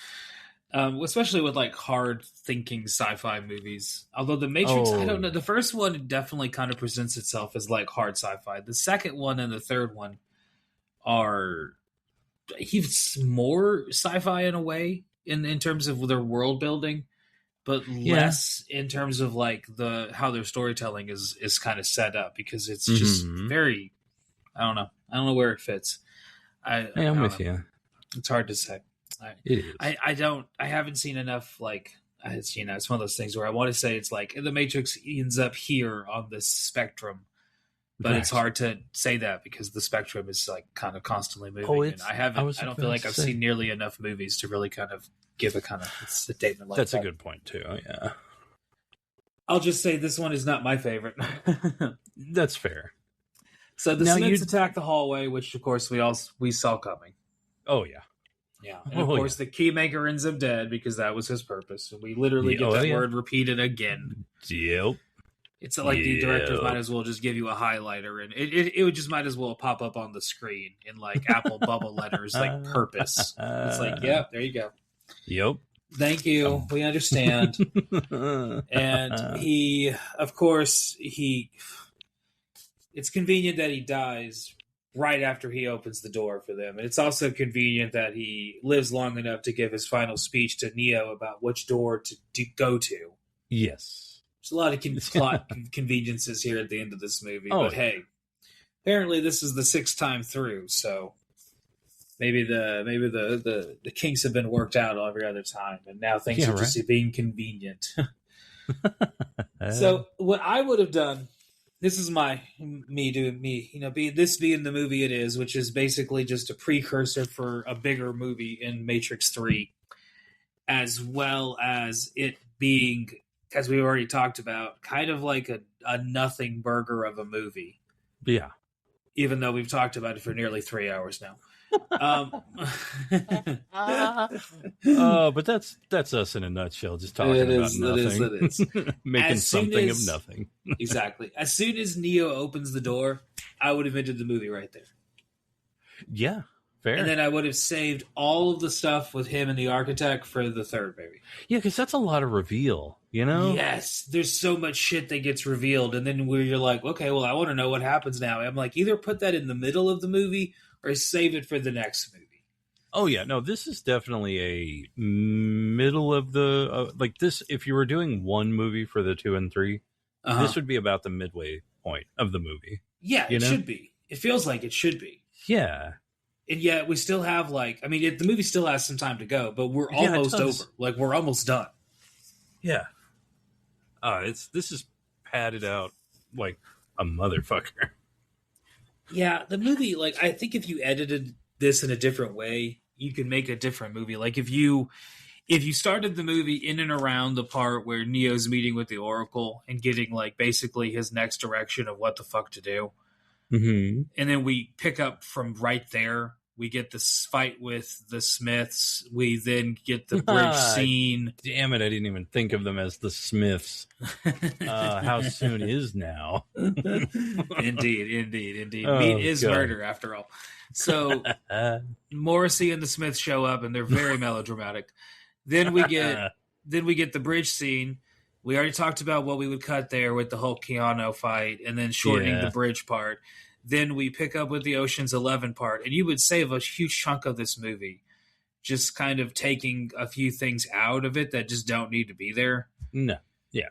Especially with like hard thinking sci-fi movies. Although The Matrix, I don't know. The first one definitely kind of presents itself as like hard sci-fi. The second one and the third one are he's more sci-fi in a way in terms of their world building, but less in terms of like how their storytelling is kind of set up, because it's just very, I don't know where it fits. I'm with you. It's hard to say. It is. I haven't seen enough, like, it's one of those things where I want to say it's like The Matrix ends up here on this spectrum. But it's hard to say that because the spectrum is like kind of constantly moving. And I don't feel like I've seen nearly enough movies to really kind of give a kind of statement like that. That's a good point too. Yeah. I'll just say this one is not my favorite. That's fair. So the Smiths attack the hallway, which of course we saw coming. Oh yeah. Yeah. And of course the Keymaker ends up dead because that was his purpose. And we literally get that word repeated again. Yep. It's like the directors might as well just give you a highlighter, and it would just might as well pop up on the screen in like Apple bubble letters, like purpose. It's like, there you go. Yep. Thank you. We understand. And he, of course, it's convenient that he dies right after he opens the door for them. And it's also convenient that he lives long enough to give his final speech to Neo about which door to go to. Yes. There's a lot of plot conveniences here at the end of this movie, but hey, apparently this is the 6th time through, so maybe the kinks have been worked out every other time, and now things are just being convenient. So what I would have done, this is me doing me, this being the movie it is, which is basically just a precursor for a bigger movie in Matrix 3, as well as it being, as we already talked about, kind of like a nothing burger of a movie. Yeah. Even though we've talked about it for nearly 3 hours now. But that's us in a nutshell, just talking about nothing. It is. Making something of nothing. Exactly. As soon as Neo opens the door, I would have ended the movie right there. Yeah, fair. And then I would have saved all of the stuff with him and the architect for the third movie. Yeah, because that's a lot of reveal, Yes, there's so much shit that gets revealed, and then where you're like, okay, well, I want to know what happens now. I'm like, either put that in the middle of the movie or save it for the next movie. Oh yeah, no, this is definitely a middle of the like this. If you were doing one movie for the 2 and 3, this would be about the midway point of the movie. Yeah, it should be. It feels like it should be. Yeah, and yet we still have the movie still has some time to go, but we're almost over. Like we're almost done. Yeah. This is padded out like a motherfucker. Yeah, the movie, I think if you edited this in a different way, you could make a different movie. Like if you started the movie in and around the part where Neo's meeting with the Oracle and getting basically his next direction of what the fuck to do, and then we pick up from right there. We get this fight with the Smiths. We then get the bridge scene. Damn it, I didn't even think of them as the Smiths. How soon is now? Indeed. Meat is murder, after all. So Morrissey and the Smiths show up, and they're very melodramatic. Then we get the bridge scene. We already talked about what we would cut there with the whole Keanu fight, and then shortening the bridge part. Then we pick up with the Ocean's 11 part, and you would save a huge chunk of this movie just kind of taking a few things out of it that just don't need to be there. No. Yeah.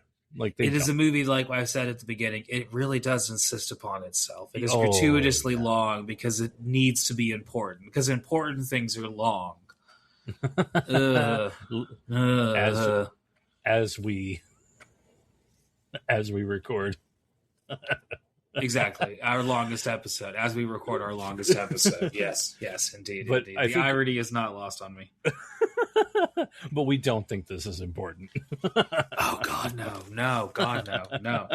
It is a movie, like I said at the beginning, it really does insist upon itself. It is gratuitously long because it needs to be important, because important things are long. As we record. Exactly. Our longest episode. As we record our longest episode. Yes, indeed. But indeed. The irony is not lost on me. But we don't think this is important. Oh, God, no. God, no.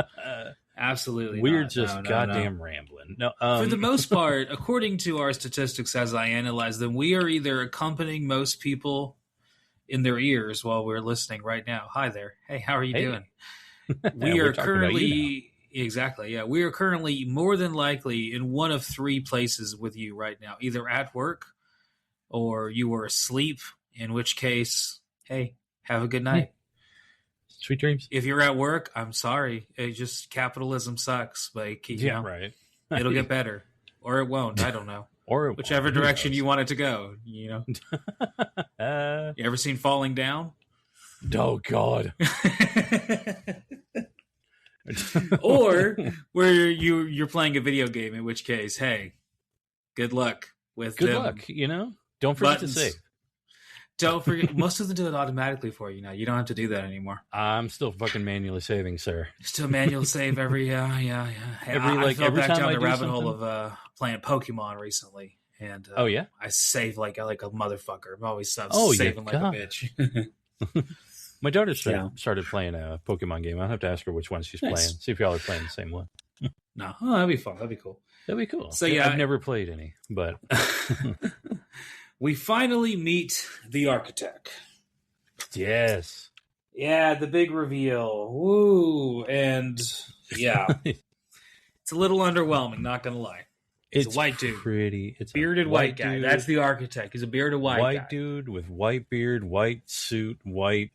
Absolutely We're just goddamn rambling. No, for the most part, according to our statistics as I analyze them, we are either accompanying most people in their ears while we're listening right now. Hi there. Hey, how are you doing? We are currently... Exactly, yeah. We are currently more than likely in one of 3 places with you right now, either at work or you are asleep, in which case, hey, have a good night. Sweet dreams. If you're at work, I'm sorry. It just, capitalism sucks. Right. It'll get better. Or it won't. I don't know. Or whichever direction you want it to go, You ever seen Falling Down? Oh, God. Or where you're playing a video game, in which case, hey, good luck with good luck. Don't forget to save. Don't forget. Most of them do it automatically for you now. You don't have to do that anymore. I'm still fucking manually saving, sir. Still manual save every Hey, I fell back down the rabbit hole of playing Pokemon recently, and I save like a motherfucker. I'm always saving like a bitch. My daughter started playing a Pokemon game. I'll have to ask her which one she's playing. See if y'all are playing the same one. No, that'd be fun. That'd be cool. That'd be cool. So I've never played any, but we finally meet the architect. Yes. Yeah, the big reveal. Woo! And yeah, it's a little underwhelming. Not gonna lie. It's a white dude. It's bearded white guy. Dude. That's the architect. He's a bearded white guy. Dude with white beard, white suit, white.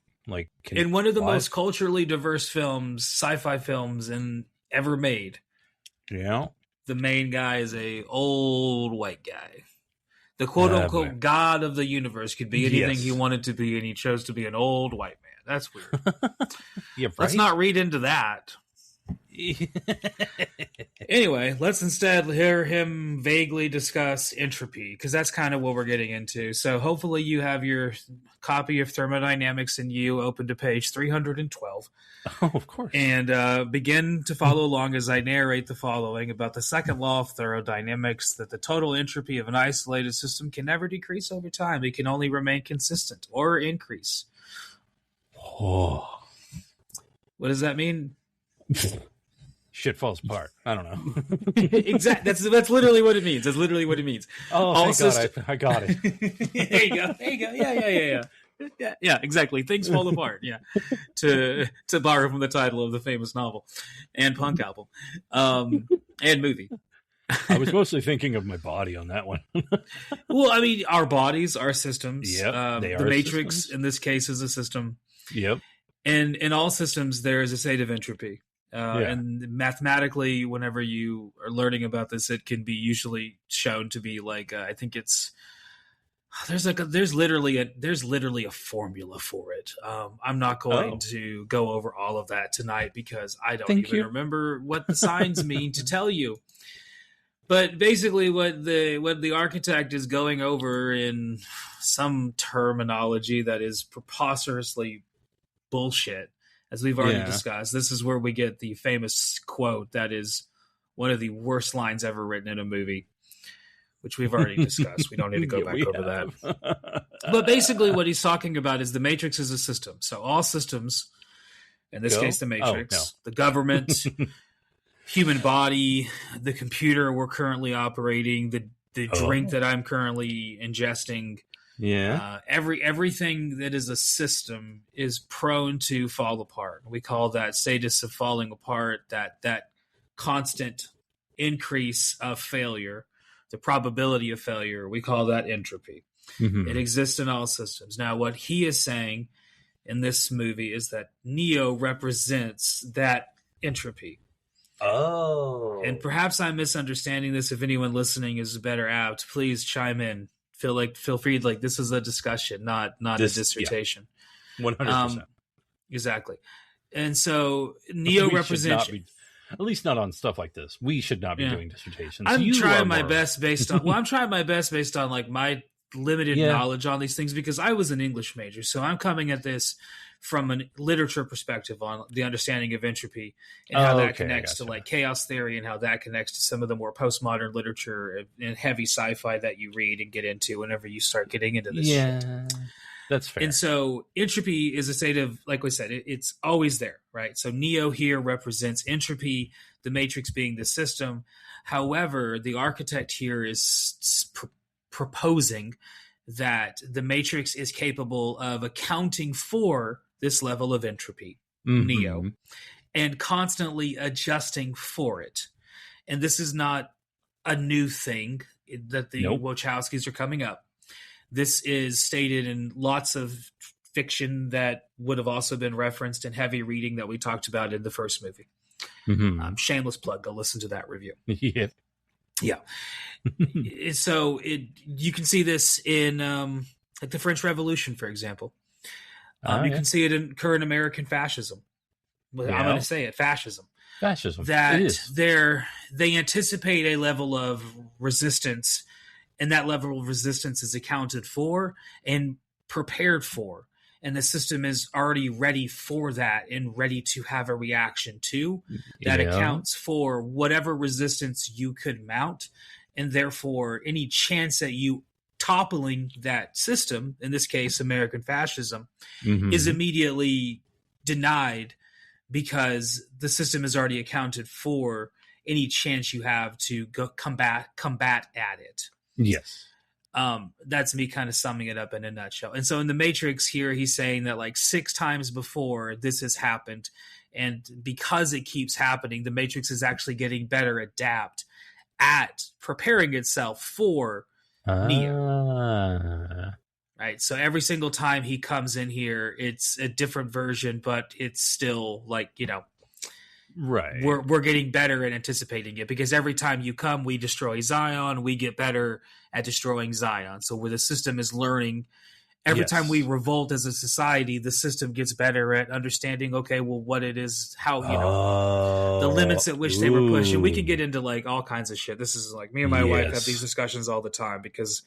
In one of the most culturally diverse films, sci-fi films, ever made. Yeah. The main guy is a old white guy. The quote-unquote God of the universe could be anything he wanted to be, and he chose to be an old white man. That's weird. Yeah, right? Let's not read into that. Anyway, let's instead hear him vaguely discuss entropy, because that's kind of what we're getting into. So hopefully you have your copy of Thermodynamics in you open to page 312. Oh, of course. And begin to follow along as I narrate the following about the second law of thermodynamics, that the total entropy of an isolated system can never decrease over time. It can only remain consistent or increase. Oh. What does that mean? Shit falls apart. I don't know. Exactly. That's literally what it means. That's literally what it means. Oh, thank God, I got it. There you go. Yeah, exactly. Things fall apart. Yeah, to borrow from the title of the famous novel and punk album, and movie. I was mostly thinking of my body on that one. Well, I mean, our bodies, our systems. Yep, they are the Matrix systems. in this case is a system. Yep. And in all systems, there is a state of entropy. And mathematically, whenever you are learning about this, it can be usually shown to be like I think it's there's literally a formula for it. I'm not going to go over all of that tonight because I don't remember what the signs mean to tell you. But basically, what the architect is going over in some terminology that is preposterously bullshit. As we've already discussed, this is where we get the famous quote that is one of the worst lines ever written in a movie, which we've already discussed. We don't need to go back over that. But basically what he's talking about is the Matrix is a system. So all systems, in this case the Matrix, the government, human body, the computer we're currently operating, the drink that I'm currently ingesting, everything that is a system is prone to fall apart. We call that status of falling apart, that constant increase of failure, the probability of failure. We call that entropy. Mm-hmm. It exists in all systems. Now, what he is saying in this movie is that Neo represents that entropy. Oh. And perhaps I'm misunderstanding this. If anyone listening is better apt, please chime in. Feel free. Like, this is a discussion, not a dissertation. 100%. Exactly. And so Neo represents, at least not on stuff like this. We should not be doing dissertations. I'm trying my best based on like my limited knowledge on these things, because I was an English major. So I'm coming at this from a literature perspective on the understanding of entropy and how that connects to like chaos theory, and how that connects to some of the more postmodern literature and heavy sci-fi that you read and get into whenever you start getting into this shit. That's fair. And so entropy is a state of, like we said, it's always there, right? So Neo here represents entropy, the Matrix being the system. However, the architect here is proposing that the Matrix is capable of accounting for this level of entropy, Neo, and constantly adjusting for it. And this is not a new thing that the Wachowskis are coming up. This is stated in lots of fiction that would have also been referenced in heavy reading that we talked about in the first movie. Shameless plug. Go listen to that review. Yeah. So you can see this in like the French Revolution, for example. You can see it in current American fascism. I'm going to say it, fascism. That they anticipate a level of resistance, and that level of resistance is accounted for and prepared for. And the system is already ready for that and ready to have a reaction to. That accounts for whatever resistance you could mount. And therefore, any chance that you toppling that system, in this case, American fascism, is immediately denied, because the system has already accounted for any chance you have to go combat at it. Yes. That's me kind of summing it up in a nutshell. And so in the Matrix here, he's saying that like 6 times before this has happened, and because it keeps happening, the Matrix is actually getting better adept at preparing itself for Neo. Right. So every single time he comes in here, it's a different version, but it's still like, Right. We're getting better at anticipating it, because every time you come, we destroy Zion. We get better at destroying Zion. So where the system is learning, every time we revolt as a society, the system gets better at understanding, okay, well, what it is, how, the limits at which they were pushing. We can get into like all kinds of shit. This is like, me and my wife have these discussions all the time, because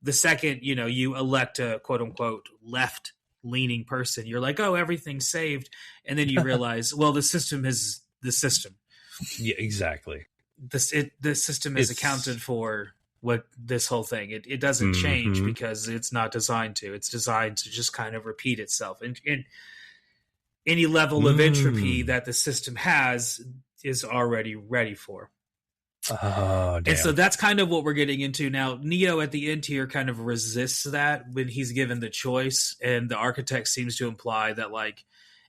the second, you elect a quote unquote left leaning person, you're like, oh, everything's saved. And then you realize, well, the system is the system. Yeah, exactly. The system is accounted for what this whole thing. It doesn't change because it's not designed to. It's designed to just kind of repeat itself. And any level of entropy that the system has is already ready for. Oh, damn. And so that's kind of what we're getting into now. Neo at the end here kind of resists that when he's given the choice, and the architect seems to imply that like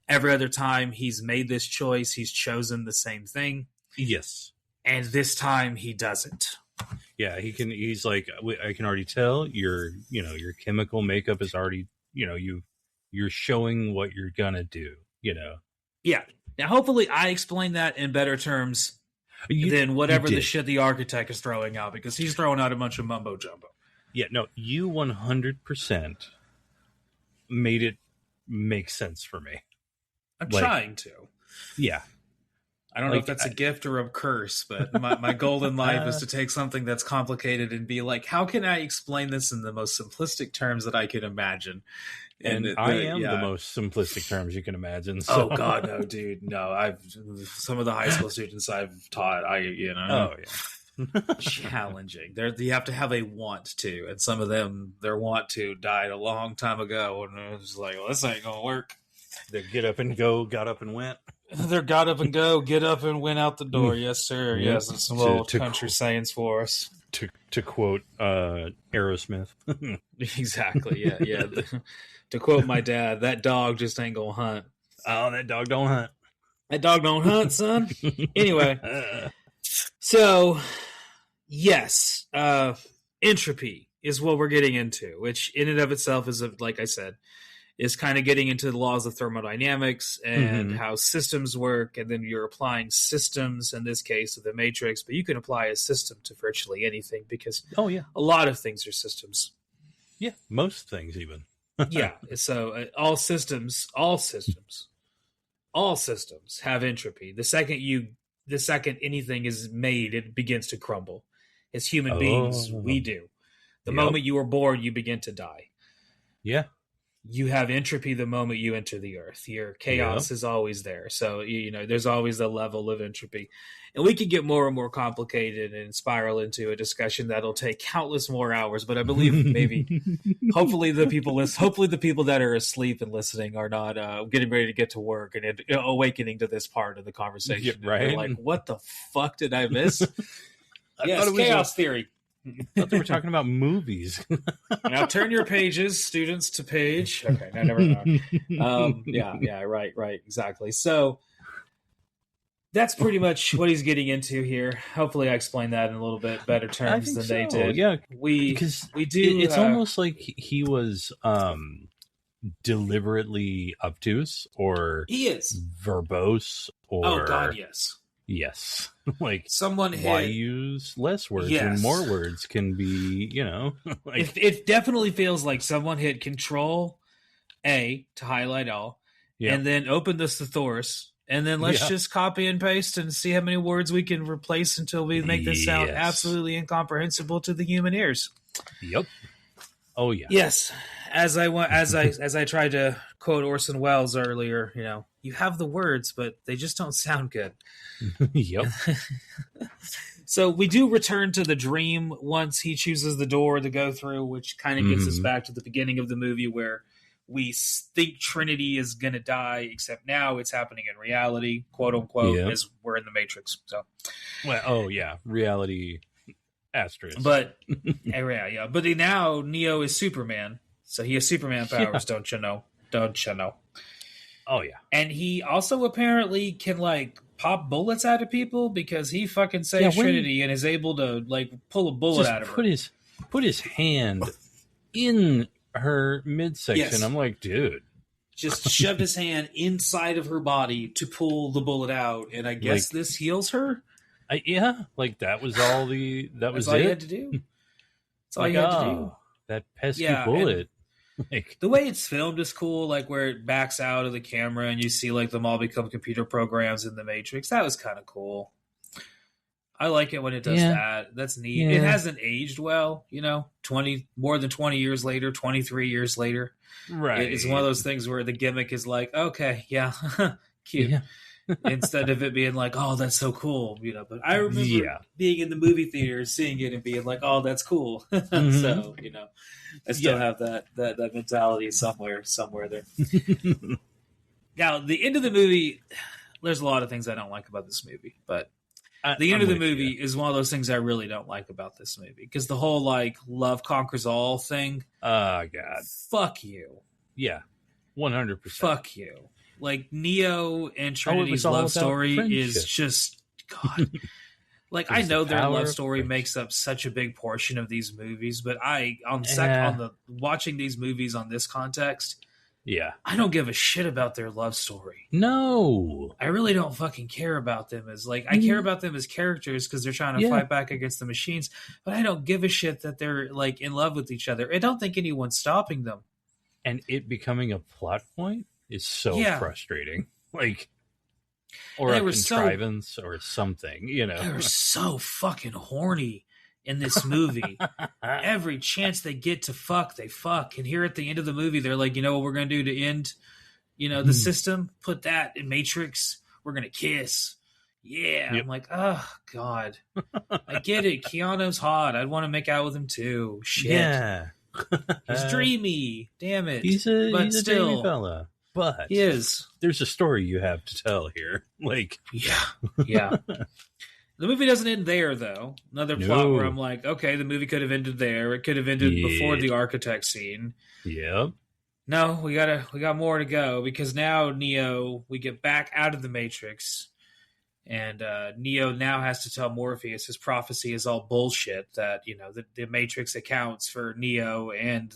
every other time he's made this choice, he's chosen the same thing. Yes. And this time he doesn't. Yeah, he's like, I can already tell your chemical makeup is already, you're showing what you're gonna do, Yeah. Now hopefully I explained that in better terms than whatever the shit the architect is throwing out, because he's throwing out a bunch of mumbo jumbo. Yeah, no, you 100% made it make sense for me. I'm trying to. Yeah. I don't know if that's a gift or a curse, but my goal in life is to take something that's complicated and be like, how can I explain this in the most simplistic terms that I can imagine? And I am the most simplistic terms you can imagine. So. Oh God, no, dude, no. Some of the high school students I've taught, challenging. You have to have a want to, and some of them, their want to died a long time ago, and it was like, well, this ain't gonna work. They get up and go, got up and went. They're got up and go, get up and went out the door. Yes, sir. Yes, it's some old country sayings for us. To quote Aerosmith. Exactly. Yeah. To quote my dad, that dog just ain't gonna hunt. Oh, that dog don't hunt. That dog don't hunt, son. Anyway, so yes, entropy is what we're getting into, which in and of itself is, like I said, is kind of getting into the laws of thermodynamics and how systems work, and then you're applying systems, in this case of the Matrix, but you can apply a system to virtually anything, because a lot of things are systems. Yeah, most things even. Yeah, so all systems have entropy. The second anything is made, it begins to crumble. As human beings, we do. The moment you are born, you begin to die. Yeah. You have entropy the moment you enter the earth. Your chaos is always there. So, there's always a level of entropy. And we can get more and more complicated and spiral into a discussion that'll take countless more hours. But I believe hopefully the people that are asleep and listening are not getting ready to get to work and awakening to this part of the conversation. Yeah, right. They're like, what the fuck did I miss? Yes, chaos theory. I thought they were talking about movies. Now turn your pages, students, to page. Okay, no, never mind. Right, exactly. So that's pretty much what he's getting into here. Hopefully I explained that in a little bit better terms than they did. Yeah, we do. It's almost like he was deliberately obtuse, or he is verbose, or oh God, yes. Yes. Like, why use less words when more words can be, like... It definitely feels like someone hit Control A to highlight all, and then open this thesaurus, and then let's just copy and paste and see how many words we can replace until we make this sound absolutely incomprehensible to the human ears. Yep. Oh yeah. Yes. As I tried to quote Orson Welles earlier, you have the words, but they just don't sound good. Yep. So we do return to the dream once he chooses the door to go through, which kind of gets us back to the beginning of the movie where we think Trinity is going to die, except now it's happening in reality, quote unquote, as we're in the Matrix. So, reality asterisk. But but now Neo is Superman, so he has Superman powers. Don't you know? Oh yeah. And he also apparently can pop bullets out of people, because he fucking saves Trinity and is able to pull a bullet out of her. Put his hand in her midsection. I'm like, dude, just shoved his hand inside of her body to pull the bullet out, and I guess this heals her. Like that was all he had to do. That's all he had to do. That pesky bullet. Like the way it's filmed is cool, like where it backs out of the camera and you see like them all become computer programs in the Matrix. That was kind of cool. I like it when it does that. That's neat. Yeah. It hasn't aged well, more than 20 years later, 23 years later. Right. It's one of those things where the gimmick is like, okay, yeah, cute. Yeah. Instead of it being like, oh, that's so cool, But I remember being in the movie theater, seeing it and being like, oh, that's cool. Mm-hmm. So, I still have that mentality somewhere there. Now, the end of the movie, there's a lot of things I don't like about this movie, but the end of the movie is one of those things I really don't like about this movie because the whole like love conquers all thing. Oh God, fuck you. Yeah, 100%. Fuck you. Like Neo and Trinity's love story is just God. Like I know their love story makes up such a big portion of these movies, but watching these movies on this context, I don't give a shit about their love story. No, I really don't fucking care about them as I care about them as characters because they're trying to fight back against the machines, but I don't give a shit that they're like in love with each other. I don't think anyone's stopping them. And it becoming a plot point is so frustrating. Or a contrivance or something, They were so fucking horny in this movie. Every chance they get to fuck, they fuck. And here at the end of the movie, they're like, what we're going to do to end, the system? Put that in Matrix. We're going to kiss. Yeah. Yep. I'm like, oh, God. I get it. Keanu's hot. I'd want to make out with him, too. Shit. Yeah. He's dreamy. Damn it. He's a dreamy fella. But he is. There's a story you have to tell here. Yeah. The movie doesn't end there, though. Another plot where I'm like, okay, the movie could have ended there. It could have ended before the architect scene. Yep. No, we got more to go because now Neo, we get back out of the Matrix, and Neo now has to tell Morpheus his prophecy is all bullshit. That the Matrix accounts for Neo and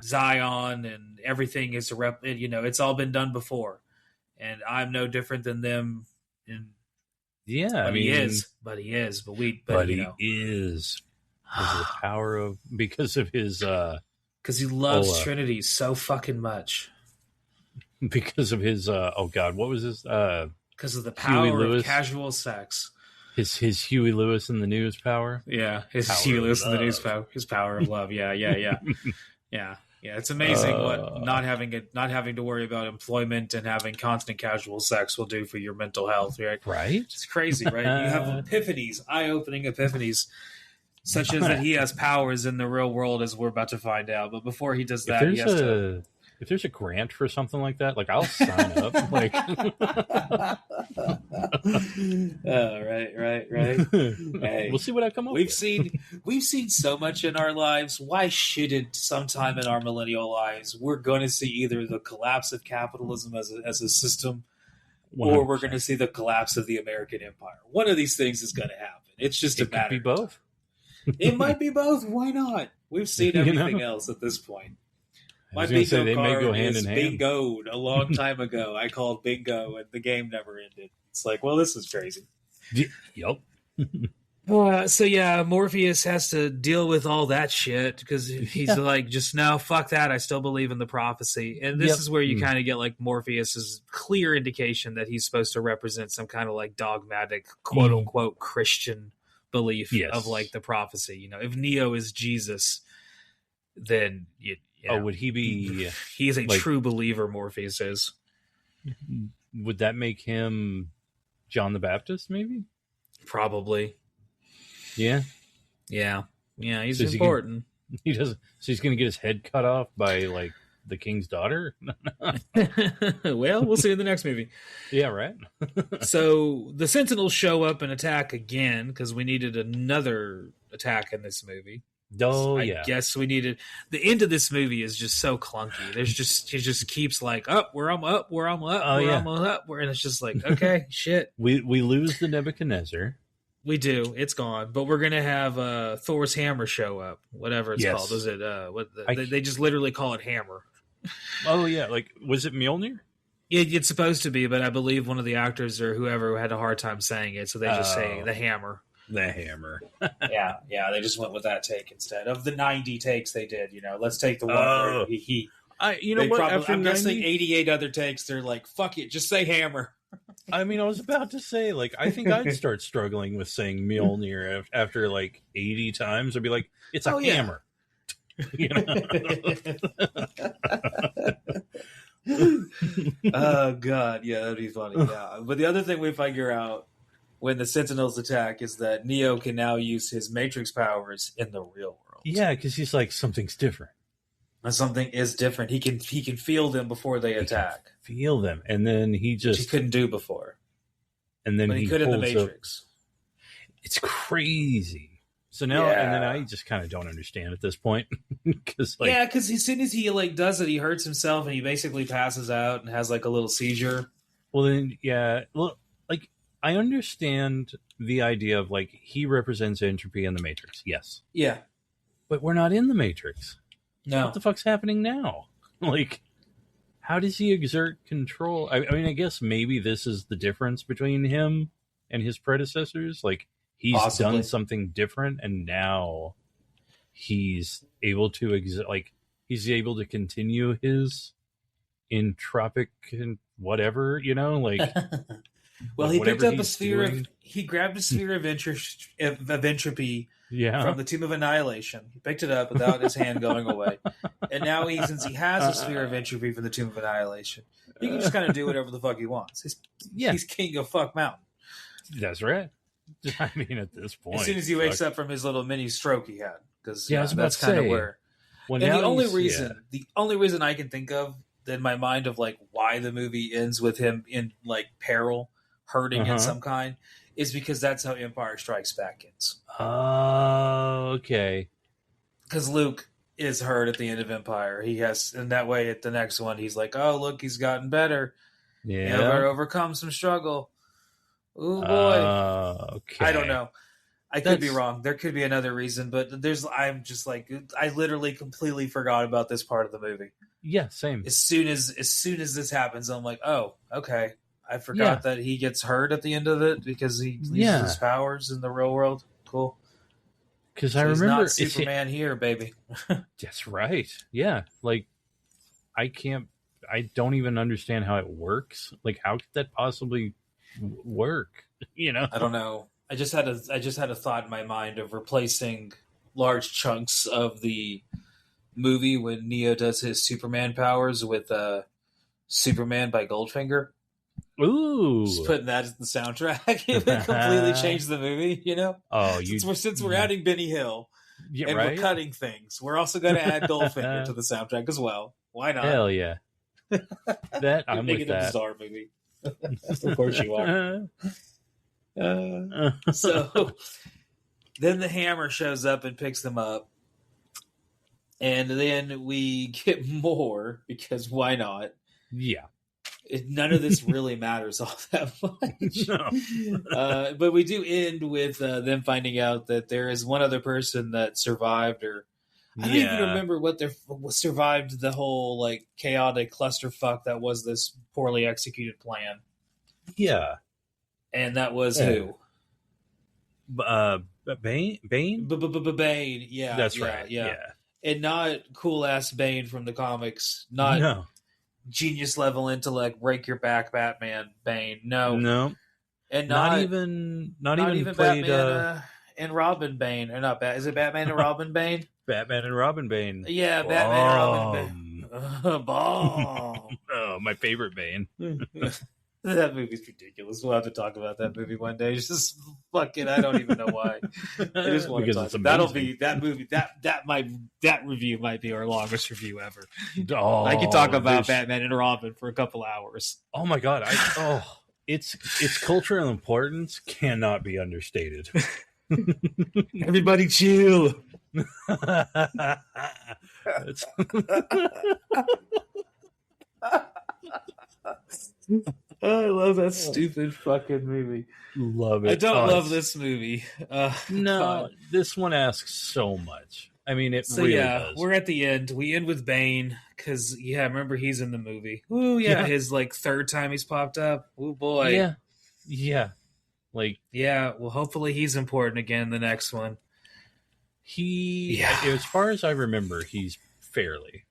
Zion and everything is it's all been done before, and I'm no different than them. He is. But he is because of the power because of his because he loves Trinity so fucking much. Because of his what was his because of the power of casual sex. His Huey Lewis in the News power. Yeah, his Huey Lewis in the News power. His power of love. Yeah. Yeah, it's amazing what not having to worry about employment and having constant casual sex will do for your mental health, right? Right? It's crazy, right? You have epiphanies, eye-opening epiphanies, such as that he has powers in the real world, as we're about to find out. But before he does that, he has to... If there's a grant for something like that, I'll sign up. Right. Hey, we'll see what I come up with. We've seen so much in our lives. Why shouldn't sometime in our millennial lives we're going to see either the collapse of capitalism as a system, 100%. Or we're going to see the collapse of the American empire? One of these things is going to happen. It's just a matter. It could be both. It might be both. Why not? We've seen everything else at this point. My bingo card is bingoed a long time ago. I called bingo, and the game never ended. It's like, well, this is crazy. Yep. So Morpheus has to deal with all that shit because he's like, just no, fuck that. I still believe in the prophecy. And this is where you kind of get like Morpheus's clear indication that he's supposed to represent some kind of like dogmatic, quote unquote, Christian belief of like the prophecy. If Neo is Jesus, then would he be? He is a true believer. Morpheus is. Would that make him John the Baptist? Maybe. Probably. Yeah. He's important. He does. So he's going to get his head cut off by like the king's daughter. Well, we'll see in the next movie. Yeah, right. So the Sentinels show up and attack again because we needed another attack in this movie. I guess we needed. The end of this movie is just so clunky. He just keeps like we're up, and it's just like, okay, shit. We lose the Nebuchadnezzar. We do. It's gone. But we're gonna have Thor's hammer show up, whatever it's called. Is it? They just literally call it hammer. Oh yeah, like was it Mjolnir? It's supposed to be, but I believe one of the actors or whoever had a hard time saying it, so they just say the hammer. The hammer. yeah, they just went with that take instead of the 90 takes they did. Let's take the one where he I'm guessing 88 other takes. They're like, fuck it, just say hammer. I mean, I was about to say, like, I think I'd start struggling with saying Mjolnir after like 80 times. I'd be like, it's a hammer. Oh god, yeah, that'd be funny. Yeah, but the other thing we figure out when the Sentinels attack is that Neo can now use his Matrix powers in the real world. Yeah, because he's like, something's different. Something is different. He can feel them before they attack. Feel them, and then he couldn't do before. And then he could in the Matrix. It's crazy. So now, and then I just kind of don't understand at this point because because as soon as he does it, he hurts himself and he basically passes out and has like a little seizure. Well, then I understand the idea of like he represents entropy in the Matrix. Yes. Yeah. But we're not in the Matrix. No. What the fuck's happening now? Like, how does he exert control? I mean, I guess maybe this is the difference between him and his predecessors. Like, he's done something different, and now he's able to he's able to continue his entropic and whatever, Well, he picked up a sphere he grabbed a sphere of entropy from the Tomb of Annihilation. He picked it up without his hand going away. And now since he has a sphere of entropy from the Tomb of Annihilation, he can just kind of do whatever the fuck he wants. He's king of fuck mountain. That's right. I mean, at this point, as soon as he wakes up from his little mini stroke he had, because that's kind of where. And the only reason I can think of in my mind of like why the movie ends with him in like peril, hurting in some kind, is because that's how Empire Strikes Back ends. Oh, okay. Because Luke is hurt at the end of Empire. He has, and that way at the next one he's like, oh look, he's gotten better. Yeah, overcome some struggle. Oh boy. Okay. I don't know. I could be wrong. There could be another reason, but I'm just like, I literally completely forgot about this part of the movie. Yeah, same. As soon as this happens, I'm like, oh, okay. I forgot that he gets hurt at the end of it because he uses his powers in the real world. Cool. Because I remember not Superman here, baby. That's right. Yeah, like I don't even understand how it works. Like, how could that possibly work? I don't know. I just had a thought in my mind of replacing large chunks of the movie when Neo does his Superman powers with Superman by Goldfinger. Ooh, just putting that as the soundtrack. It would completely change the movie. Oh, since we're adding Benny Hill and we're cutting things, we're also going to add Goldfinger to the soundtrack as well. Why not? Hell yeah! That I'm make with it a bizarre movie. Of course you are. So then the hammer shows up and picks them up, and then we get more because why not? Yeah. None of this really matters all that much. No. But we do end with them finding out that there is one other person that survived, or I don't even remember what survived the whole like chaotic clusterfuck that was this poorly executed plan. Yeah. And that was who? Bane? Bane, yeah. That's right. Yeah. And not cool-ass Bane from the comics. Not genius level intellect, break your back Batman Bane. No. And not even played, Batman and Robin Bane. Or not is it Batman and Robin Bane? Batman and Robin Bane. Yeah, Batman and Robin Bane. Bomb. Oh, my favorite Bane. That movie's ridiculous. We'll have to talk about that movie one day. It's just fucking, I don't even know why. I just want to talk. That'll be that movie. That review might be our longest review ever. Oh, I could talk about Batman and Robin for a couple hours. Oh my god! Its cultural importance cannot be understated. Everybody chill. I love that stupid fucking movie. Love it. I don't love this movie. No, this one asks so much. I mean, it really does. We're at the end. We end with Bane because remember he's in the movie. Ooh, yeah, his like third time he's popped up. Oh boy, yeah. Like, well, hopefully he's important again in the next one. As far as I remember, he's fairly.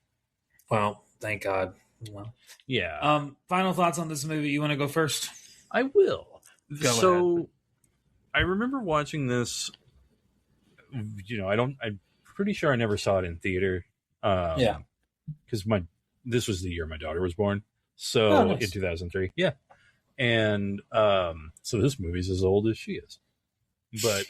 Well, thank God. Well, yeah. Final thoughts on this movie. You want to go first? I will. Go ahead. I remember watching this. I'm pretty sure I never saw it in theater. Because this was the year my daughter was born. So nice. In 2003. Yeah. And so this movie's as old as she is. But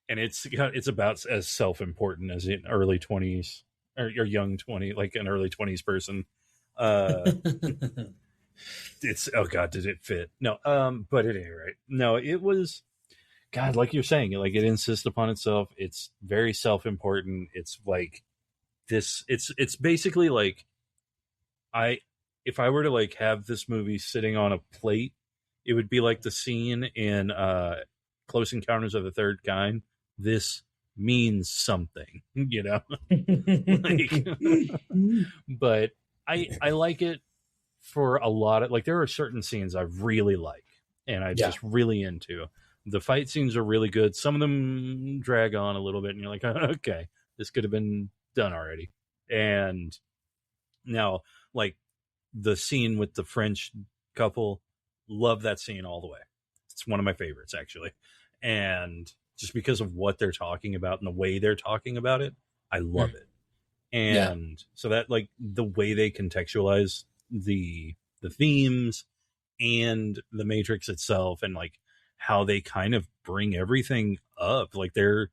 and it's about as self-important as an early 20s or young 20, like an early 20s person. It's did it fit? No, but at any rate, no, it was God, like you're saying, like it insists upon itself. It's very self-important. It's like this. It's basically like if I were to like have this movie sitting on a plate, it would be like the scene in Close Encounters of the Third Kind. This means something, but I like it for a lot of, like, there are certain scenes I really like and I'm just really into. The fight scenes are really good. Some of them drag on a little bit and you're like, okay, this could have been done already. And now, like, the scene with the French couple, love that scene all the way. It's one of my favorites, actually. And just because of what they're talking about and the way they're talking about it, I love it. And so that, like, the way they contextualize the themes and the Matrix itself, and like how they kind of bring everything up, like they're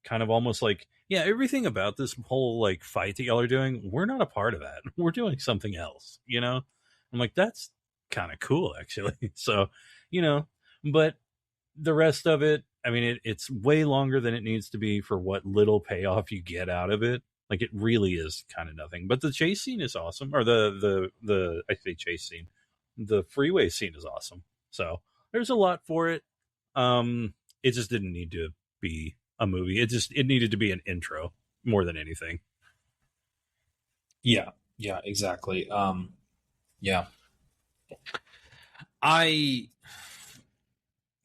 kind of almost like, everything about this whole like fight that y'all are doing, we're not a part of that. We're doing something else, I'm like, that's kind of cool, actually. So, but the rest of it, I mean, it's way longer than it needs to be for what little payoff you get out of it. Like, it really is kind of nothing. But the chase scene is awesome. Or the I say chase scene. The freeway scene is awesome. So there's a lot for it. It just didn't need to be a movie. It needed to be an intro more than anything. Yeah, exactly.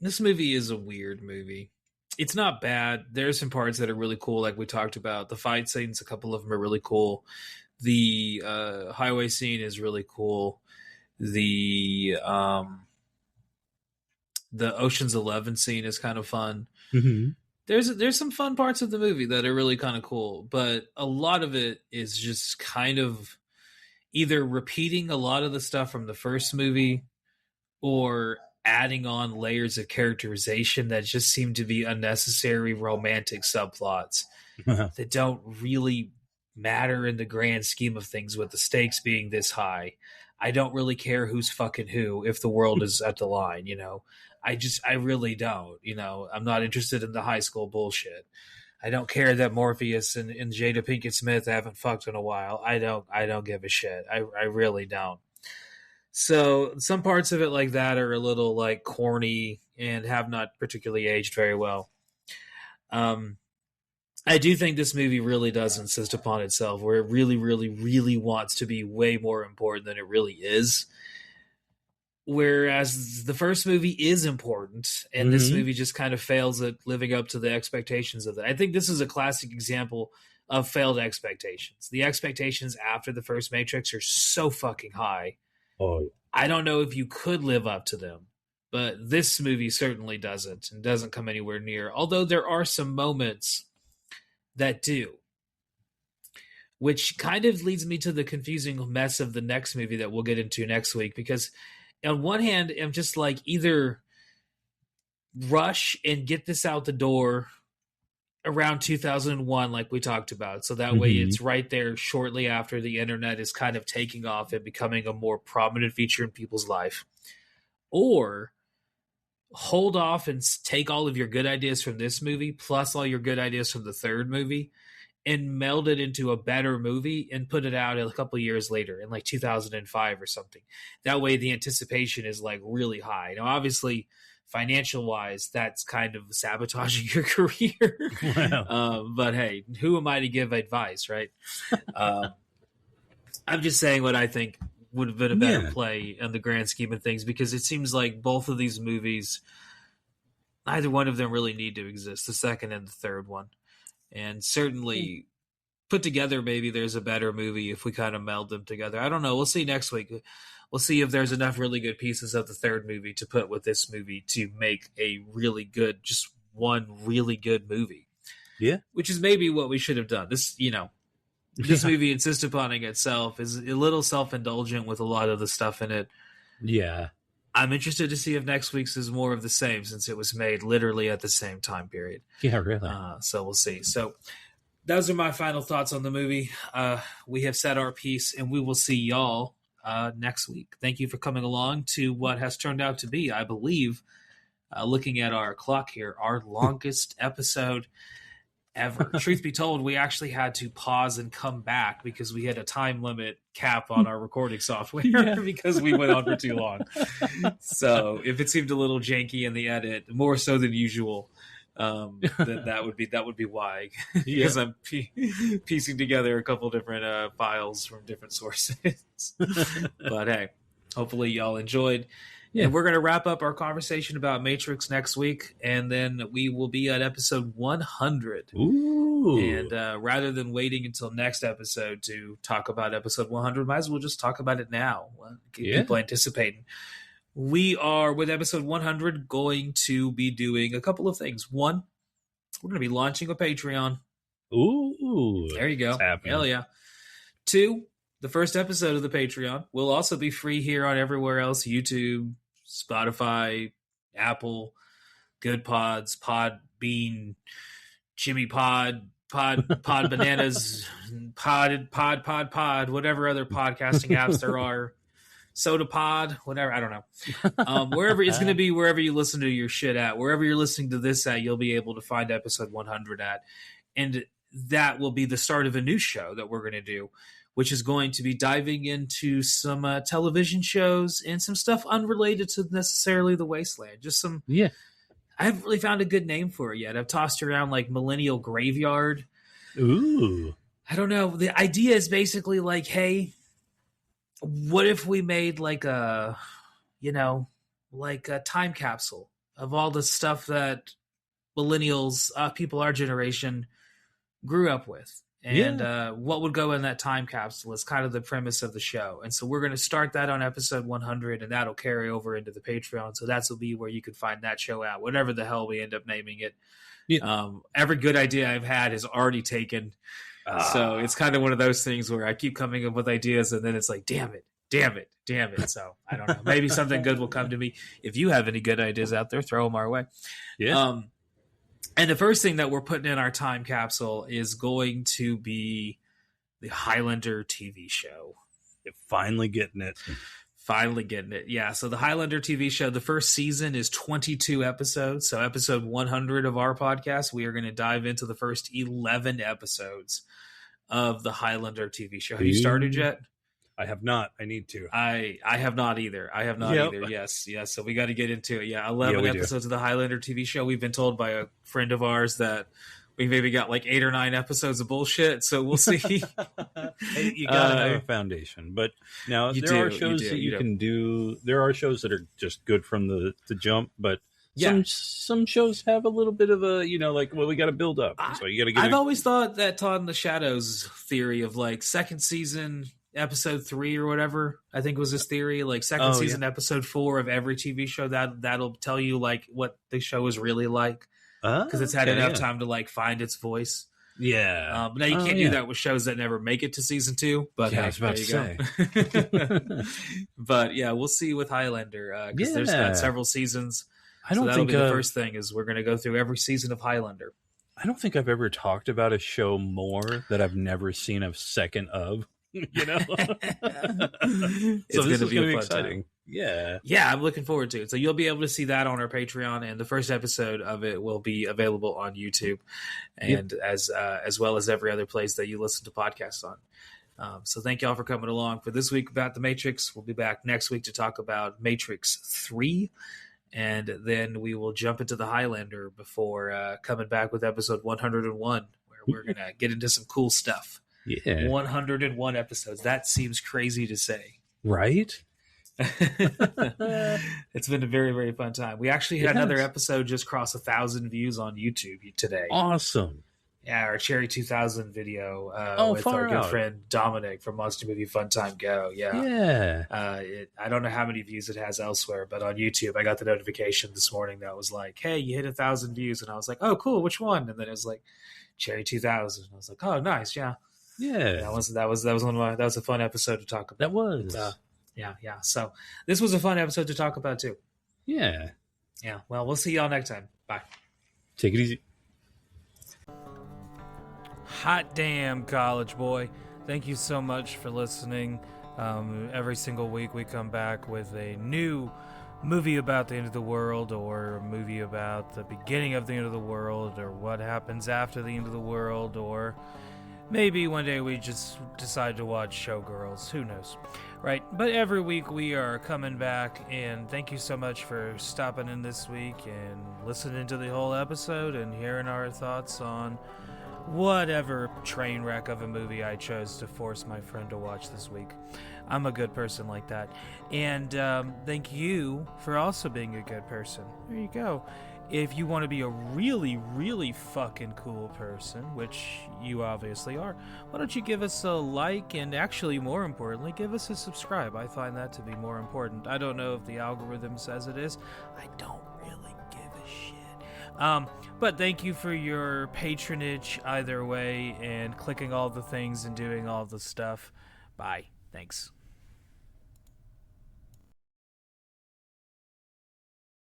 This movie is a weird movie. It's not bad. There's some parts that are really cool, like we talked about. The fight scenes, a couple of them are really cool. The highway scene is really cool. The Ocean's 11 scene is kind of fun. Mm-hmm. There's some fun parts of the movie that are really kind of cool, but a lot of it is just kind of either repeating a lot of the stuff from the first movie or adding on layers of characterization that just seem to be unnecessary romantic subplots that don't really matter in the grand scheme of things, with the stakes being this high. I don't really care who's fucking who if the world is at the line, I really don't, I'm not interested in the high school bullshit. I don't care that Morpheus and Jada Pinkett Smith haven't fucked in a while. I don't give a shit. I really don't. So some parts of it like that are a little like corny and have not particularly aged very well. I do think this movie really does insist upon itself, where it really, really, really wants to be way more important than it really is. Whereas the first movie is important, and this movie just kind of fails at living up to the expectations of that. I think this is a classic example of failed expectations. The expectations after the first Matrix are so fucking high. Oh, I don't know if you could live up to them, but this movie certainly doesn't, and doesn't come anywhere near. Although there are some moments that do, which kind of leads me to the confusing mess of the next movie that we'll get into next week. Because on one hand, I'm just like, either rush and get this out the door around 2001, like we talked about. So that way it's right there shortly after the internet is kind of taking off and becoming a more prominent feature in people's life. Or hold off and take all of your good ideas from this movie, plus all your good ideas from the third movie, and meld it into a better movie and put it out a couple of years later in like 2005 or something. That way the anticipation is like really high. Now, obviously, financial wise, that's kind of sabotaging your career. Wow. But hey, who am I to give advice, right? I'm just saying what I think would have been a better play in the grand scheme of things, because it seems like both of these movies, neither one of them really need to exist, the second and the third one. And certainly put together, maybe there's a better movie if we kind of meld them together. I don't know. We'll see next week. We'll see if there's enough really good pieces of the third movie to put with this movie to make a really good, just one really good movie. Yeah. Which is maybe what we should have done. This, this movie insists upon itself, is a little self-indulgent with a lot of the stuff in it. Yeah. I'm interested to see if next week's is more of the same, since it was made literally at the same time period. Yeah, really. So we'll see. So those are my final thoughts on the movie. We have said our piece, and we will see y'all next week. Thank you for coming along to what has turned out to be, I believe, looking at our clock here, our longest episode ever. Truth be told, we actually had to pause and come back because we had a time limit cap on our recording software because we went on for too long. So if it seemed a little janky in the edit, more so than usual, that would be why. Because I'm piecing together a couple different files from different sources. But hey, hopefully y'all enjoyed. Yeah. And we're going to wrap up our conversation about Matrix next week, and then we will be at episode 100. Ooh. And rather than waiting until next episode to talk about episode 100, might as well just talk about it now. People anticipating. We are, with episode 100, going to be doing a couple of things. One, we're going to be launching a Patreon. Ooh. There you go. Hell yeah. Two, the first episode of the Patreon will also be free here on everywhere else: YouTube, Spotify, Apple, Good Pods, Podbean, Jimmy Pod Bananas, Pod, whatever other podcasting apps there are, Soda Pod, whatever, I don't know. Wherever it's going to be, wherever you listen to your shit at, wherever you're listening to this at, you'll be able to find episode 100 at. And that will be the start of a new show that we're going to do, which is going to be diving into some television shows and some stuff unrelated to necessarily the Wasteland. Just some, I haven't really found a good name for it yet. I've tossed around like Millennial Graveyard. Ooh. I don't know. The idea is basically like, hey, what if we made like a time capsule of all the stuff that millennials, people our generation, grew up with? And what would go in that time capsule is kind of the premise of the show. And so we're going to start that on episode 100, and that'll carry over into the Patreon. So that's will be where you can find that show out, whatever the hell we end up naming it. Yeah. Every good idea I've had is already taken. So it's kind of one of those things where I keep coming up with ideas, and then it's like, damn it. So I don't know. Maybe something good will come to me. If you have any good ideas out there, throw them our way. Yeah. And the first thing that we're putting in our time capsule is going to be the Highlander TV show. You're finally getting it. Yeah. So the Highlander TV show, the first season is 22 episodes. So episode 100 of our podcast, we are going to dive into the first 11 episodes of the Highlander TV show. Have you started yet? I have not. I need to. I have not either. Either. Yes. So we got to get into it. Yeah, 11 episodes of the Highlander TV show. We've been told by a friend of ours that we maybe got like 8 or 9 episodes of bullshit. So we'll see. Hey, you got to have a foundation. But now there are shows that you can do. There are shows that are just good from the jump, but some shows have a little bit of a, we got to build up. So you got to get. I've always thought that Todd in the Shadows theory of like second season, episode 3 or whatever, I think was his theory, like second season, episode 4 of every TV show, that'll tell you like what the show is really like, because it's had enough time to like find its voice. But now you can't do that with shows that never make it to season 2, but I was about to say. But yeah, we'll see with Highlander, because there's got several seasons. That'll be the first thing, is we're going to go through every season of Highlander. I don't think I've ever talked about a show more that I've never seen a second of. It's so going to be exciting. Time. Yeah, I'm looking forward to it. So you'll be able to see that on our Patreon, and the first episode of it will be available on YouTube, and as well as every other place that you listen to podcasts on. So thank y'all for coming along for this week about The Matrix. We'll be back next week to talk about Matrix 3, and then we will jump into the Highlander before coming back with episode 101, where we're going to get into some cool stuff. Yeah. 101 episodes. That seems crazy to say. Right? It's been a very, very fun time. We actually had another episode just cross 1,000 views on YouTube today. Awesome. Yeah, our Cherry 2000 video with our good friend Dominic from Monster Movie Fun Time Go. Yeah. I don't know how many views it has elsewhere, but on YouTube, I got the notification this morning that was like, "Hey, you hit 1,000 views," and I was like, "Oh, cool. Which one?" And then it was like Cherry 2000. I was like, "Oh, nice. Yeah." That was a fun episode to talk about. That was. Yeah. So this was a fun episode to talk about too. Yeah. Well, we'll see y'all next time. Bye. Take it easy. Hot damn, college boy. Thank you so much for listening. Every single week we come back with a new movie about the end of the world, or a movie about the beginning of the end of the world, or what happens after the end of the world, or maybe one day we just decide to watch Showgirls. Who knows? Right? But every week we are coming back, and thank you so much for stopping in this week and listening to the whole episode and hearing our thoughts on whatever train wreck of a movie I chose to force my friend to watch this week. I'm a good person like that. And thank you for also being a good person. There you go. If you want to be a really, really fucking cool person, which you obviously are, why don't you give us a like, and actually, more importantly, give us a subscribe. I find that to be more important. I don't know if the algorithm says it is. I don't really give a shit. But thank you for your patronage either way, and clicking all the things and doing all the stuff. Bye. Thanks.